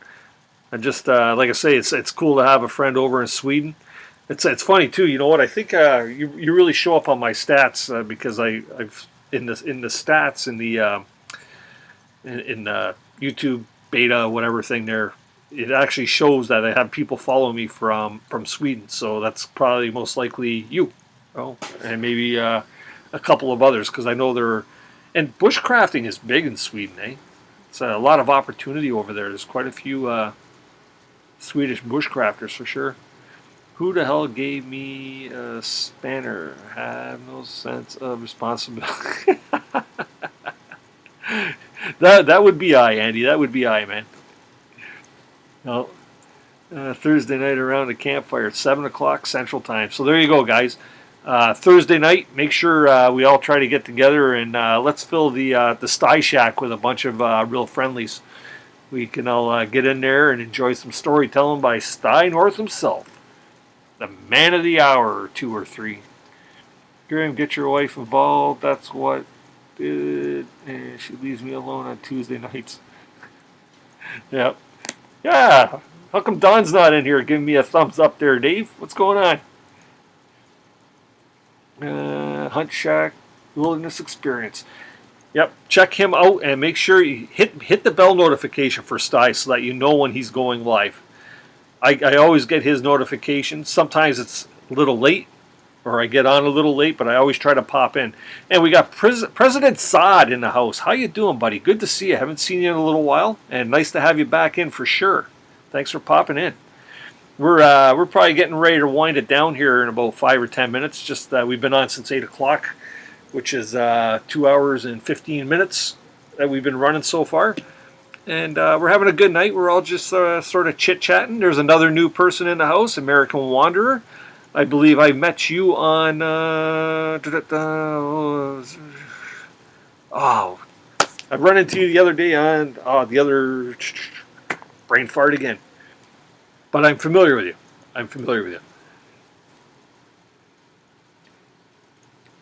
I just like I say, it's cool to have a friend over in Sweden. It's funny too. You know what? I think you really show up on my stats because I've in the stats in the YouTube beta whatever thing there. It actually shows that I have people follow me from Sweden. So that's probably most likely you. Oh, and maybe a a couple of others because I know they're, and bushcrafting is big in Sweden, eh? It's a lot of opportunity over there. There's quite a few Swedish bushcrafters for sure. Who the hell gave me a spanner? Have no sense of responsibility. That would be I, Andy. That would be I, man. No. Thursday night around the campfire at 7 o'clock Central Time. So there you go, guys. Thursday night, make sure we all try to get together and let's fill the Sty Shack with a bunch of real friendlies. We can all get in there and enjoy some storytelling by Sty North himself, the man of the hour, or 2 or 3. Graham, get your wife involved. That's what did. And she leaves me alone on Tuesday nights. Yep. Yeah. How come Don's not in here giving me a thumbs up there, Dave? What's going on? Hunt Shack Wilderness Experience. Yep, check him out and make sure you hit the bell notification for Sty so that you know when he's going live. I always get his notifications. Sometimes it's a little late, or I get on a little late, but I always try to pop in. And we got President Saad in the house. How you doing, buddy? Good to see you. Haven't seen you in a little while, and nice to have you back in for sure. Thanks for popping in. We're probably getting ready to wind it down here in about 5 or 10 minutes. Just we've been on since 8 o'clock, which is 2 hours and 15 minutes that we've been running so far. And we're having a good night. We're all just sort of chit-chatting. There's another new person in the house, American Wanderer. I believe I met you on... I run into you the other day on... brain fart again. But I'm familiar with you.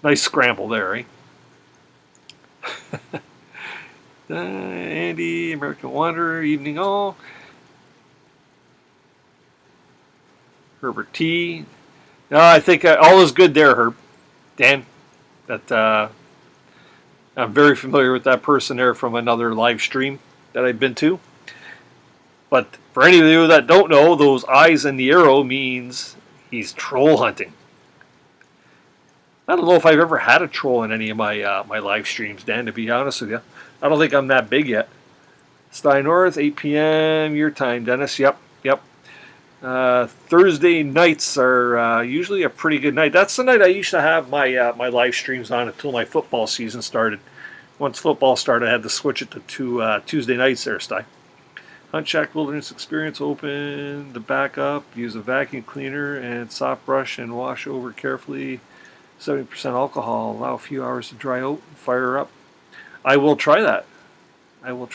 Nice scramble there, eh? Andy, American Wanderer, evening all. Herbert T. No, I think all is good there, Herb. Dan, that I'm very familiar with that person there from another live stream that I've been to. But for any of you that don't know, those eyes in the arrow means he's troll hunting. I don't know if I've ever had a troll in any of my my live streams, Dan, to be honest with you. I don't think I'm that big yet. Sty North, 8 p.m. your time, Dennis. Yep. Thursday nights are usually a pretty good night. That's the night I used to have my my live streams on until my football season started. Once football started, I had to switch it to Tuesday nights there, Sty. Hunt Shack Wilderness Experience open the back up. Use a vacuum cleaner and soft brush and wash over carefully. 70% alcohol. Allow a few hours to dry out and fire up. I will try that. Hunt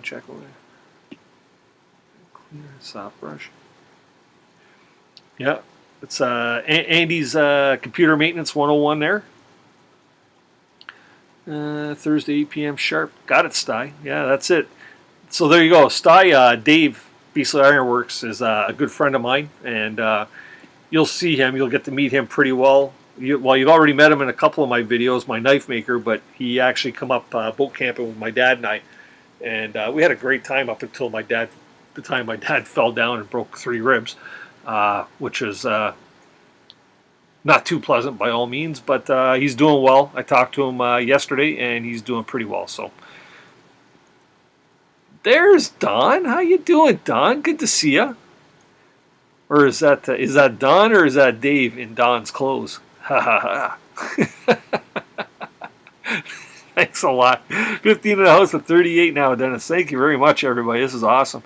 Shack over there. Cleaner, soft brush. Yeah, it's Andy's computer maintenance 101 there. Thursday 8 p.m. sharp. Got it, Sty. Yeah, that's it. So there you go. Sty, Dave, Beastly Ironworks is a good friend of mine, and you'll see him. You'll get to meet him pretty well. You've already met him in a couple of my videos, my knife maker, but he actually come up boat camping with my dad and I, and we had a great time up until the time my dad fell down and broke 3 ribs, which was not too pleasant by all means, but he's doing well. I talked to him yesterday, and he's doing pretty well. So there's Don. How you doing, Don? Good to see you. Or is that Don or is that Dave in Don's clothes? Ha ha ha. Thanks a lot. 15 in the house with 38 now, Dennis. Thank you very much, everybody. This is awesome.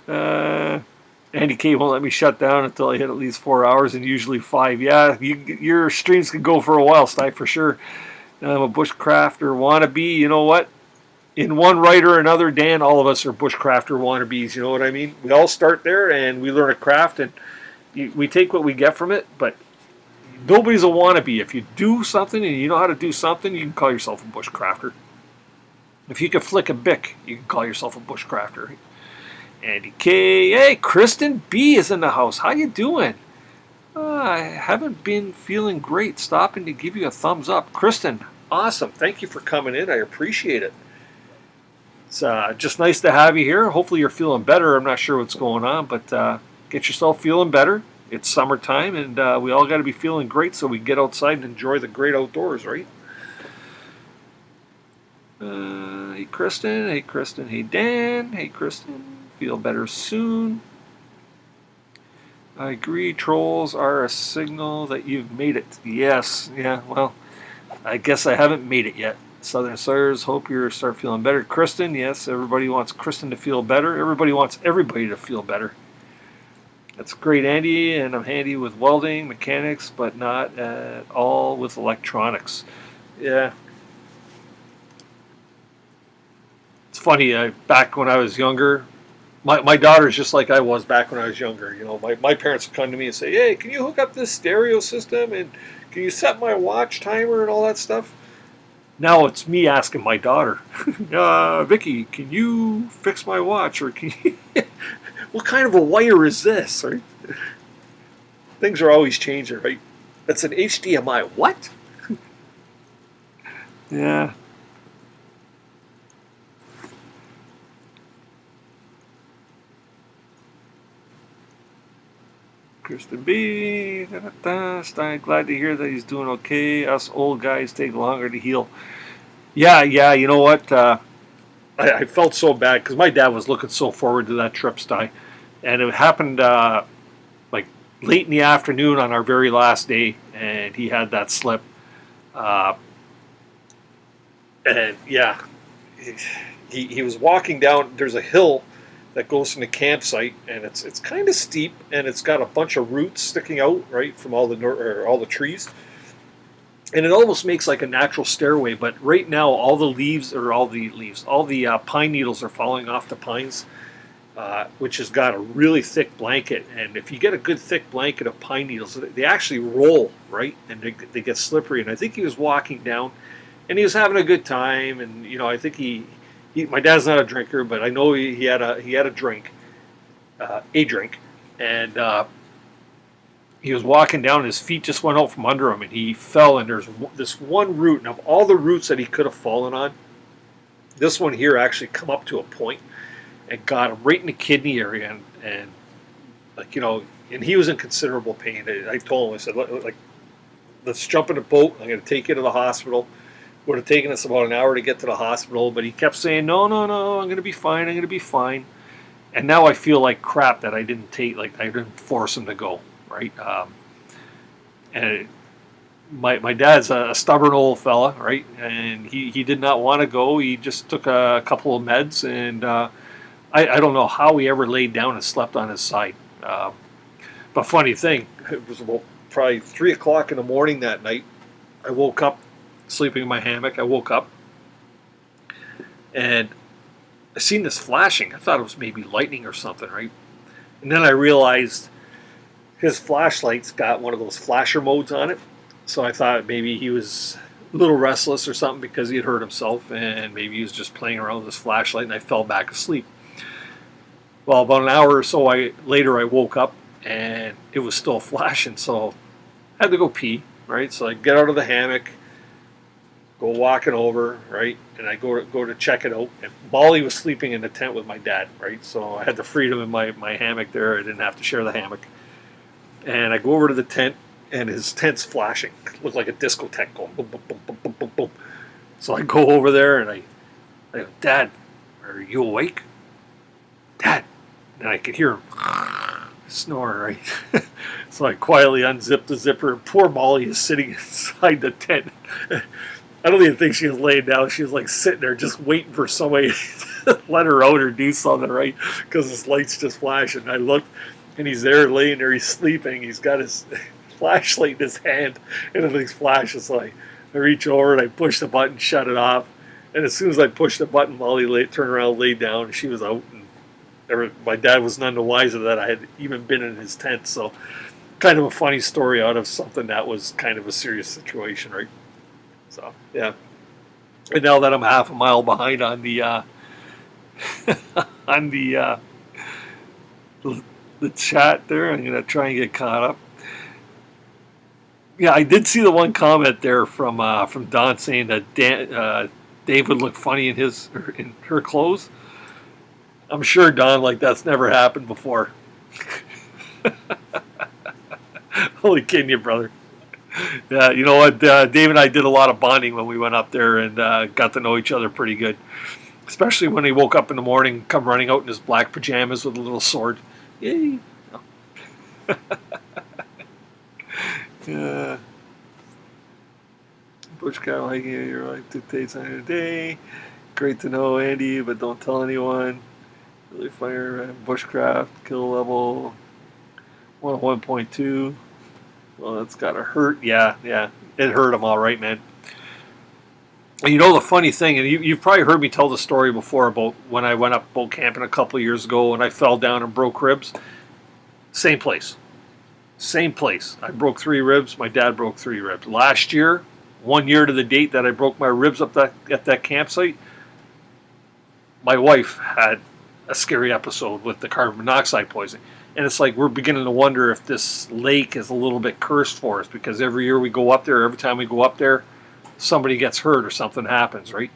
Andy K won't let me shut down until I hit at least 4 hours and usually 5. Yeah, your streams can go for a while, Sty, for sure. I'm a bushcrafter wannabe. You know what? In one right or another, Dan, all of us are bushcrafter wannabes. You know what I mean? We all start there and we learn a craft and we take what we get from it, but nobody's a wannabe. If you do something and you know how to do something, you can call yourself a bushcrafter. If you can flick a bick, you can call yourself a bushcrafter. Andy K. Hey, Kristen B is in the house. How you doing? I haven't been feeling great. Stopping to give you a thumbs up. Kristen, awesome. Thank you for coming in. I appreciate it. It's just nice to have you here. Hopefully you're feeling better. I'm not sure what's going on, but get yourself feeling better. It's summertime, and we all got to be feeling great so we get outside and enjoy the great outdoors, right? Hey Kristen, hey Kristen, hey Dan, hey Kristen. Feel better soon. I agree. Trolls are a signal that you've made it. Yes. Yeah. Well, I guess I haven't made it yet. Southern Stars, hope you start feeling better. Kristen, yes, everybody wants Kristen to feel better. Everybody wants everybody to feel better. That's great, Andy, and I'm handy with welding, mechanics, but not at all with electronics. Yeah, it's funny. Back when I was younger, my daughter's just like I was back when I was younger. You know, my parents would come to me and say, "Hey, can you hook up this stereo system and can you set my watch timer and all that stuff?" Now it's me asking my daughter, Vicky, can you fix my watch? Or can you, what kind of a wire is this? Right? Things are always changing, right? That's an HDMI. What? Yeah. Kristen B. Stein, glad to hear that he's doing okay. Us old guys take longer to heal. Yeah, yeah. You know what? I felt so bad because my dad was looking so forward to that trip, Stein, and it happened like late in the afternoon on our very last day, and he had that slip. Uh, and yeah, he was walking down. There's a hill that goes from the campsite, and it's kind of steep, and it's got a bunch of roots sticking out right from all the trees, and it almost makes like a natural stairway. But right now, all the leaves or all the pine needles are falling off the pines, which has got a really thick blanket. And if you get a good thick blanket of pine needles, they actually roll right, and they get slippery. And I think he was walking down and he was having a good time. And you know, I think my dad's not a drinker, but I know he had a drink, and he was walking down. And his feet just went out from under him, and he fell. And there's this one root, and of all the roots that he could have fallen on, this one here actually come up to a point and got him right in the kidney area, and like you know, and he was in considerable pain. I told him, I said, like, let's jump in a boat. I'm going to take you to the hospital. Would have taken us about an hour to get to the hospital, but he kept saying, "No, no, no, I'm going to be fine. I'm going to be fine." And now I feel like crap that I didn't I didn't force him to go, right? And my dad's a stubborn old fella, right? And he did not want to go. He just took a couple of meds, and I don't know how he ever laid down and slept on his side. But funny thing, it was about probably 3 o'clock in the morning that night. I woke up sleeping in my hammock. I woke up and I seen this flashing. I thought it was maybe lightning or something, right? And then I realized his flashlight's got one of those flasher modes on it. So I thought maybe he was a little restless or something because he had hurt himself, and maybe he was just playing around with his flashlight, and I fell back asleep. Well, about an hour or so later, I woke up and it was still flashing. So I had to go pee, right? So I get out of the hammock, go walking over, right, and I go to check it out. And Molly was sleeping in the tent with my dad, right? So I had the freedom in my hammock there. I didn't have to share the hammock. And I go over to the tent, and his tent's flashing. It looked like a discotheque going boom, boom, boom, boom, boom, boom, boom. So I go over there and I go, "Dad, are you awake? Dad." And I could hear him snore, right? So I quietly unzipped the zipper, and poor Molly is sitting inside the tent. I don't even think she was laying down. She was like sitting there just waiting for somebody to let her out or do something, right? Because his light's just flashing. I looked, and he's there laying there. He's sleeping. He's got his flashlight in his hand, and the thing's flashing. So I reach over and I push the button, shut it off. And as soon as I pushed the button, Molly turned around, laid down, and she was out. My dad was none the wiser that I had even been in his tent. So kind of a funny story out of something that was kind of a serious situation, right? So yeah. And now that I'm half a mile behind on the on the chat there, I'm gonna try and get caught up. Yeah, I did see the one comment there from Don saying that Dave would look funny in her clothes. I'm sure, Don, like that's never happened before. Only kidding you, brother. Yeah, you know what? Dave and I did a lot of bonding when we went up there and got to know each other pretty good. Especially when he woke up in the morning, come running out in his black pajamas with a little sword. Yay! Uh, Bush cow hiking your life dictates on a day. Great to know, Andy, but don't tell anyone. Really fire bushcraft kill level 101.2. Well, that's gotta hurt. Yeah, yeah, it hurt him all right, man. And you know the funny thing, and you've probably heard me tell the story before about when I went up boat camping a couple of years ago and I fell down and broke ribs. Same place. Same place. I broke 3 ribs. My dad broke 3 ribs. Last year, 1 year to the date that I broke my ribs up at that campsite, my wife had a scary episode with the carbon monoxide poisoning. And it's like we're beginning to wonder if this lake is a little bit cursed for us because every year we go up there, every time we go up there, somebody gets hurt or something happens, right?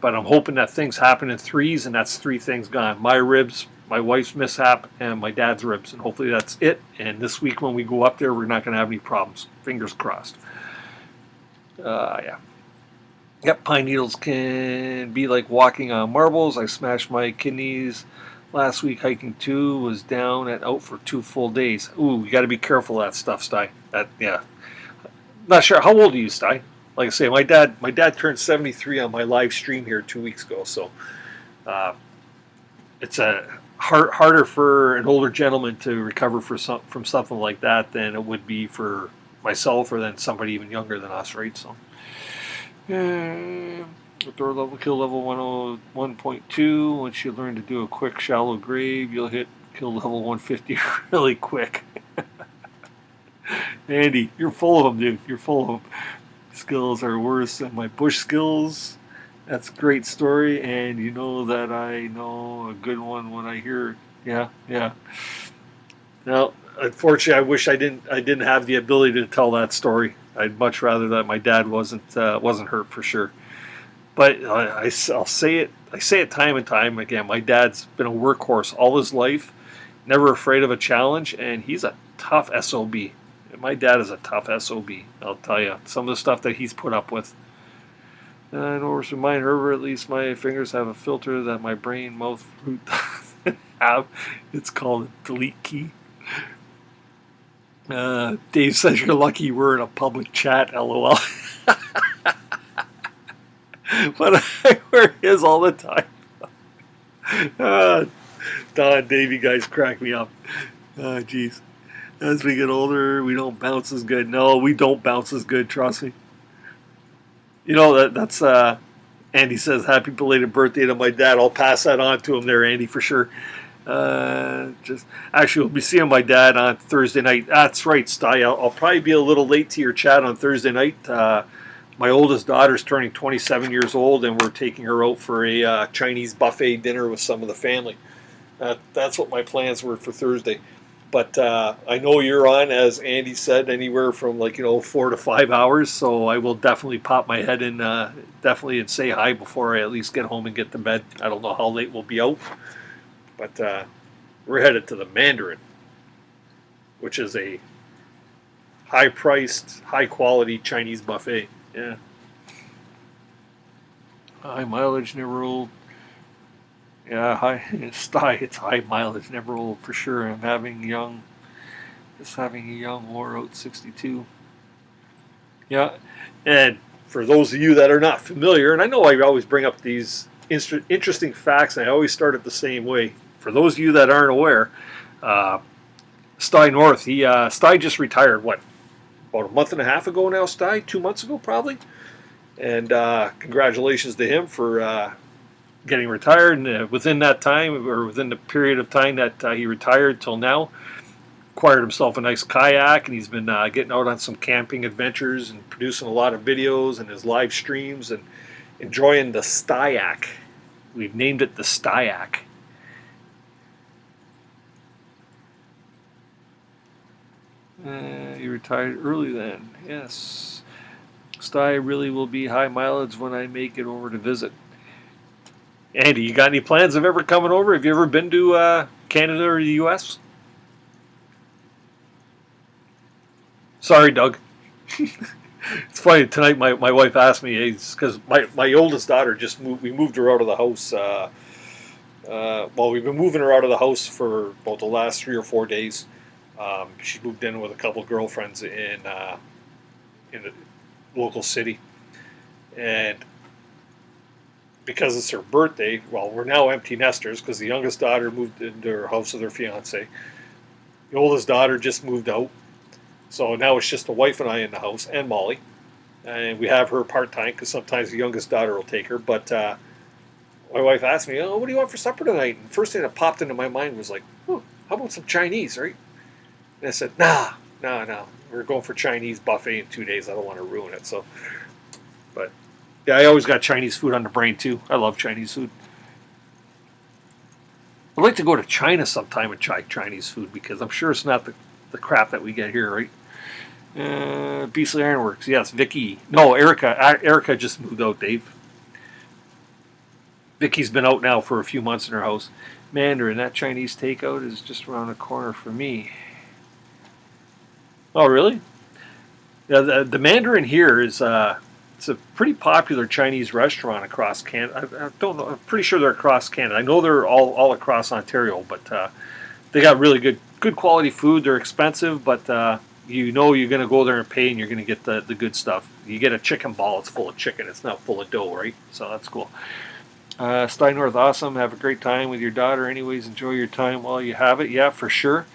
But I'm hoping that things happen in threes, and that's 3 things gone. My ribs, my wife's mishap, and my dad's ribs. And hopefully that's it. And this week when we go up there, we're not going to have any problems. Fingers crossed. Yeah. Yep, pine needles can be like walking on marbles. I smashed my kidneys last week hiking too. Was down and out for 2 full days. Ooh, you got to be careful of that stuff, Sty. Yeah. Not sure. How old are you, Sty? Like I say, my dad turned 73 on my live stream here 2 weeks ago. So it's harder for an older gentleman to recover from something like that than it would be for myself or than somebody even younger than us, right? So. Door level, kill level 101.2. Once you learn to do a quick shallow grave, you'll hit kill level 150 really quick. Andy, you're full of them, dude. You're full of them. Skills are worse than my bush skills. That's a great story, and you know that I know a good one when I hear it. Yeah, yeah. Now, unfortunately, I wish I didn't have the ability to tell that story. I'd much rather that my dad wasn't hurt for sure. But I'll say it. I say it time and time again. My dad's been a workhorse all his life, never afraid of a challenge, and he's a tough SOB. My dad is a tough SOB. I'll tell you some of the stuff that he's put up with. I know with mine, Herbert. At least my fingers have a filter that my brain, mouth, root doesn't have. It's called a delete key. Dave says you're lucky we're in a public chat, lol. But I wear his all the time. Don, Dave, you guys crack me up. Jeez. As we get older, we don't bounce as good. No, we don't bounce as good, trust me. You know, that's Andy says, happy belated birthday to my dad. I'll pass that on to him there, Andy, for sure. We'll be seeing my dad on Thursday night. That's right, Sty. I'll probably be a little late to your chat on Thursday night. My oldest daughter's turning 27 years old, and we're taking her out for a Chinese buffet dinner with some of the family. That's what my plans were for Thursday. But I know you're on, as Andy said, anywhere from 4 to 5 hours. So I will definitely pop my head in, definitely, and say hi before I at least get home and get to bed. I don't know how late we'll be out. But we're headed to the Mandarin, which is a high-priced, high-quality Chinese buffet. Yeah. High mileage, never old. Yeah, it's high mileage, never old for sure. I'm having a young wore out 62. Yeah, and for those of you that are not familiar, and I know I always bring up these interesting facts, and I always start it the same way. For those of you that aren't aware, Sty North, Sty just retired, about a month and a half ago now, Sty? 2 months ago, probably? And congratulations to him for getting retired. And within that time, or within the period of time that he retired till now, acquired himself a nice kayak, and he's been getting out on some camping adventures and producing a lot of videos and his live streams and enjoying the Styack. We've named it the Styack. You retired early then. Yes. Sty really will be high mileage when I make it over to visit. Andy, you got any plans of ever coming over? Have you ever been to Canada or the U.S.? Sorry, Doug. It's funny tonight. My wife asked me because my oldest daughter just moved. We moved her out of the house. Well, we've been moving her out of the house for about the last 3 or 4 days. She moved in with a couple of girlfriends in the local city, and because it's her birthday, well, we're now empty nesters because the youngest daughter moved into her house with her fiance. The oldest daughter just moved out, so now it's just the wife and I in the house, and Molly. And we have her part time because sometimes the youngest daughter will take her. But my wife asked me, "Oh, what do you want for supper tonight?" And the first thing that popped into my mind was like, "Oh, how about some Chinese, right?" And I said, "Nah, nah. We're going for Chinese buffet in 2 days. I don't want to ruin it." So, but yeah, I always got Chinese food on the brain too. I love Chinese food. I'd like to go to China sometime and try Chinese food because I'm sure it's not the crap that we get here, right? Beastly Ironworks. Yes, Vicky. No, Erica. Erica just moved out, Dave. Vicky's been out now for a few months in her house. Mandarin, that Chinese takeout is just around the corner for me. Oh, really? Yeah, the Mandarin here is it's a pretty popular Chinese restaurant across Canada. I don't know. I'm pretty sure they're across Canada. I know they're all across Ontario, but they got really good quality food. They're expensive, but you know you're going to go there and pay, and you're going to get the good stuff. You get a chicken ball. It's full of chicken. It's not full of dough, right? So that's cool. Steinworth, awesome. Have a great time with your daughter. Anyways, enjoy your time while you have it. Yeah, for sure.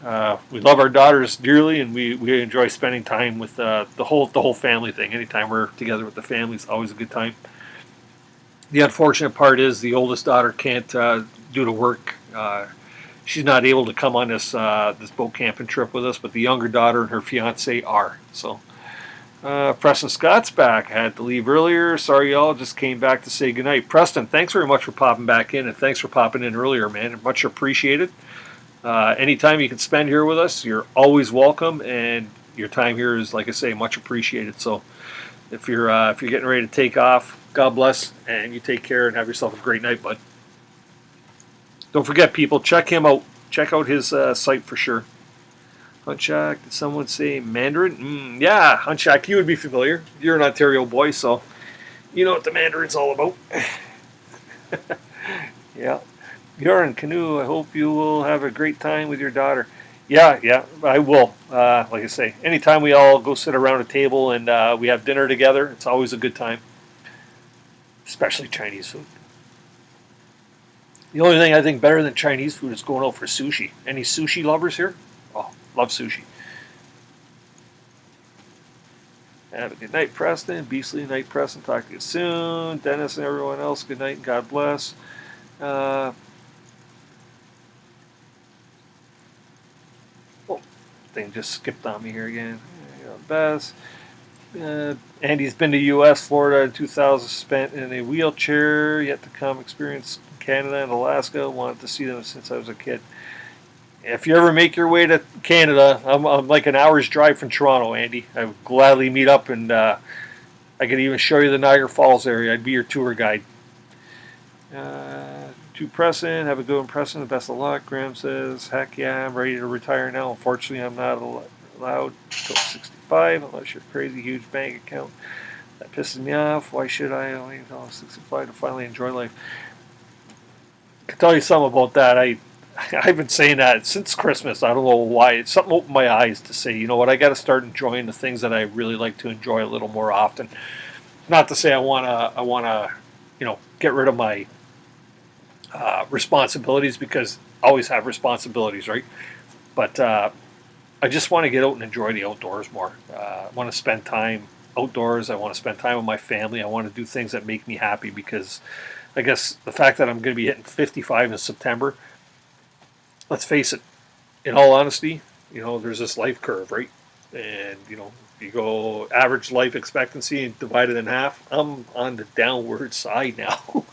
We love our daughters dearly, and we enjoy spending time with the whole family thing. Anytime we're together with the family, it's always a good time. The unfortunate part is the oldest daughter can't due to work. She's not able to come on this boat camping trip with us, but the younger daughter and her fiance are. So Preston Scott's back. I had to leave earlier. Sorry, y'all. Just came back to say goodnight. Preston, thanks very much for popping back in, and thanks for popping in earlier, man. Much appreciated. Anytime you can spend here with us, you're always welcome, and your time here is, like I say, much appreciated. So if you're getting ready to take off, God bless, and you take care and have yourself a great night, bud. Don't forget, people, check him out. Check out his site for sure. Hunchak, did someone say Mandarin? Yeah, Hunchak, you would be familiar. You're an Ontario boy, so you know what the Mandarin's all about. Yeah. You're in Canoe. I hope you will have a great time with your daughter. Yeah, I will. Like I say, anytime we all go sit around a table and we have dinner together, it's always a good time, especially Chinese food. The only thing I think better than Chinese food is going out for sushi. Any sushi lovers here? Oh, love sushi. Have a good night, Preston. Beastly night, Preston. Talk to you soon. Dennis and everyone else, good night and God bless. Uh, oh, thing just skipped on me here again. Best. Andy's been to U.S., Florida in 2000, spent in a wheelchair, yet to come experience Canada and Alaska. Wanted to see them since I was a kid. If you ever make your way to Canada, I'm like an hour's drive from Toronto, Andy. I would gladly meet up, and I could even show you the Niagara Falls area. I'd be your tour guide. To Preston, have a good one, Preston. Best of luck. Graham says, heck yeah, I'm ready to retire now. Unfortunately, I'm not allowed until 65 unless you're a crazy huge bank account. That pisses me off. Why should I wait until I'm 65 to finally enjoy life? I can tell you something about that. I've been saying that since Christmas. I don't know why. It's something opened my eyes to say, you know what, I got to start enjoying the things that I really like to enjoy a little more often. Not to say I wanna, get rid of my responsibilities because I always have responsibilities, right? But I just want to get out and enjoy the outdoors more. I want to spend time outdoors. I want to spend time with my family. I want to do things that make me happy because I guess the fact that I'm going to be hitting 55 in September, let's face it, in all honesty, there's this life curve, right? And, if you go average life expectancy and divide it in half, I'm on the downward side now.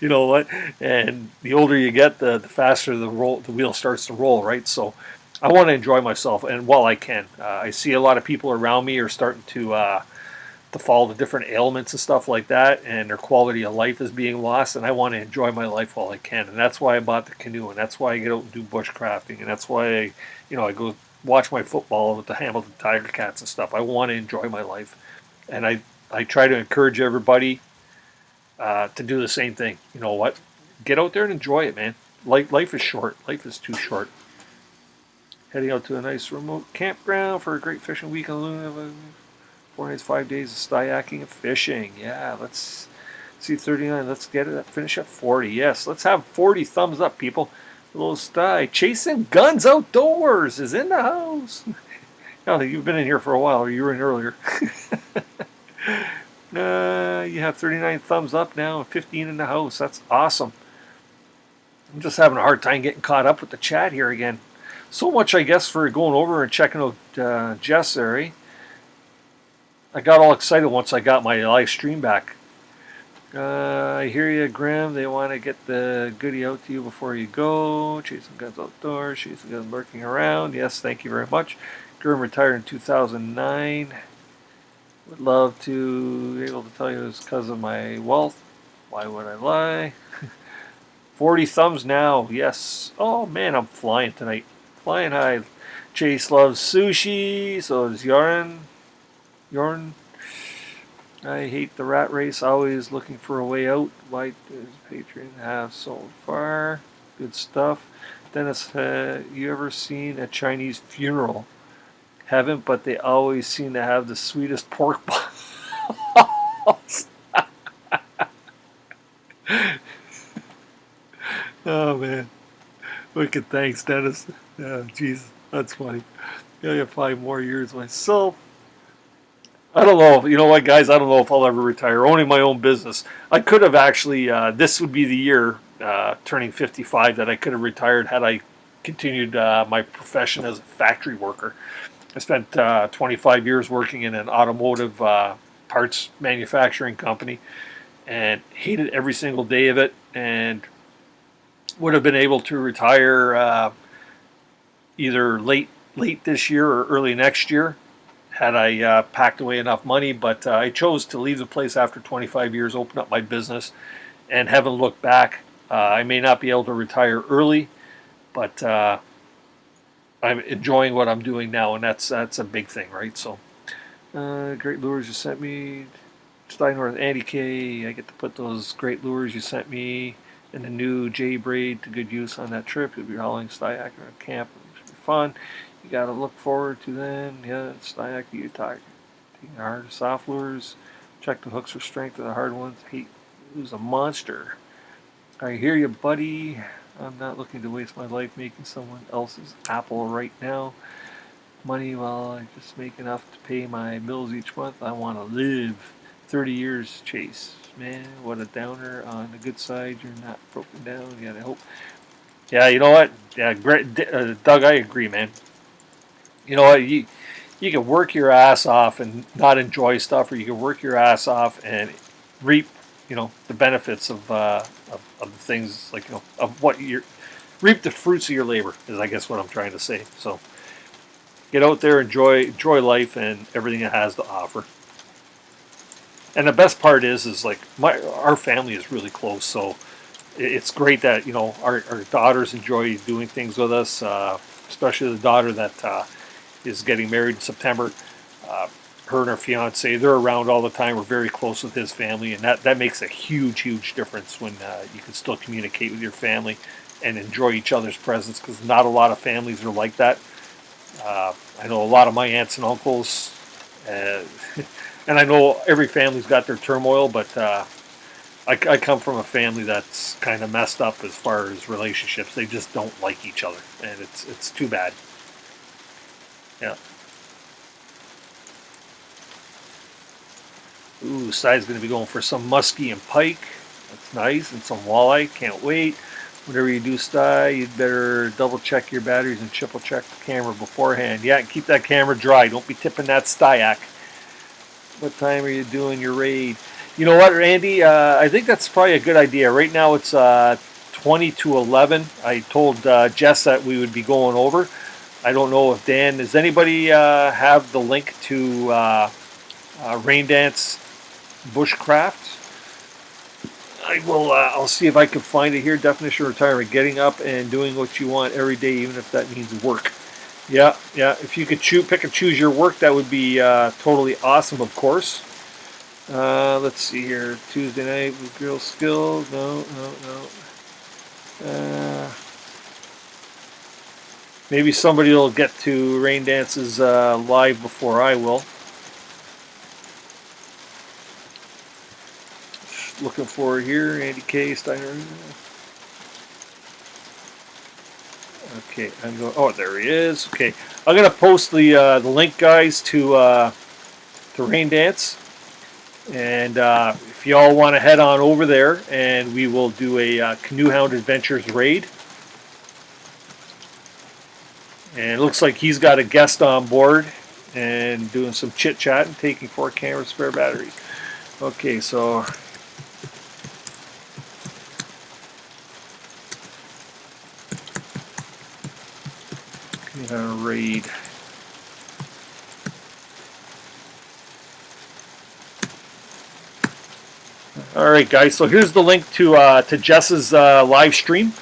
You know what? And the older you get, the faster the wheel starts to roll, right? So I want to enjoy myself, and while I can, I see a lot of people around me are starting to fall to different ailments and stuff like that, and their quality of life is being lost, and I want to enjoy my life while I can, and that's why I bought the canoe, and that's why I get out and do bushcrafting, and that's why I go watch my football with the Hamilton Tiger Cats and stuff. I want to enjoy my life, and I try to encourage everybody to do the same thing. You know what? Get out there and enjoy it, man. Life is short. Life is too short. Heading out to a nice remote campground for a great fishing week on Luna. 4 nights, 5 days of kayaking and fishing. Yeah, let's see 39. Let's get it. Finish at 40. Yes, let's have 40 thumbs up, people. A little sty. Chasing Guns Outdoors is in the house. Oh, you've been in here for a while, or you were in earlier. You have 39 thumbs up now and 15 in the house. That's awesome. I'm just having a hard time getting caught up with the chat here again. So much, I guess, for going over and checking out Jess there, eh? I got all excited once I got my live stream back. I hear you, Graham. They want to get the goodie out to you before you go. Chasing Guns Outdoors. Chasing Guns lurking around. Yes, thank you very much. Graham retired in 2009. Would love to be able to tell you it's because of my wealth. Why would I lie? 40 thumbs now. Yes. Oh, man, I'm flying tonight. Flying high. Chase loves sushi. So does Yarn. I hate the rat race. Always looking for a way out. Why does Patreon have so far? Good stuff. Dennis, you ever seen a Chinese funeral? Haven't, but they always seem to have the sweetest pork balls. Oh, man. Wicked thanks, Dennis. Jeez, that's funny. I got 5 more years myself. I don't know. You know what, guys? I don't know if I'll ever retire. Owning my own business. I could have actually, this would be the year, turning 55, that I could have retired had I continued my profession as a factory worker. I spent 25 years working in an automotive parts manufacturing company and hated every single day of it, and would have been able to retire either late this year or early next year had I packed away enough money. But I chose to leave the place after 25 years, open up my business, and haven't looked back. I may not be able to retire early, but I'm enjoying what I'm doing now, and that's a big thing, right? So, great lures you sent me. Steinworth, Andy K. I get to put those great lures you sent me and the new J braid to good use on that trip. You'll be hauling Styac around camp. It should be fun. You got to look forward to then. Yeah, Styac, you talk. Taking hard soft lures. Check the hooks for strength of the hard ones. Hey, who's a monster? I hear you, buddy. I'm not looking to waste my life making someone else's apple right now. Money, well, I just make enough to pay my bills each month. I want to live. 30 years, Chase. Man, what a downer. On the good side, you're not broken down. You gotta hope. Yeah, you know what? Yeah, great, Doug, I agree, man. You know what? You can work your ass off and not enjoy stuff, or you can work your ass off and reap, the benefits of the things, like, of what you're reap the fruits of your labor is, I guess, what I'm trying to say. So get out there, enjoy life and everything it has to offer. And the best part is like our family is really close, so it's great that our daughters enjoy doing things with us, especially the daughter that is getting married in September. Her and her fiance, they're around all the time. We're very close with his family, and that makes a huge difference when you can still communicate with your family and enjoy each other's presence, because not a lot of families are like that. I know a lot of my aunts and uncles, and I know every family's got their turmoil, but I come from a family that's kind of messed up as far as relationships. They just don't like each other, and it's too bad. Yeah. Ooh, Side's going to be going for some muskie and pike. That's nice, and some walleye. Can't wait. Whenever you do Sty, you'd better double check your batteries and triple check the camera beforehand. Yeah, keep that camera dry. Don't be tipping that Styac. What time are you doing your raid? You know what, Randy? I think that's probably a good idea. Right now it's 20 to 11. I told Jess that we would be going over. I don't know if Dan, does anybody have the link to Rain Dance Bushcraft? I will. I'll see if I can find it here. Definition of retirement: getting up and doing what you want every day, even if that means work. Yeah, yeah. If you could pick and choose your work, that would be totally awesome, of course. Let's see here. Tuesday night with girl skills. No, no, no. Maybe somebody will get to rain dances live before I will. Just looking for here. Andy K. Steiner. Okay, I'm going. Oh, there he is. Okay, I'm gonna post the link, guys, to rain dance. And if y'all want to head on over there, and we will do a Canoehound Adventures raid. And it looks like he's got a guest on board and doing some chit chat and taking 4 cameras, spare battery. Okay, so raid. All right, guys. So here's the link to Jess's live stream.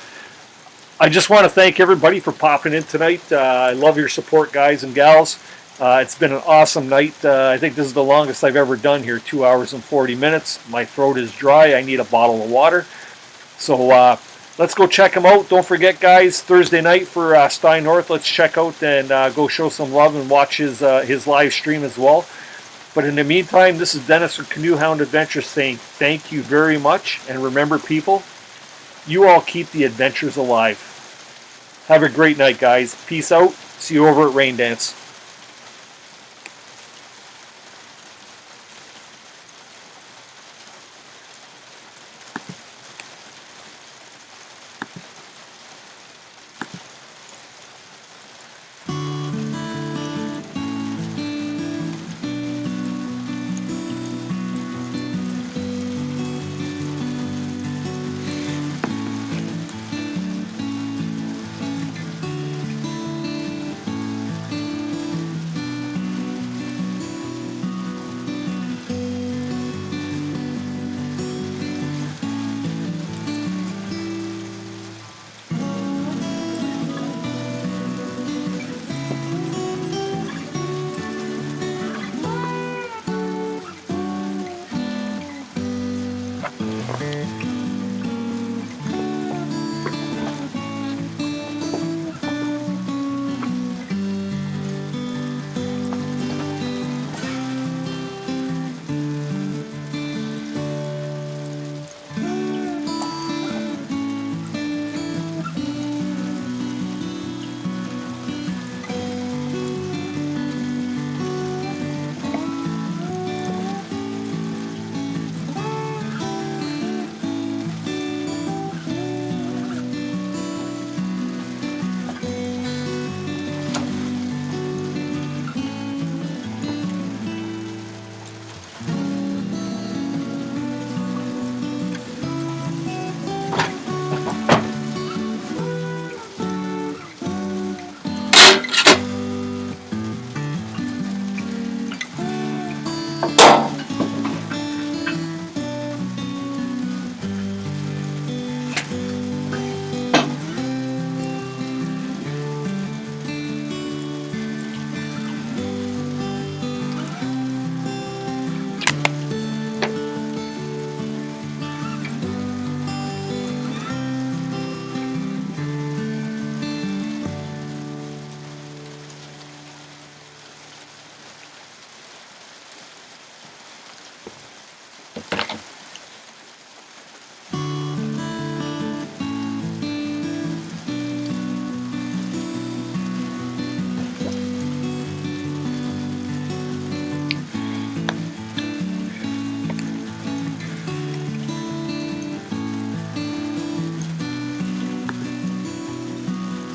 I just want to thank everybody for popping in tonight. I love your support, guys and gals. It's been an awesome night. I think this is the longest I've ever done here, 2 hours and 40 minutes. My throat is dry. I need a bottle of water. So let's go check him out. Don't forget, guys, Thursday night for Stein North. Let's check out and go show some love and watch his live stream as well. But in the meantime, this is Dennis from Canoehound Adventures saying thank you very much. And remember, people, you all keep the adventures alive. Have a great night, guys. Peace out. See you over at Rain Dance.